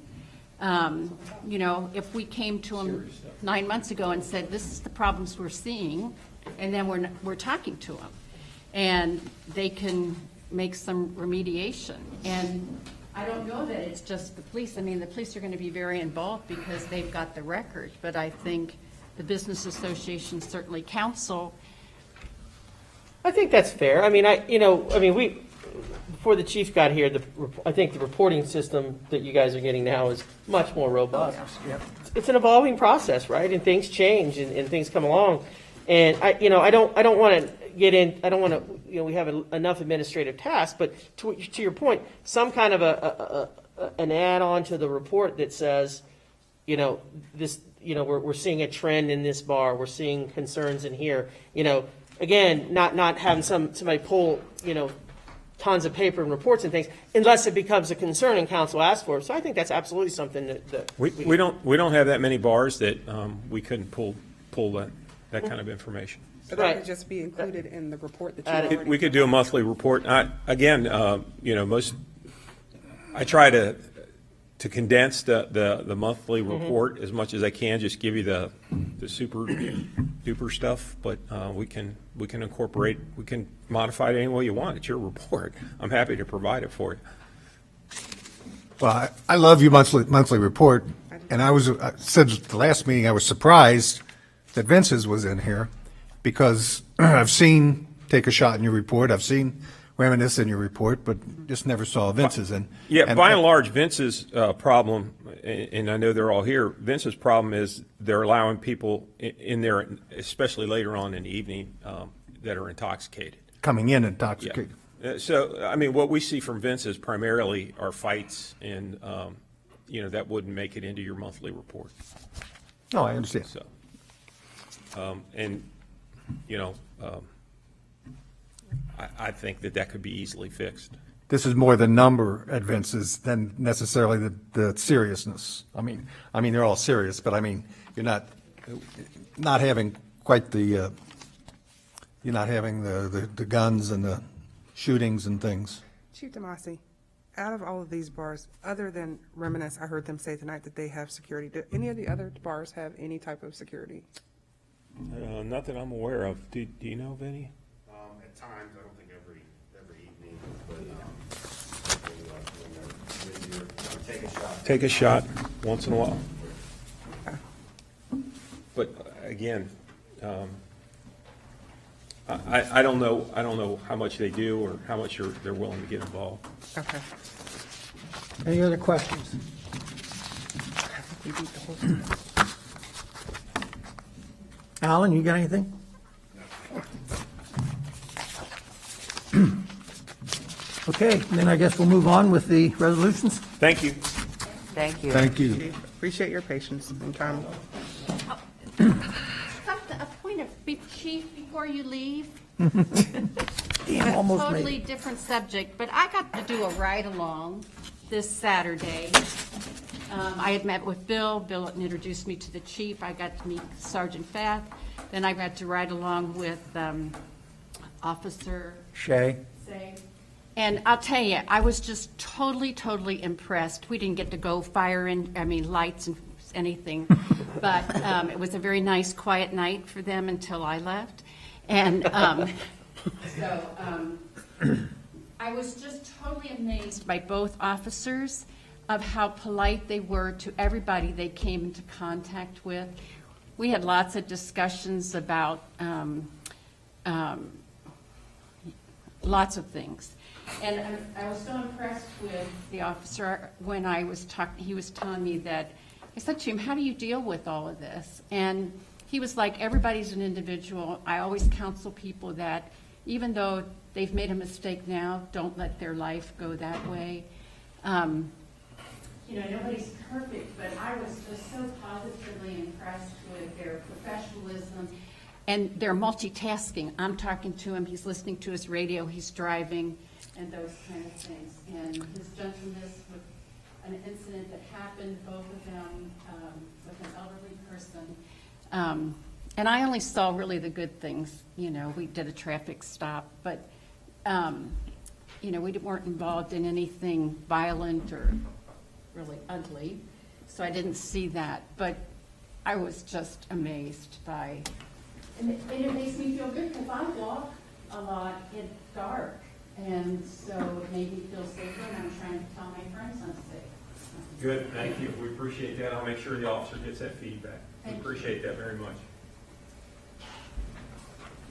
You know, if we came to them 9 months ago and said, this is the problems we're seeing, and then we're talking to them, and they can make some remediation. And I don't know that it's just the police. I mean, the police are going to be very involved because they've got the record, but I think the business association, certainly council. I think that's fair. I mean, before the chief got here, I think the reporting system that you guys are getting now is much more robust. It's an evolving process, right? And things change and things come along. And I don't want to get in, I don't want to, we have enough administrative tasks, but to your point, some kind of an add-on to the report that says, this, we're seeing a trend in this bar, we're seeing concerns in here, again, not having somebody pull, tons of paper and reports and things, unless it becomes a concern and council asks for it. So I think that's absolutely something that We don't have that many bars that we couldn't pull that kind of information. But that could just be included in the report that you already. We could do a monthly report. I try to condense the monthly report as much as I can, just give you the super duper stuff, but we can incorporate, we can modify it any way you want. It's your report. I'm happy to provide it for you. Well, I love your monthly report, and I said at the last meeting, I was surprised that Vince's was in here, because I've seen Take a Shot in your report, I've seen Reminisce in your report, but just never saw Vince's in. Yeah, by and large, Vince's problem, and I know they're all here, Vince's problem is they're allowing people in there, especially later on in the evening, that are intoxicated. Coming in intoxicated. Yeah. So, I mean, what we see from Vince's primarily are fights, and, that wouldn't make it into your monthly report. Oh, I understand. So, I think that could be easily fixed. This is more the number at Vince's than necessarily the seriousness. I mean, they're all serious, but I mean, you're not having quite the, you're not having the guns and the shootings and things. Chief Demasi, out of all of these bars, other than Reminisce, I heard them say tonight that they have security. Do any of the other bars have any type of security? Not that I'm aware of. Do you know of any? At times, I don't think every evening, but Take a shot once in a while. But again, I don't know how much they do or how much they're willing to get involved. Okay. Any other questions? We beat the whole thing. Alan, you got anything? Okay, then I guess we'll move on with the resolutions. Thank you. Thank you. Thank you. Chief, appreciate your patience and time. A point of, Chief, before you leave, Almost made totally it. different subject, but I got to do a ride-along this Saturday. I had met with Bill. Bill introduced me to the chief. I got to meet Sergeant Fath. Then I got to ride along with Officer Shay. And I'll tell you, I was just totally impressed. We didn't get to go lights and anything. But it was a very nice, quiet night for them until I left. And I was just totally amazed by both officers of how polite they were to everybody they came into contact with. We had lots of discussions about lots of things. And I was so impressed with the officer when I was he was telling me that, I said to him, how do you deal with all of this? And he was like, everybody's an individual. I always counsel people that even though they've made a mistake now, don't let their life go that way. You know, nobody's perfect, but I was just so positively impressed with their professionalism and their multitasking. I'm talking to him, he's listening to his radio, he's driving, and those kind of things. And his gentleness with an incident that happened, both of them with an elderly person. And I only saw really the good things. You know, we did a traffic stop, but, you know, we weren't involved in anything violent or really ugly, so I didn't see that. But I was just amazed by, and it makes me feel good because I walk a lot in dark, and so it made me feel safer, and I'm trying to tell my friends I'm safe. Good, thank you. We appreciate that. I'll make sure the officer gets that feedback. We appreciate that very much.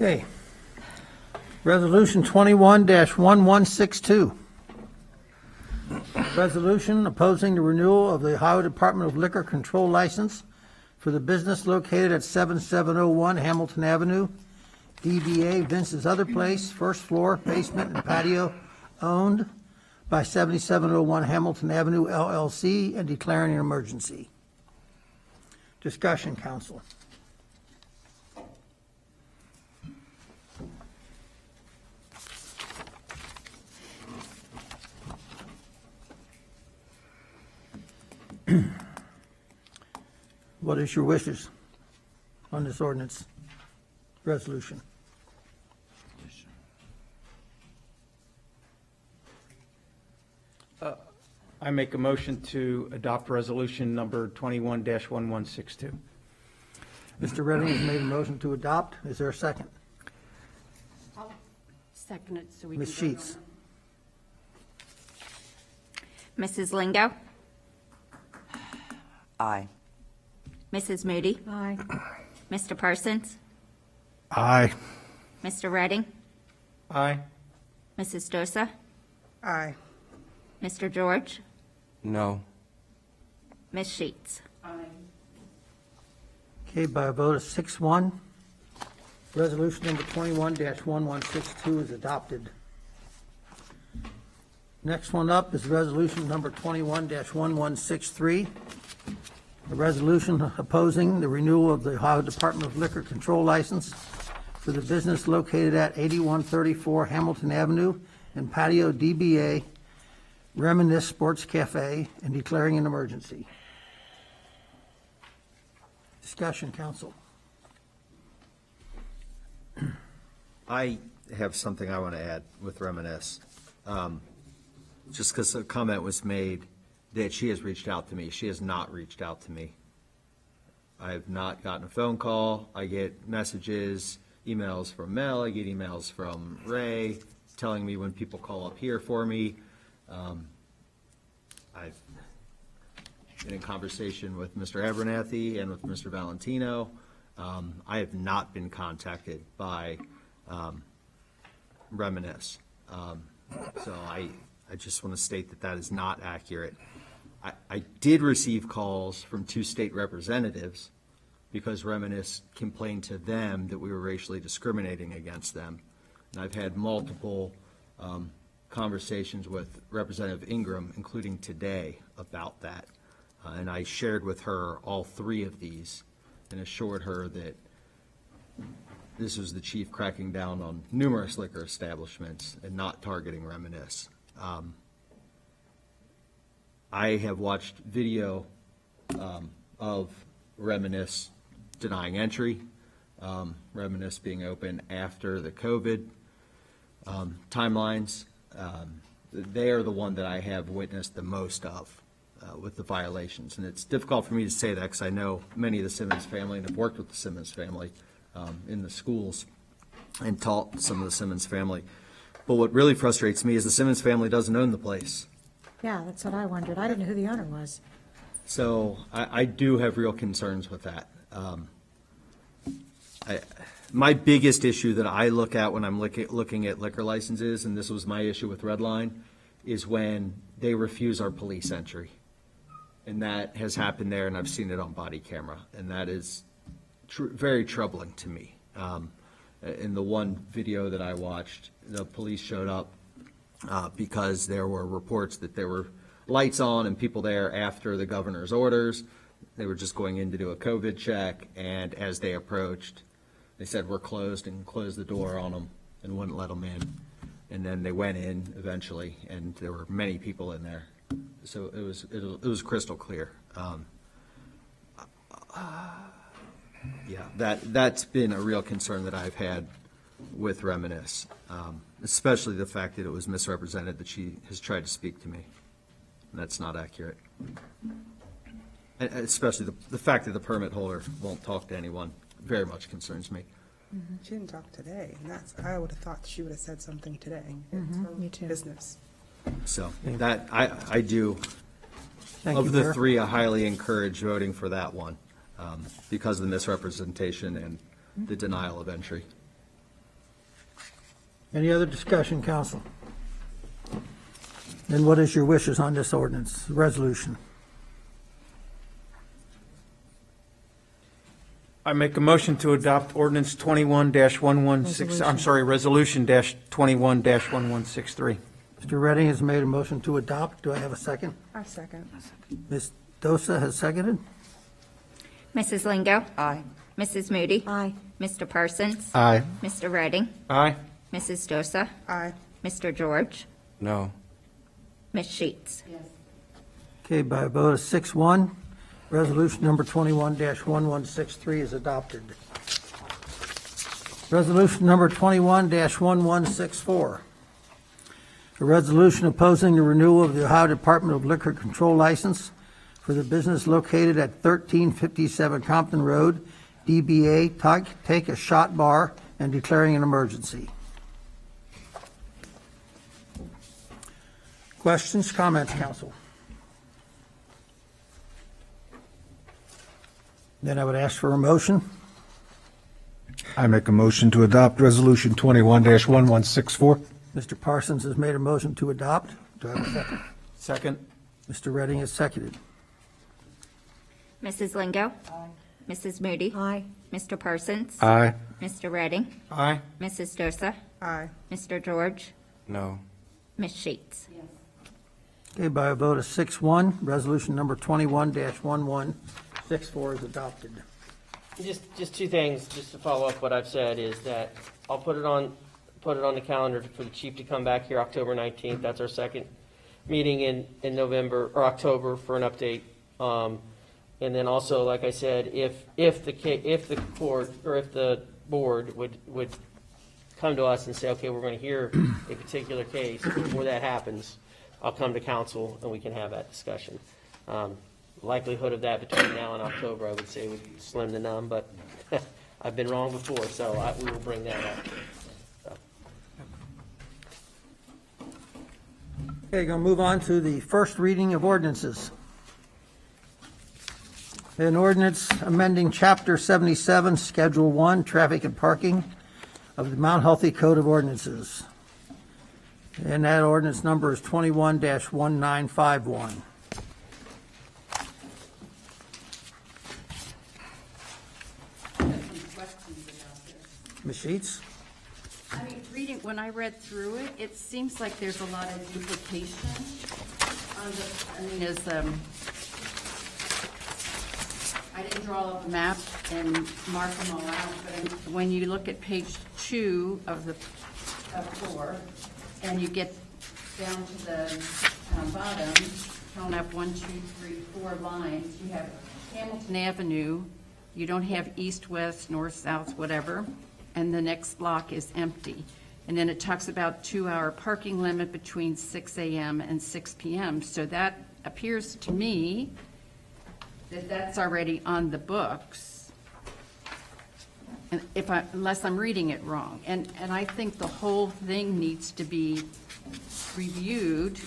Okay. Resolution 21-1162. Resolution opposing the renewal of the Ohio Department of Liquor Control license for the business located at 7701 Hamilton Avenue, DBA Vince's Other Place, first floor, basement, and patio, owned by 7701 Hamilton Avenue LLC, and declaring an emergency. Discussion, council. What is your wishes on this ordinance resolution? I make a motion to adopt resolution number 21-1162. Mr. Redding has made a motion to adopt. Is there a second? I'll second it so we can. Ms. vote Sheets. on Mrs. Lingo, Aye. Mrs. Moody, Aye. Mr. Parsons, Aye. Mr. Redding, Aye. Mrs. Dosa, Aye. Mr. George, No. Ms. Sheets. Aye. Okay, by a vote of 6-1, resolution number 21-1162 is adopted. Next one up is resolution number 21-1163, a resolution opposing the renewal of the Ohio Department of Liquor Control license for the business located at 8134 Hamilton Avenue and patio DBA Reminisce Sports Cafe, and declaring an emergency. Discussion, council. I have something I want to add with Reminisce. Just because a comment was made that she has reached out to me. She has not reached out to me. I have not gotten a phone call. I get messages, emails from Mel. I get emails from Ray telling me when people call up here for me. I've been in conversation with Mr. Abernathy and with Mr. Valentino. I have not been contacted by Reminisce. So I just want to state that that is not accurate. I did receive calls from 2 state representatives because Reminisce complained to them that we were racially discriminating against them. And I've had multiple conversations with Representative Ingram, including today, about that. And I shared with her all 3 of these and assured her that this was the chief cracking down on numerous liquor establishments and not targeting Reminisce. I have watched video of Reminisce denying entry, Reminisce being open after the COVID timelines. They are the one that I have witnessed the most of with the violations. And it's difficult for me to say that because I know many of the Simmons family and have worked with the Simmons family in the schools and taught some of the Simmons family. But what really frustrates me is the Simmons family doesn't own the place. Yeah, that's what I wondered. I didn't know who the owner was. So I do have real concerns with that. My biggest issue that I look at when I'm looking at liquor licenses, and this was my issue with Redline, is when they refuse our police entry. And that has happened there, and I've seen it on body camera, and that is very troubling to me. In the one video that I watched, the police showed up because there were reports that there were lights on and people there after the governor's orders. They were just going in to do a COVID check, and as they approached, they said, "We're closed," and closed the door on them and wouldn't let them in. And then they went in eventually, and there were many people in there. So it was crystal clear. Yeah, that's been a real concern that I've had with Reminisce, especially the fact that it was misrepresented that she has tried to speak to me. That's not accurate. And especially the fact that the permit holder won't talk to anyone very much concerns me. She didn't talk today, and I would have thought she would have said something today. It's her Me too. business. So that, I do, Thank of you, the Mayor. three, I highly encourage voting for that one because of the misrepresentation and the denial of entry. Any other discussion, council? Then what is your wishes on this ordinance, resolution? I make a motion to adopt ordinance 21-116, I'm sorry, resolution -21-1163. Mr. Redding has made a motion to adopt. Do I have a second? I second. Ms. Dosa has seconded. Mrs. Lingo? Aye. Mrs. Moody? Aye. Mr. Parsons? Aye. Mr. Redding? Aye. Mrs. Dosa? Aye. Mr. George? No. Ms. Sheets? Okay, by a vote of 6-1, resolution number 21-1163 is adopted. Resolution number 21-1164. A resolution opposing the renewal of the Ohio Department of Liquor Control license for the business located at 1357 Compton Road, DBA Take a Shot Bar, and declaring an emergency. Questions, comments, council? Then I would ask for a motion. I make a motion to adopt Resolution 21-1164. Mr. Parsons has made a motion to adopt. Do I have a second? Second. Mr. Redding has seconded. Mrs. Lingo? Mrs. Moody? Aye. Mr. Parsons? Aye. Mr. Redding? Aye. Mrs. Dosa? Aye. Mr. George? No. Ms. Sheets? Okay, by a vote of 6-1, resolution number 21-1164 is adopted. Just two things, just to follow up what I've said, is that I'll put it on the calendar for the chief to come back here October 19th. That's our second meeting in November, or October, for an update. And then also, like I said, if the court, or if the board would come to us and say, okay, we're going to hear a particular case, before that happens, I'll come to council and we can have that discussion. Likelihood of that between now and October, I would say, would be slim to none, but I've been wrong before, so we will bring that up. So. Okay, going to move on to the first reading of ordinances. An ordinance amending Chapter 77, Schedule 1, Traffic and Parking of the Mount Healthy Code of Ordinances. And that ordinance number is 21-1951. Ms. Sheets? I mean, when I read through it, it seems like there's a lot of duplication on I didn't draw up a map and mark them all out, but when you look at page 2 of 4, and you get down to the bottom, count up 1, 2, 3, 4 lines, you have Hamilton Avenue, you don't have east, west, north, south, whatever, and the next block is empty. And then it talks about 2-hour parking limit between 6 a.m. and 6 p.m. So that appears to me that that's already on the books. And unless I'm reading it wrong. And I think the whole thing needs to be reviewed.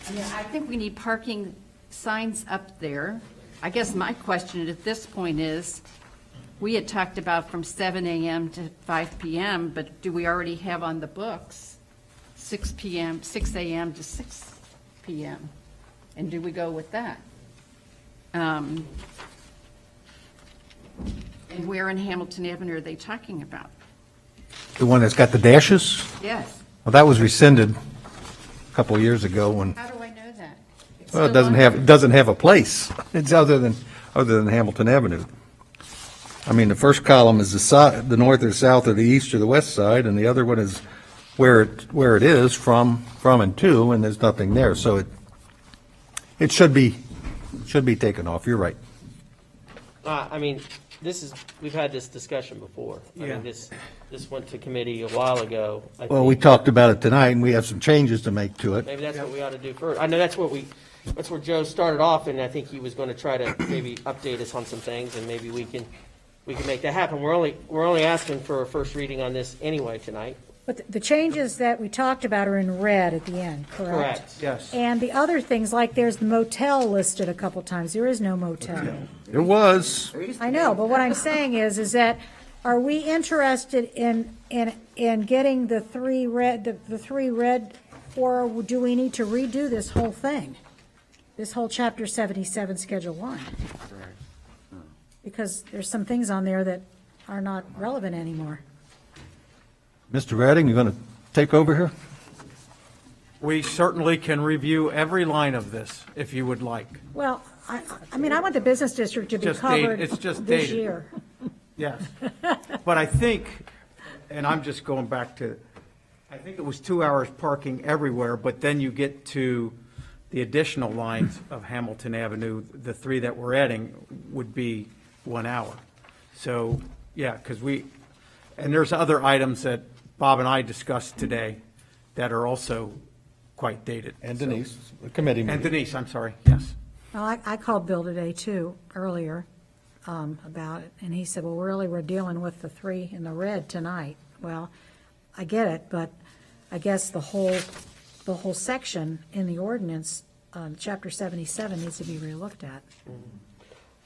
I think we need parking signs up there. I guess my question at this point is, we had talked about from 7 a.m. to 5 p.m., but do we already have on the books 6 a.m. to 6 p.m.? And do we go with that? And where in Hamilton Avenue are they talking about? The one that's got the dashes? Yes. Well, that was rescinded a couple of years ago when, How do I know that? It's well, it still on? doesn't have a place. It's other than Hamilton Avenue. I mean, the first column is the north or south or the east or the west side, and the other one is where it is from and to, and there's nothing there. So it should be taken off. You're right. I mean, we've had this discussion before. I mean, this went to committee a while ago. I Well, we think. talked about it tonight, and we have some changes to make to it. Maybe that's what we ought to do first. I know that's where Joe started off, and I think he was going to try to maybe update us on some things, and maybe we can make that happen. We're only asking for a first reading on this anyway tonight. But the changes that we talked about are in red at the end, correct? Correct. Yes. And the other things, like there's the motel listed a couple times. There is no motel. It was. I know, but what I'm saying is that, are we interested in getting the three red, or do we need to redo this whole thing? This whole Chapter 77, Schedule 1? Because there's some things on there that are not relevant anymore. Mr. Redding, you going to take over here? We certainly can review every line of this, if you would like. Well, I mean, I want the business district to be Just covered it's just this dated. year. Yes. But I think, and I'm just going back to, I think it was 2 hours parking everywhere, but then you get to the additional lines of Hamilton Avenue, the three that we're adding would be 1 hour. So, yeah, because and there's other items that Bob and I discussed today that are also quite dated. And Denise, the committee meeting. And Denise, I'm sorry, yes. Well, I called Bill today too, earlier, about it, and he said, well, we're dealing with the three in the red tonight. Well, I get it, but I guess the whole section in the ordinance, Chapter 77, needs to be relooked at.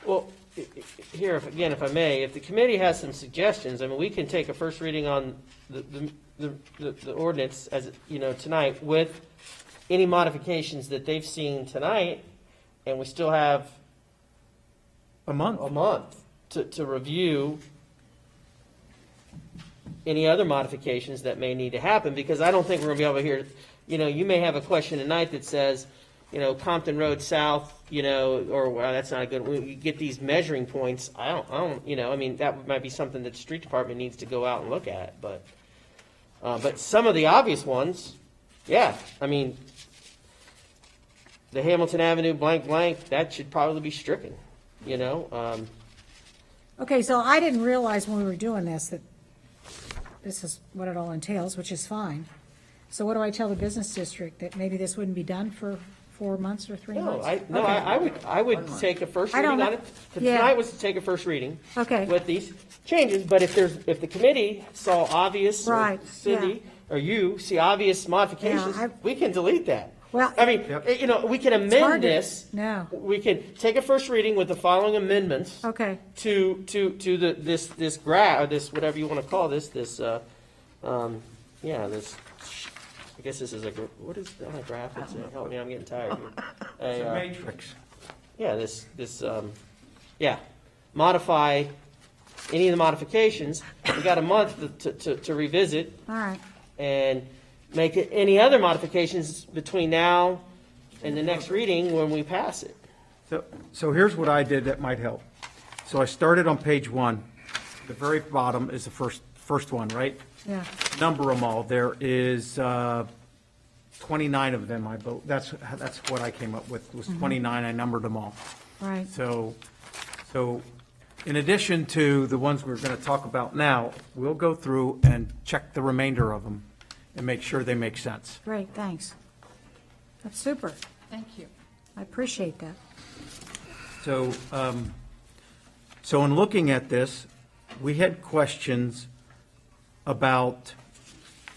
Well, here, if I may, if the committee has some suggestions, I mean, we can take a first reading on the ordinance as, tonight with any modifications that they've seen tonight, and we still have a month to review any other modifications that may need to happen, because I don't think we're going to be able to hear, you may have a question tonight that says, Compton Road South, or well, that's not a good, we get these measuring points. I don't, I mean, that might be something that the street department needs to go out and look at, but some of the obvious ones, yeah, I mean, the Hamilton Avenue blank, that should probably be stricken, Okay, so I didn't realize when we were doing this that this is what it all entails, which is fine. So what do I tell the business district, that maybe this wouldn't be done for 4 months or 3 months? I would take a first I don't reading on know. it. Yeah. Tonight was to take a first reading. Okay. With these changes, but if the committee saw obvious, or Right, Cindy, or you see obvious modifications, we can delete that. Well, I mean, we can hard amend to- this. No. We can take a first reading with the following amendments. Okay. To this graph, or this, whatever you want to call this, this, I guess this is what is, not a graph, it's help me, I'm getting tired here. It's a matrix. Yeah, modify any of the modifications. We got a month to revisit All right. and make it any other modifications between now and the next reading when we pass it. So here's what I did that might help. So I started on page 1. The very bottom is the first one, right? Yeah. Number them all. There is 29 of them, I vote. That's what I came up with, was 29. I numbered them all. Right. So in addition to the ones we're going to talk about now, we'll go through and check the remainder of them and make sure they make sense. Great, thanks. That's super. Thank you. I appreciate that. So, so in looking at this, we had questions about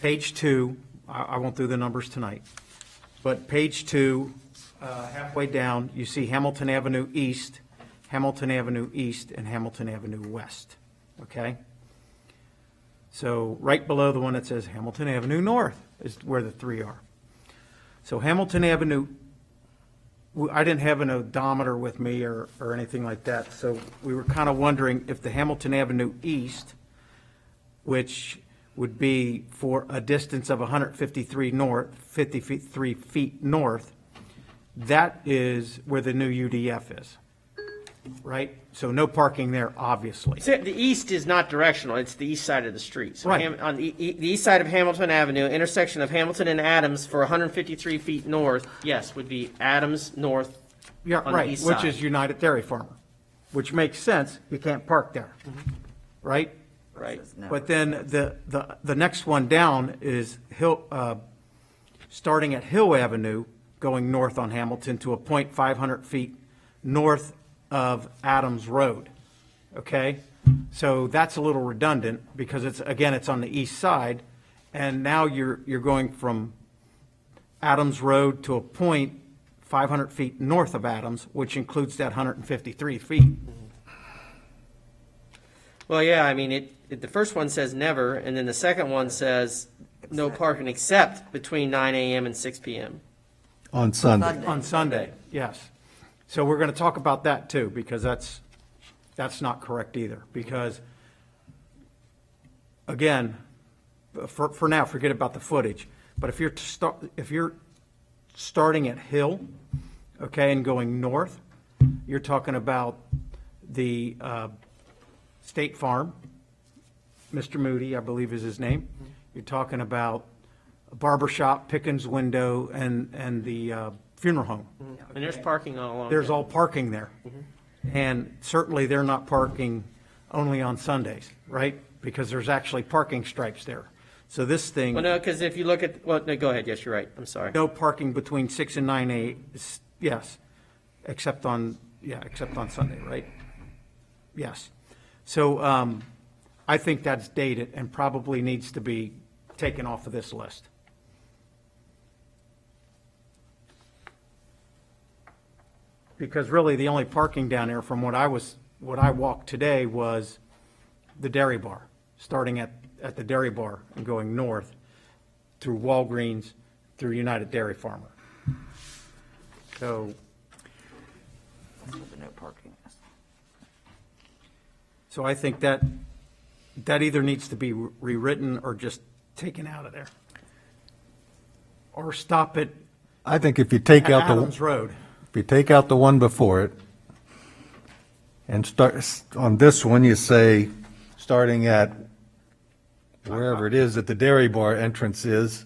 page 2. I won't do the numbers tonight, but page 2, halfway down, you see Hamilton Avenue East, Hamilton Avenue East, and Hamilton Avenue West, okay? So right below the one that says Hamilton Avenue North is where the 3 are. So Hamilton Avenue, I didn't have an odometer with me or anything like that, so we were kind of wondering if the Hamilton Avenue East, which would be for a distance of 53 feet north, that is where the new UDF is, right? So no parking there, obviously. The east is not directional, it's the east side of the street. So Right. On the east side of Hamilton Avenue, intersection of Hamilton and Adams for 153 feet north, yes, would be Adams North Yeah, on the right, east which side. is United Dairy Farmer, which makes sense, you can't park there, right? Right. But then the next one down is starting at Hill Avenue, going north on Hamilton to a point 500 feet north of Adams Road, okay? So that's a little redundant, because it's on the east side, and now you're going from Adams Road to a point 500 feet north of Adams, which includes that 153 feet. Well, yeah, I mean, the first one says never, and then the second one says no parking except between 9 a.m. and 6 p.m. On Sunday. On Sunday, yes. So we're going to talk about that too, because that's not correct either. Because, again, for now, forget about the footage. But if you're starting at Hill, okay, and going north, you're talking about the State Farm, Mr. Moody, I believe is his name. You're talking about a barber shop, Pickens Window, and the funeral home. And there's parking all along. There's there. all parking there. And certainly they're not parking only on Sundays, right? Because there's actually parking stripes there. So this thing, Well, no, because if you look at, well, no, go ahead, yes, you're right, I'm sorry. no parking between 6 and 9 yes, except on Sunday, right? Yes. So I think that's dated and probably needs to be taken off of this list. Because really, the only parking down there from what I walked today was the dairy bar, starting at the dairy bar and going north through Walgreens, through United Dairy Farmer. So, No parking. so I think that either needs to be rewritten or just taken out of there. Or stop it I think if you take at out Adams Road. if you take out the one before it and start, on this one, you say, starting at wherever it is that the dairy bar entrance is,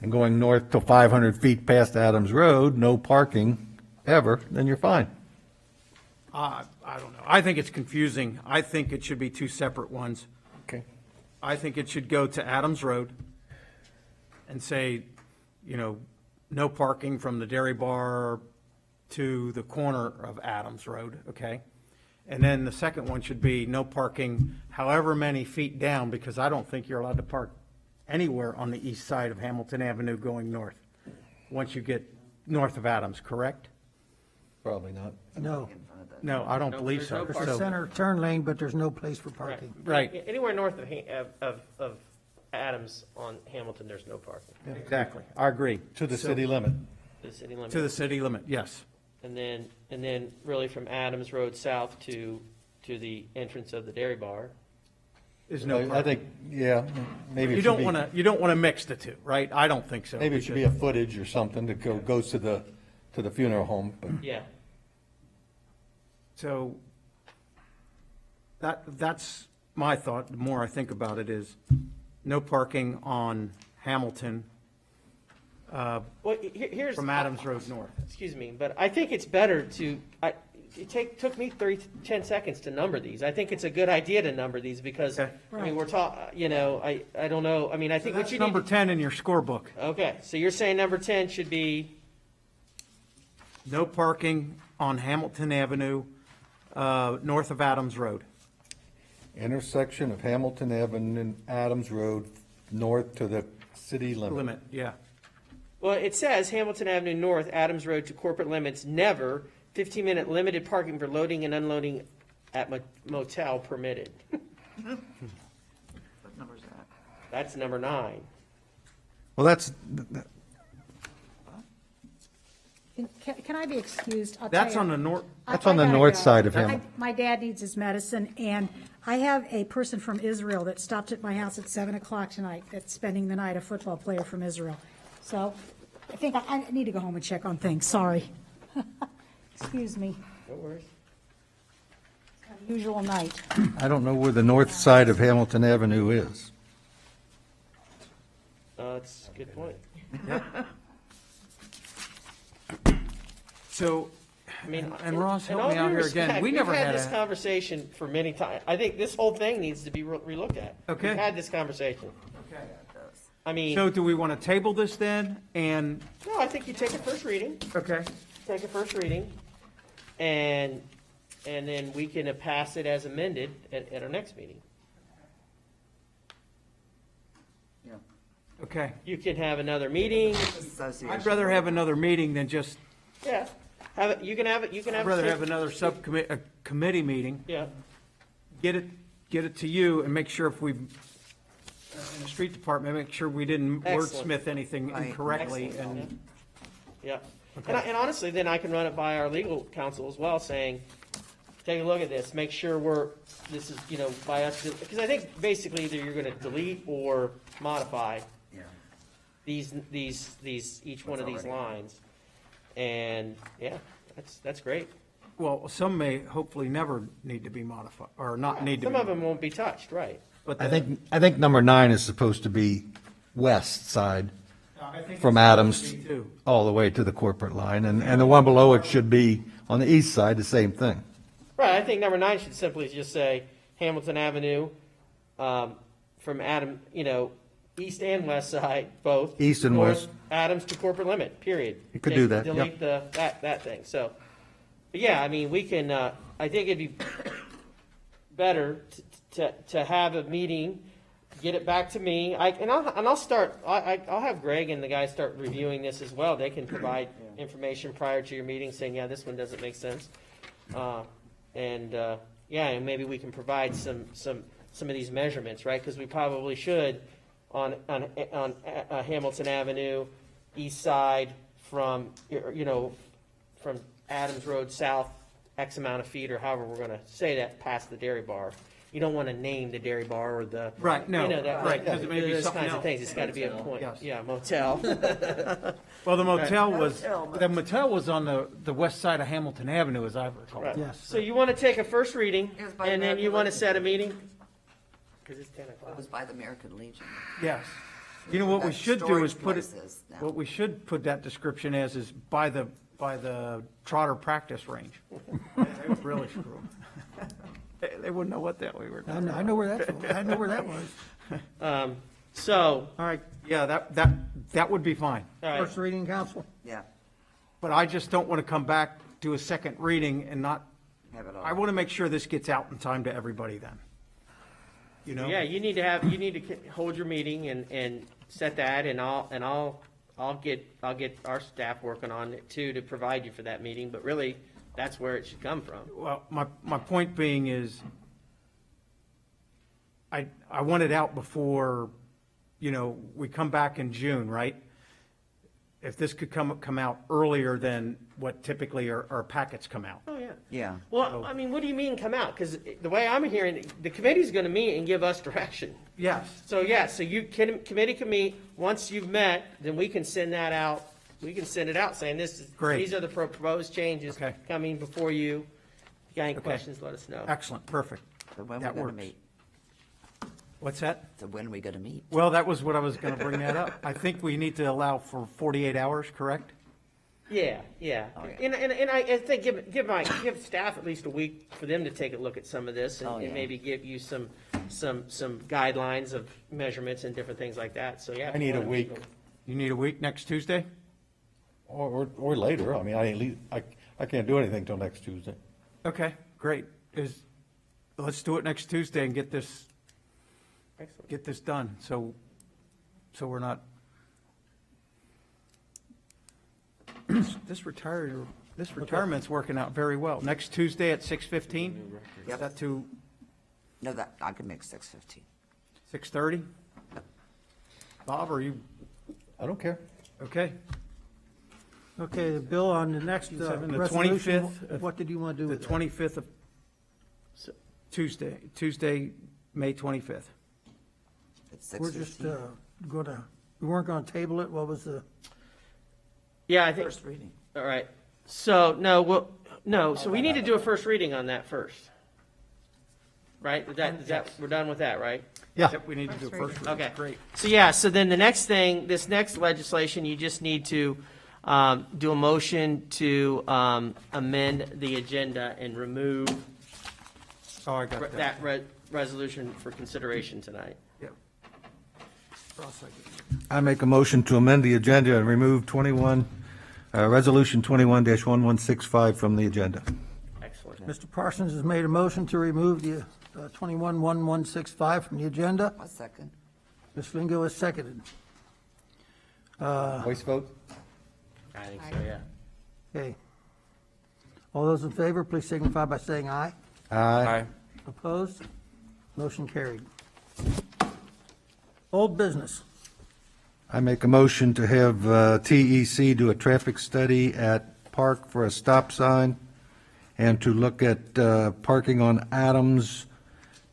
and going north to 500 feet past Adams Road, no parking ever, then you're fine. I don't know. I think it's confusing. I think it should be two separate ones. Okay. I think it should go to Adams Road and say, no parking from the dairy bar to the corner of Adams Road, okay? And then the second one should be no parking however many feet down, because I don't think you're allowed to park anywhere on the east side of Hamilton Avenue going north, once you get north of Adams, correct? Probably not. No, No, I don't No, believe there's so. no parking. So- center turn lane, but there's no place for parking. Right. Anywhere north of Adams on Hamilton, there's no parking. Exactly, I agree. To the city limit. The city limit. To the city limit, yes. And then really from Adams Road south to the entrance of the dairy bar. Is no I parking. think, yeah, maybe it You should don't be, want to, mix the two, right? I don't think so. maybe it should be a footage or something that goes to the funeral home, but Yeah. So that's my thought. The more I think about it is no parking on Hamilton Well, here's. from Adams Road north. Excuse me, but I think it's better to, took me 10 seconds to number these. I think it's a good idea to number these because, I mean, we're talking, I don't know, I mean, I think what That's you number need. 10 in your scorebook. Okay, so you're saying number 10 should be, No parking on Hamilton Avenue, north of Adams Road. Intersection of Hamilton Avenue and Adams Road, north to the city limit. Yeah. well, it says Hamilton Avenue North, Adams Road to corporate limits, never 15-minute limited parking for loading and unloading at motel permitted. What number is that? That's number 9. Well, that's, Can I be excused? I'll That's tell on you. the north. That's on the north side of I- Hamilton. My dad needs his medicine, and I have a person from Israel that stopped at my house at 7 o'clock tonight that's spending the night, a football player from Israel. So I think I need to go home and check on things, sorry. Excuse me, No worries. unusual night. I don't know where the north side of Hamilton Avenue is. That's a good point. So, I mean, and Ross, in help me all out due here again. respect, We never we've had this a, conversation for many times. I think this whole thing needs to be relooked at. Okay. We've had this conversation. I mean, so do we want to table this then? And, no, I think you take a first reading. okay, Take a first reading, and then we can pass it as amended at our next meeting. okay. You can have another meeting. I'd rather have another meeting than just, Yeah, have it. You can have it. You can I'd have. rather it. have another subcommittee, a committee meeting. Yeah. Get it to you and make sure if we, in the street department, make sure we didn't Excellent. wordsmith anything Right. incorrectly. Excellent. And Yeah. And honestly, then I can run it by our legal counsel as well, saying, take a look at this, make sure this is, by us, because I think basically either you're gonna delete or modify each one of these lines. And, yeah, that's great. well, some may hopefully never need to be modified, or not need to be. Some of them won't be touched, right? But I think number 9 is supposed to be west side I think from it's Adams supposed to be too. all the way to the corporate line, and the one below it should be on the east side, the same thing. Right, I think number 9 should simply just say Hamilton Avenue, from east and west side, both. East and north, west. Adams to corporate limit, period. You could do that, Delete that thing, so, but yeah, I mean, we can, I think it'd be better to have a meeting, get it back to me, I'll start, I'll have Greg and the guys start reviewing this as well, they can provide information prior to your meeting, saying, yeah, this one doesn't make sense. And maybe we can provide some of these measurements, right? Because we probably should on Hamilton Avenue, east side from Adams Road south, X amount of feet, or however we're going to say that, past the dairy bar. You don't want to name the dairy bar or the Right, no, right, because it may be those something kinds of else. things. It's got to be a point. Yes. Yeah, motel. Well, the motel was on the west side of Hamilton Avenue, as I recall. Right. Yes. So you want to take a first reading, It was by and then you American want to Legion. set a meeting? Because it's 10 It o'clock. was by the American Legion. Yes. You know, what we That should do is storage put it, places now. what we should put that description as is by the trotter practice range. They would really screw them. They wouldn't know what that we were talking about. I know where that was. So, All right, yeah, that would be fine. all right. First reading, council? Yeah, But I just don't want to come back to a second reading and not, have it all. I want to make sure this gets out in time to everybody then. You know? Yeah, you need to hold your meeting and set that, and I'll get our staff working on it too, to provide you for that meeting, but really, that's where it should come from. Well, my point being is, I want it out before, we come back in June, right? If this could come out earlier than what typically our packets come out. Oh, yeah. Yeah. Well, I mean, what do you mean come out? Because the way I'm hearing, the committee's going to meet and give us direction. Yes. So, yeah, committee can meet, once you've met, then we can send that out. We can send it out saying Great. these are the proposed changes Okay. coming before you. If you got any Okay. questions, let us know. Excellent, perfect. So when That we're going works. to meet? What's that? So when are we going to meet? Well, that was what I was going to bring that up. I think we need to allow for 48 hours, correct? Yeah, yeah. And I think give staff at least a week for them to take a look at some of this and maybe give you some guidelines of measurements and different things like that, so yeah. I need a week. You need a week next Tuesday? Or later. I mean, I can't do anything till next Tuesday. Okay, great. Let's do it next Tuesday and get this done, so we're not. This retirement's working out very well. Next Tuesday at 6:15? Yep. Is that too, No, that, I can make 6:15. 6:30? Bob, are you, I don't care. okay? Okay, Bill, on the next The resolution, 25th. what did you want to do The with that? 25th of Tuesday, May 25th. It's We're just 6:15. we weren't going to table it. What was the? Yeah, I think. First reading. All right. So, so we need to do a first reading on that first. Right? Is that, we're done with that, right? Yeah. We need to do first reading. Okay. Great. So, yeah, so then the next thing, this next legislation, you just need to do a motion to amend the agenda and remove Oh, I got that. that resolution for consideration tonight. Yep. I make a motion to amend the agenda and remove Resolution 21-1165 from the agenda. Excellent. Mr. Parsons has made a motion to remove the 21-1165 from the agenda. A second. Ms. Vingo has seconded. Voice vote? I think so, yeah. Okay. All those in favor, please signify by saying aye. Aye. Opposed? Motion carried. Old business. I make a motion to have TEC do a traffic study at Park for a stop sign and to look at parking on Adams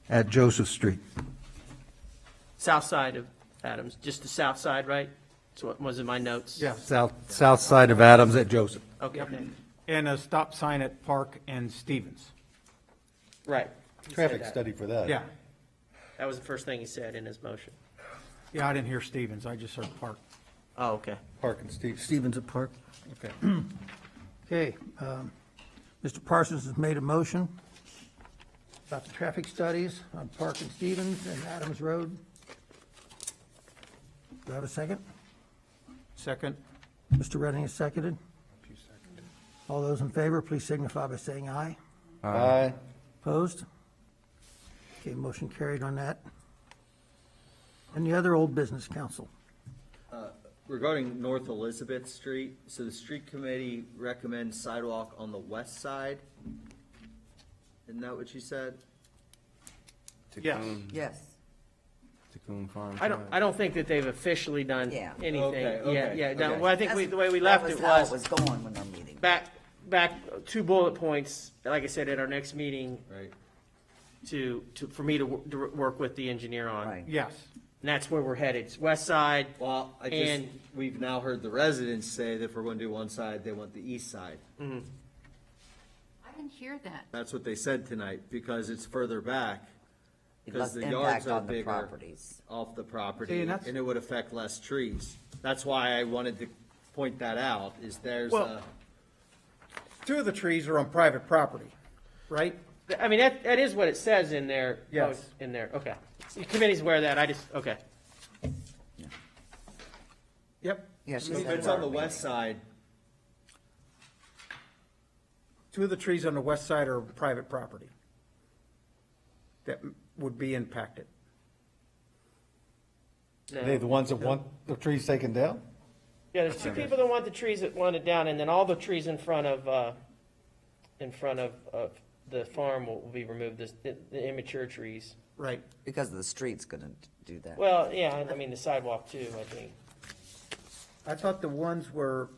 at Joseph Street. South side of Adams, just the south side, right? That's what was in my notes. Yeah. South side of Adams at Joseph. Okay. And a stop sign at Park and Stevens. Right. He said Traffic that. study for that. Yeah. That was the first thing he said in his motion. Yeah, I didn't hear Stevens. I just heard Park. Oh, okay. Park and Stevens at Park. Okay. Okay. Mr. Parsons has made a motion about the traffic studies on Park and Stevens and Adams Road. Do I have a second? Second. Mr. Redding has seconded. All those in favor, please signify by saying aye. Aye. Opposed? Okay, motion carried on that. Any other old business, council? Regarding North Elizabeth Street, so the street committee recommends sidewalk on the west side. Isn't that what you said? Yes. Yes. Ticoon Farm. I don't think that they've officially done Yeah. anything. Okay, Yeah. No, okay. well, I think the way we That left it how was it was going when our meeting. back 2 bullet points, like I said, at our next meeting, Right. for me to work with the engineer on. Right. Yes. And that's where we're headed. It's west side. Well, And- we've now heard the residents say that if we're going to do one side, they want the east side. Mhm. I didn't hear that. That's what they said tonight, because it's further back. It Because less the yards impact are on the bigger properties. off the See, property, and that's- and it would affect less trees. That's why I wanted to point that out, is there's Well- a, 2 of the trees are on private property, right? I mean, that is what it says in there. Yes. In there, okay. The committee's aware of that, okay. Yep. Yes. if it's on the west side, 2 of the trees on the west side are private property that would be impacted. Are they the ones that want the trees taken down? Yeah, there's 2 people that want the trees that want it down, and then all the trees in front of the farm will be removed, the immature trees. Right. Because the street's gonna do that. Well, yeah, I mean, the sidewalk too, I think. I thought the ones were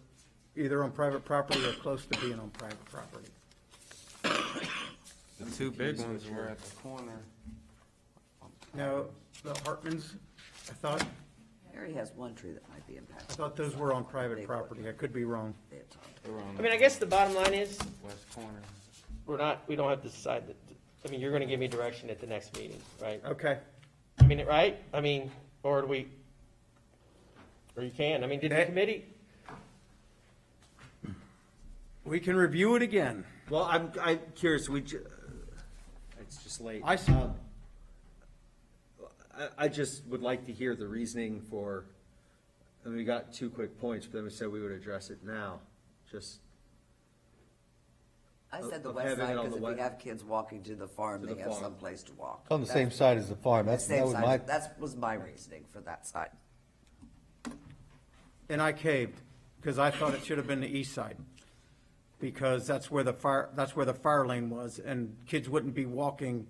either on private property or close to being on private property. The 2 big ones were at the corner. No, the Hartmans, I thought Harry has one tree that might be impacted. those were on private property. I could be wrong. They had talked. They were on I mean, I guess the bottom line is, west corner. we don't have to decide that, I mean, you're gonna give me direction at the next meeting, right? Okay. I mean, right? I mean, or you can, I mean, did the That- committee? We can review it again. Well, I'm curious, it's just late. I just would like to hear the reasoning for, I mean, we got 2 quick points, but then we said we would address it now, just. I said the of west having side, it on because the if we we- have kids walking to the farm, To they the have farm. someplace to walk. On the same side as the farm, that Same was side. my, That was my reasoning for that side. And I caved, because I thought it should have been the east side. Because that's where the fire lane was, and kids wouldn't be walking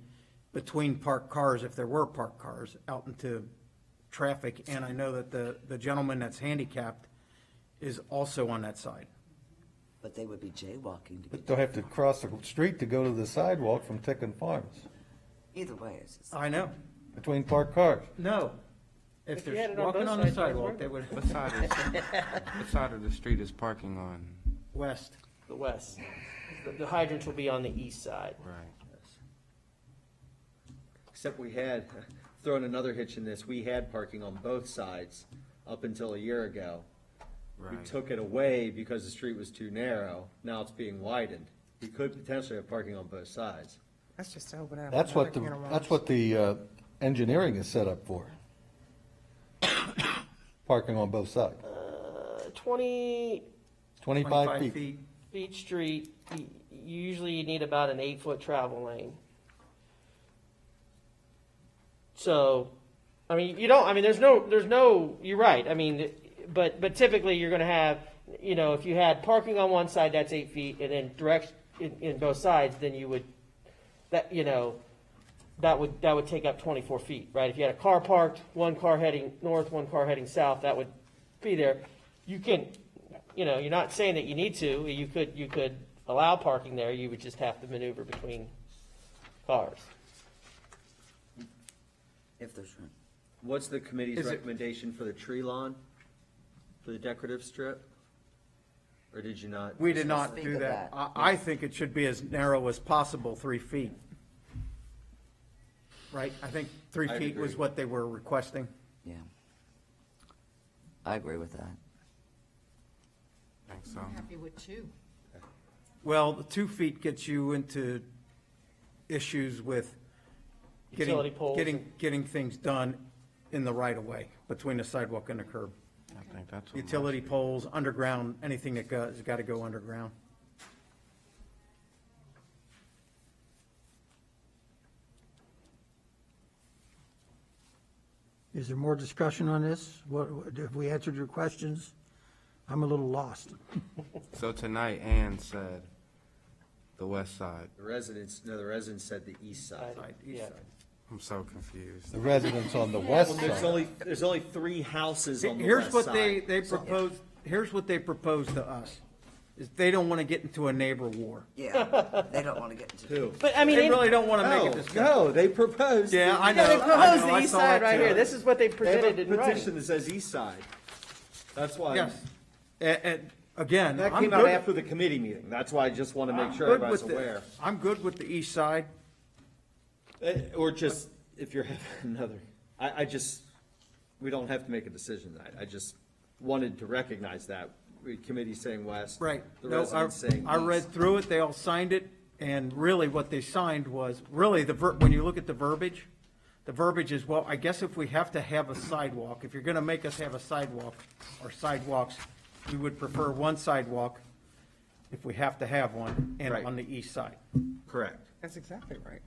between parked cars if there were parked cars out into traffic. And I know that the gentleman that's handicapped is also on that side. But they would be jaywalking to but get, they'll have to cross the street to go to the sidewalk from Ticken Farms, either way, it's just. I know. between parked cars. No. If If you had they're it on walking both on the sides, you'd sidewalk, work. they would. What side of the street is parking on? West. The west. The hydrants will be on the east side. Right. Except we had, throwing another hitch in this, we had parking on both sides up until a year ago. We Right. took it away because the street was too narrow. Now it's being widened. We could potentially have parking on both sides. That's just to open up. That's what the engineering is set up for. Parking on both sides. 20 25 feet. Beach Street, usually you need about an 8-foot travel lane. So, I mean, there's no, you're right, I mean, but typically you're gonna have, if you had parking on one side, that's 8 feet, and then direct in both sides, then you would, that would take up 24 feet, right? If you had a car parked, one car heading north, one car heading south, that would be there. You can, you're not saying that you need to, you could allow parking there, you would just have to maneuver between cars. If there's room. What's the committee's Is it- recommendation for the tree lawn? For the decorative strip? Or did you not? We did not Speak do of that. that. I think it should be as narrow as possible, 3 feet. Right? I think 3 I'd feet was agree. what they were requesting. Yeah. I agree with that. I think so. I'm happy with 2. Well, the 2 feet gets you into issues with Utility poles. getting things done in the right of way, between the sidewalk and the curb. I think that's what Utility poles, underground, anything that has got to go underground. Is there more discussion on this? Have we answered your questions? I'm a little lost. So tonight, Ann said the west side. The residents said the east side. East Yeah. side. I'm so confused. The residents on the west There's side. there's only 3 houses on the Here's west what side. they proposed, here's what they proposed to us, is they don't want to get into a neighbor war. Yeah, they don't want to get into. Two. But I mean, They really don't want to make a discussion. No, they proposed. Yeah, I know. they I proposed know, the I east saw side that right too. here. This is what they They have presented a in writing. petition that says east side. That's why. Yes. And again, That I'm came out good. after the committee meeting. That's why I just want to make sure Good everybody's with the- aware. I'm good with the east side. Or just, if you're having another, I just, we don't have to make a decision tonight. I just wanted to recognize that. Committee saying west. Right. The No, residents saying I read east. through it, they all signed it, and really what they signed was, really, when you look at the verbiage is, well, I guess if we have to have a sidewalk, if you're gonna make us have a sidewalk, or sidewalks, we would prefer one sidewalk, if we have to have one, and Right. on the east side. Correct. That's exactly right.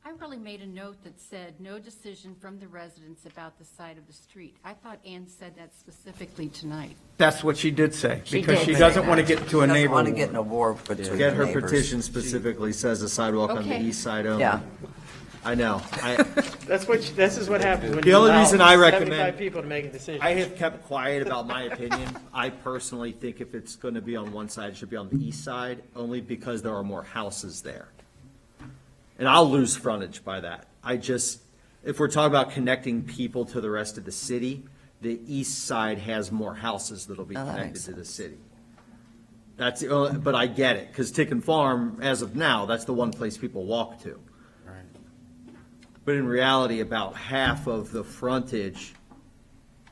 I really made a note that said, no decision from the residents about the side of the street. I thought Ann said that specifically tonight. That's what she did say, She because did she say doesn't that. wanna get into a She doesn't neighbor want to war. get in a war between Again, her neighbors. petition specifically says a sidewalk on the Okay. east side only. Yeah. I know. This is what happens when The you only allow reason I 75 recommend- people to make a decision. I have kept quiet about my opinion. I personally think if it's going to be on one side, it should be on the east side, only because there are more houses there. And I'll lose frontage by that. If we're talking about connecting people to the rest of the city, the east side has more houses that'll be Oh, that connected makes to the city. That's the only, but I get it, because Ticken Farm, as of now, that's the one place people walk to. But in reality, about half of the frontage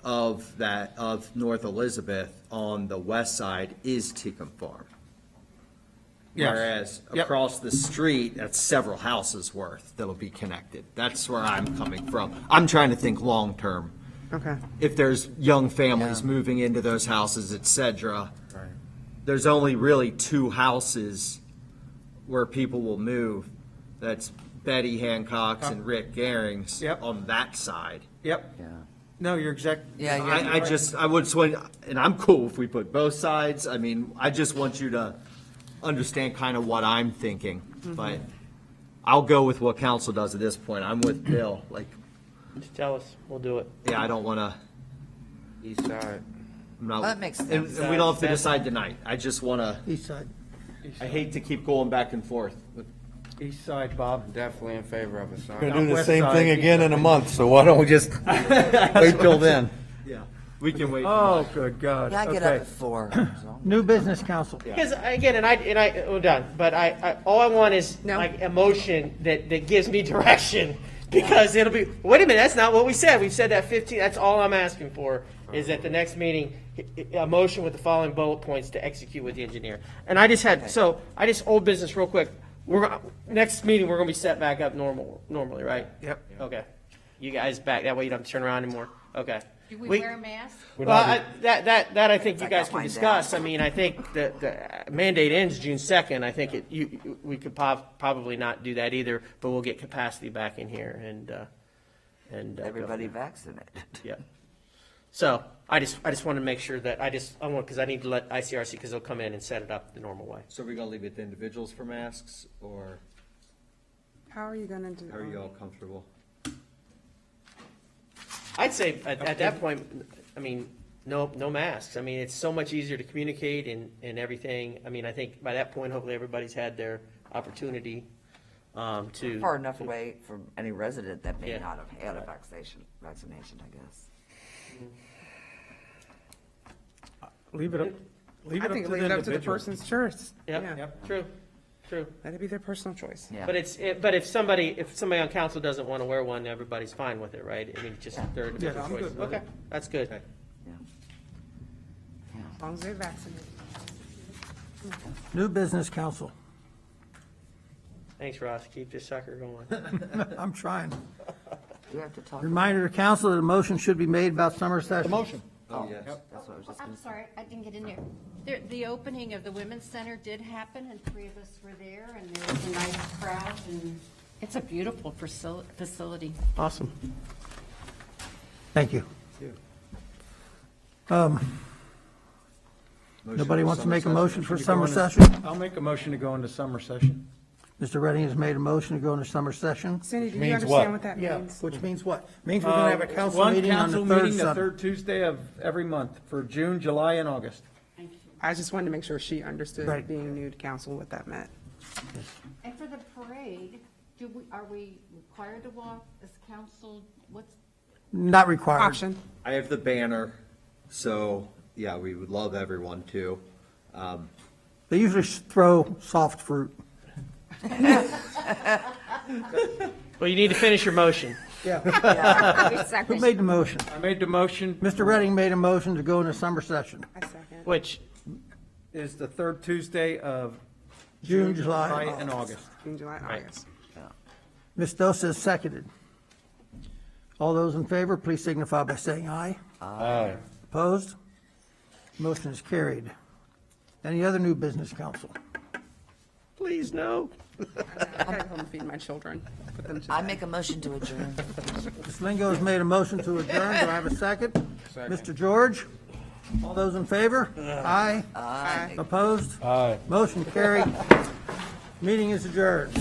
of North Elizabeth on the west side is Tecum Farm. Yes. Whereas Yep. across the street, that's several houses worth that'll be connected. That's where I'm coming from. I'm trying to think long-term. Okay. If there's young families moving into those houses, et cetera, there's only really two houses where people will move. That's Betty Hancock's and Rick Gehring's Yep. on that side. Yep. No, you're exact. I would swing, and I'm cool if we put both sides. I mean, I just want you to understand kind of what I'm thinking, but I'll go with what council does at this point. I'm with Bill, like, Just tell us, we'll do it. yeah, I don't want to. East side. That makes And sense. we don't have to decide tonight. I just want to, East side. I hate to keep going back and forth. East side, Bob. Definitely in favor of a sign. We're gonna do the West same side, thing east again side. in a month, so why don't we just wait till then? Yeah, we can wait. Oh, good God. Yeah, I get Okay. up at 4. so. New business council. Because again, we're done, but all I want is like a motion that gives me direction, because it'll be, wait a minute, that's not what we said. We've said that 15, that's all I'm asking for, is at the next meeting, a motion with the following bullet points to execute with the engineer. And old business real quick. Next meeting, we're gonna be set back up normally, right? Yep. Okay. You guys back, that way you don't have to turn around anymore. Okay. Do we wear masks? Well, that I think you guys got can mine discuss. I mean, I think the mandate ends June 2nd. I think we could probably not do that either, but we'll get capacity back in here and Everybody vaccinated. Yeah. So I just want to make sure that because I need to let ICRC, because they'll come in and set it up the normal way. So are we going to leave it to individuals for masks, or How are you going to do? how are you all comfortable? I'd say at that point, I mean, no masks. I mean, it's so much easier to communicate and everything. I mean, I think by that point, hopefully everybody's had their opportunity to. Far enough away from any resident that may Yeah. not have had a vaccination, I guess. Leave it up. I think leave it up to the person's choice. Yep. Yeah. True. Let it be their personal choice. Yeah. But but if somebody on council doesn't want to wear one, everybody's fine with it, right? I mean, just their individual I'm choice. good with Okay, that's good. Yeah. As long as they're vaccinated. New business council. Thanks, Ross. Keep this sucker going. I'm trying. We have to talk. Reminder to council that a motion should be made about summer session. Motion. Oh, yes. That's what I was just I'm going to say. sorry, I didn't get in there. The opening of the Women's Center did happen, and 3 of us were there, and there was a nice crowd, and it's a beautiful facility. Awesome. Thank you. Nobody wants to make a motion for summer session? I'll make a motion to go into summer session. Mr. Redding has made a motion to go into summer session. Cindy, do you Means understand what? what that Yeah, means? which means what? Means we're going to have a council One meeting on the council third meeting the Sunday. third Tuesday of every month for June, July, and August. I just wanted to make sure she understood, Right. being new to council, what that meant. And for the parade, are we required to walk as council? What's Not required. Option. I have the banner, so yeah, we would love everyone to. They usually throw soft fruit. Well, you need to finish your motion. Who made the motion? I made the motion. Mr. Redding made a motion to go into summer session. I second. Which, Is the third Tuesday of June, July, and August. June, July, and August. Ms. Dosa is seconded. All those in favor, please signify by saying aye. Aye. Opposed? Motion is carried. Any other new business, council? please, no. I gotta go and feed my children. Put them to I bed. make a motion to adjourn. Ms. Lingo has made a motion to adjourn. Do I have a second? Mr. George? All those in favor? Aye. Aye. Opposed? Aye. Motion carried. Meeting is adjourned.